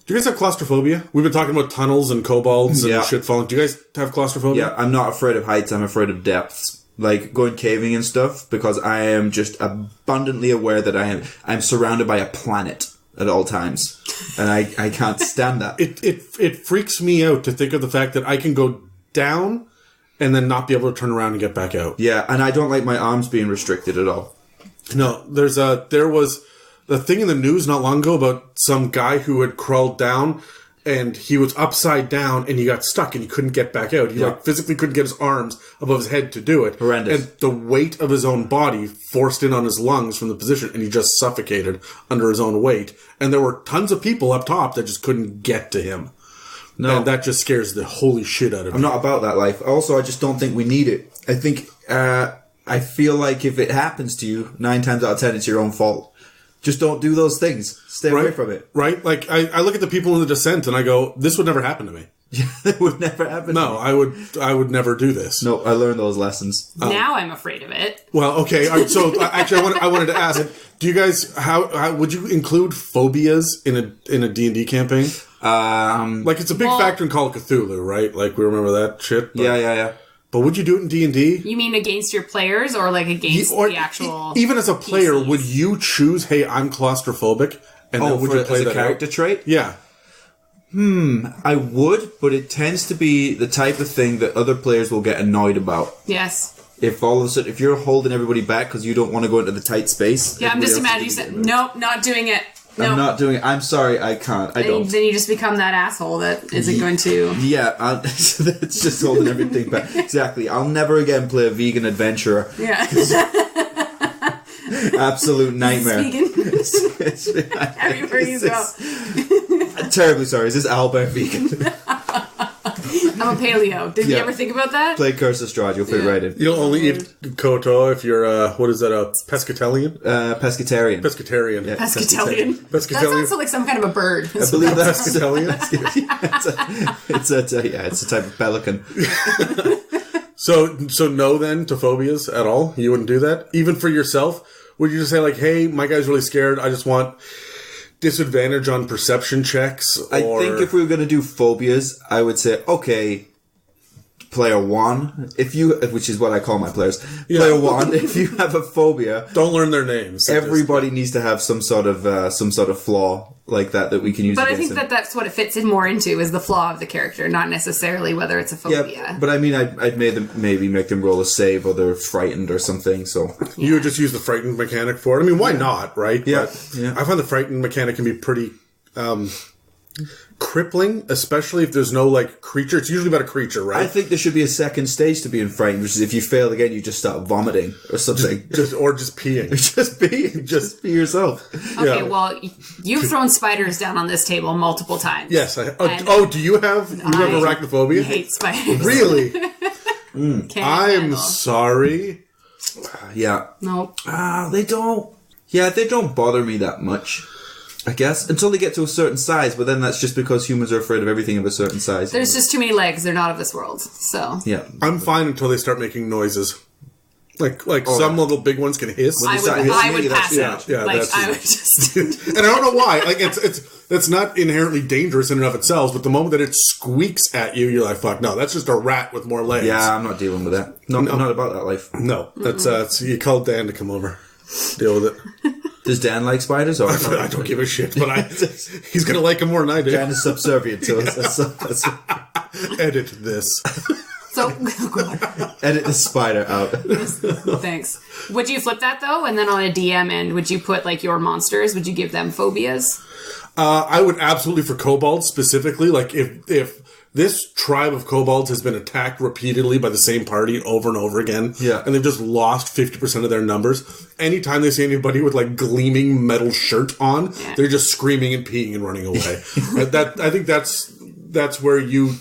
Do you guys have claustrophobia? We've been talking about tunnels and kobolds and Yeah. shit falling. Do you guys have claustrophobia? Yeah, I'm not afraid of heights. I'm afraid of depths. Like going caving and stuff, because I am just abundantly aware that I'm surrounded by a planet at all times, and I can't stand that. It freaks me out to think of the fact that I can go down and then not be able to turn around and get back out. Yeah, and I don't like my arms being restricted at all. No, there was a thing in the news not long ago about some guy who had crawled down and he was upside down and he got stuck and he couldn't get back out. He like physically couldn't get his arms above his head to do it. Horrendous. And the weight of his own body forced in on his lungs from the position and he just suffocated under his own weight. And there were tons of people up top that just couldn't get to him. No. And that just scares the holy shit out of me. I'm not about that life. Also, I just don't think we need it. I think, I feel like if it happens to you, 9 times out of 10, it's your own fault. Just don't do those things. Stay away from it. Right? Like, I look at the people in the Descent and I go, this would never happen to me. It would never happen. No, I would never do this. No, I learned those lessons. Now I'm afraid of it. Well, okay. All right, so actually, I wanted to ask: do you guys how would you include phobias in a D&D campaign? Like it's a big factor in Call of Cthulhu, right? Like we remember that shit. But, Yeah. But would you do it in D&D? You mean against your players or like against the actual... Even as a player, PCs? would you choose, hey, I'm claustrophobic? And then would you play as that a character out? trait? Yeah. I would, but it tends to be the type of thing that other players will get annoyed about. Yes. If all of a sudden, if you're holding everybody back because you don't want to go into the tight space. Yeah, I'm just everybody else imagining you is said, gonna nope, not doing it. I'm Nope. not doing it. I'm sorry, I can't. I And don't. then you just become that asshole that isn't going to... Yeah, it's just holding everything back. Exactly. I'll never again play a vegan adventurer. Yeah. Absolute nightmare. Vegan. Everywhere you go. I'm terribly sorry. Is this Albert vegan? I'm a paleo. Did you Yeah. ever think about that? Play Curse of Strahd. You'll fit right in. You'll only eat koto if you're, what is that, a pescatarian? Pescatarian. Pescatarian. Yeah. Pescatarian. That Pescatarian. sounds like some kind of a bird. I believe that's Pescatarian. it's a type of pelican. So no then to phobias at all? You wouldn't do that? Even for yourself? Would you just say like, hey, my guy's really scared, I just want disadvantage on perception checks? Or... I think if we were going to do phobias, I would say, okay, player 1, which is what I call my players, player 1, if you have a phobia, don't learn their names. everybody needs to have some sort of flaw like that we can use But I against think them. that's what it fits in more into is the flaw of the character, not necessarily whether it's a phobia. Yeah, but I mean, I'd maybe make them roll a save or they're frightened or something, so... You would just use the frightened mechanic for it. I mean, why not, right? Yeah, But yeah. I find the frightened mechanic can be pretty crippling, especially if there's no, like, creature. It's usually about a creature, right? I think there should be a second stage to being frightened, which is if you fail again, you just start vomiting or something. Or just peeing. just be yourself. Okay, well, you've thrown spiders down on this table multiple times. Yes. Do you have arachnophobia? I hate spiders. Really? Can't I'm handle. sorry. Yeah. Nope. They don't. Yeah, they don't bother me that much. I guess until they get to a certain size, but then that's just because humans are afraid of everything of a certain size. There's just too many legs. They're not of this world. So yeah. I'm fine until they start making noises. Like some little big ones can hiss. I would pass out. Yeah, like that's I would just. And I don't know why. Like it's not inherently dangerous in and of itself, but the moment that it squeaks at you, you're like, "Fuck no!" That's just a rat with more legs. Yeah, I'm not dealing with that. No, I'm not about that life. No, that's you call Dan to come over, deal with it. Does Dan like spiders? Or I don't give a shit, but he's gonna like them more than I do. Dan is subservient to us. Edit this. So Edit the spider out. thanks. Would you flip that though, and then on a DM end, would you put like your monsters? Would you give them phobias? I would absolutely for kobolds specifically. Like if this tribe of kobolds has been attacked repeatedly by the same party over and over again, and they've just lost 50% of their numbers. Anytime they see anybody with like gleaming metal shirt on, they're just screaming and peeing and running away. I think that's where you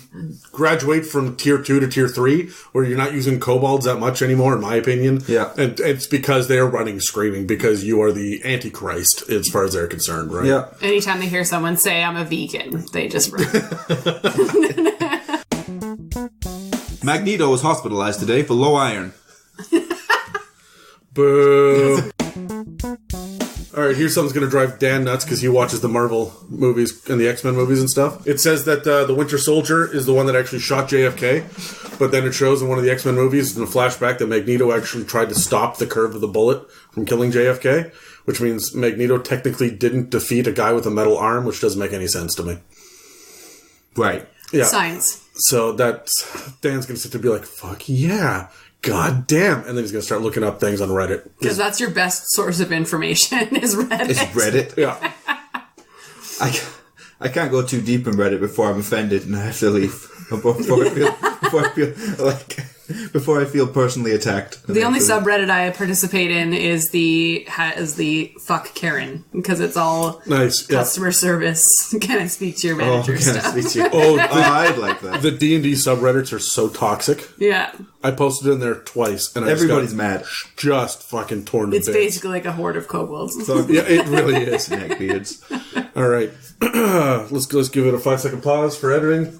graduate from tier 2 to tier 3, where you're not using kobolds that much anymore, in my opinion. Yeah. And it's because they're running screaming, because you are the Antichrist as far as they're concerned, right? Yeah. Anytime they hear someone say, I'm a vegan, they just run. Magneto was hospitalized today for low iron. Boo. Alright, here's something that's going to drive Dan nuts because he watches the Marvel movies and the X-Men movies and stuff. It says that the Winter Soldier is the one that actually shot JFK, but then it shows in one of the X-Men movies in a flashback that Magneto actually tried to stop the curve of the bullet from killing JFK, which means Magneto technically didn't defeat a guy with a metal arm, which doesn't make any sense to me. Right. Yeah. Science. So Dan's going to sit there and be like, fuck yeah. God damn. And then he's going to start looking up things on Reddit. Because that's your best source of information is Reddit. It's Reddit. Yeah. I can't go too deep in Reddit before I'm offended and I have to leave. Before I feel personally attacked. The only subreddit I participate in is the fuck Karen, because it's all nice customer service. Can I speak to your manager stuff? I speak to you? I'd like that. The D&D subreddits are so toxic. Yeah. I posted in there twice, and everybody's mad. Just fucking torn to bits. bits. It's basically like a horde of kobolds. Yeah, it really is. Neckbeards. All right, let's give it a 5-second pause for editing.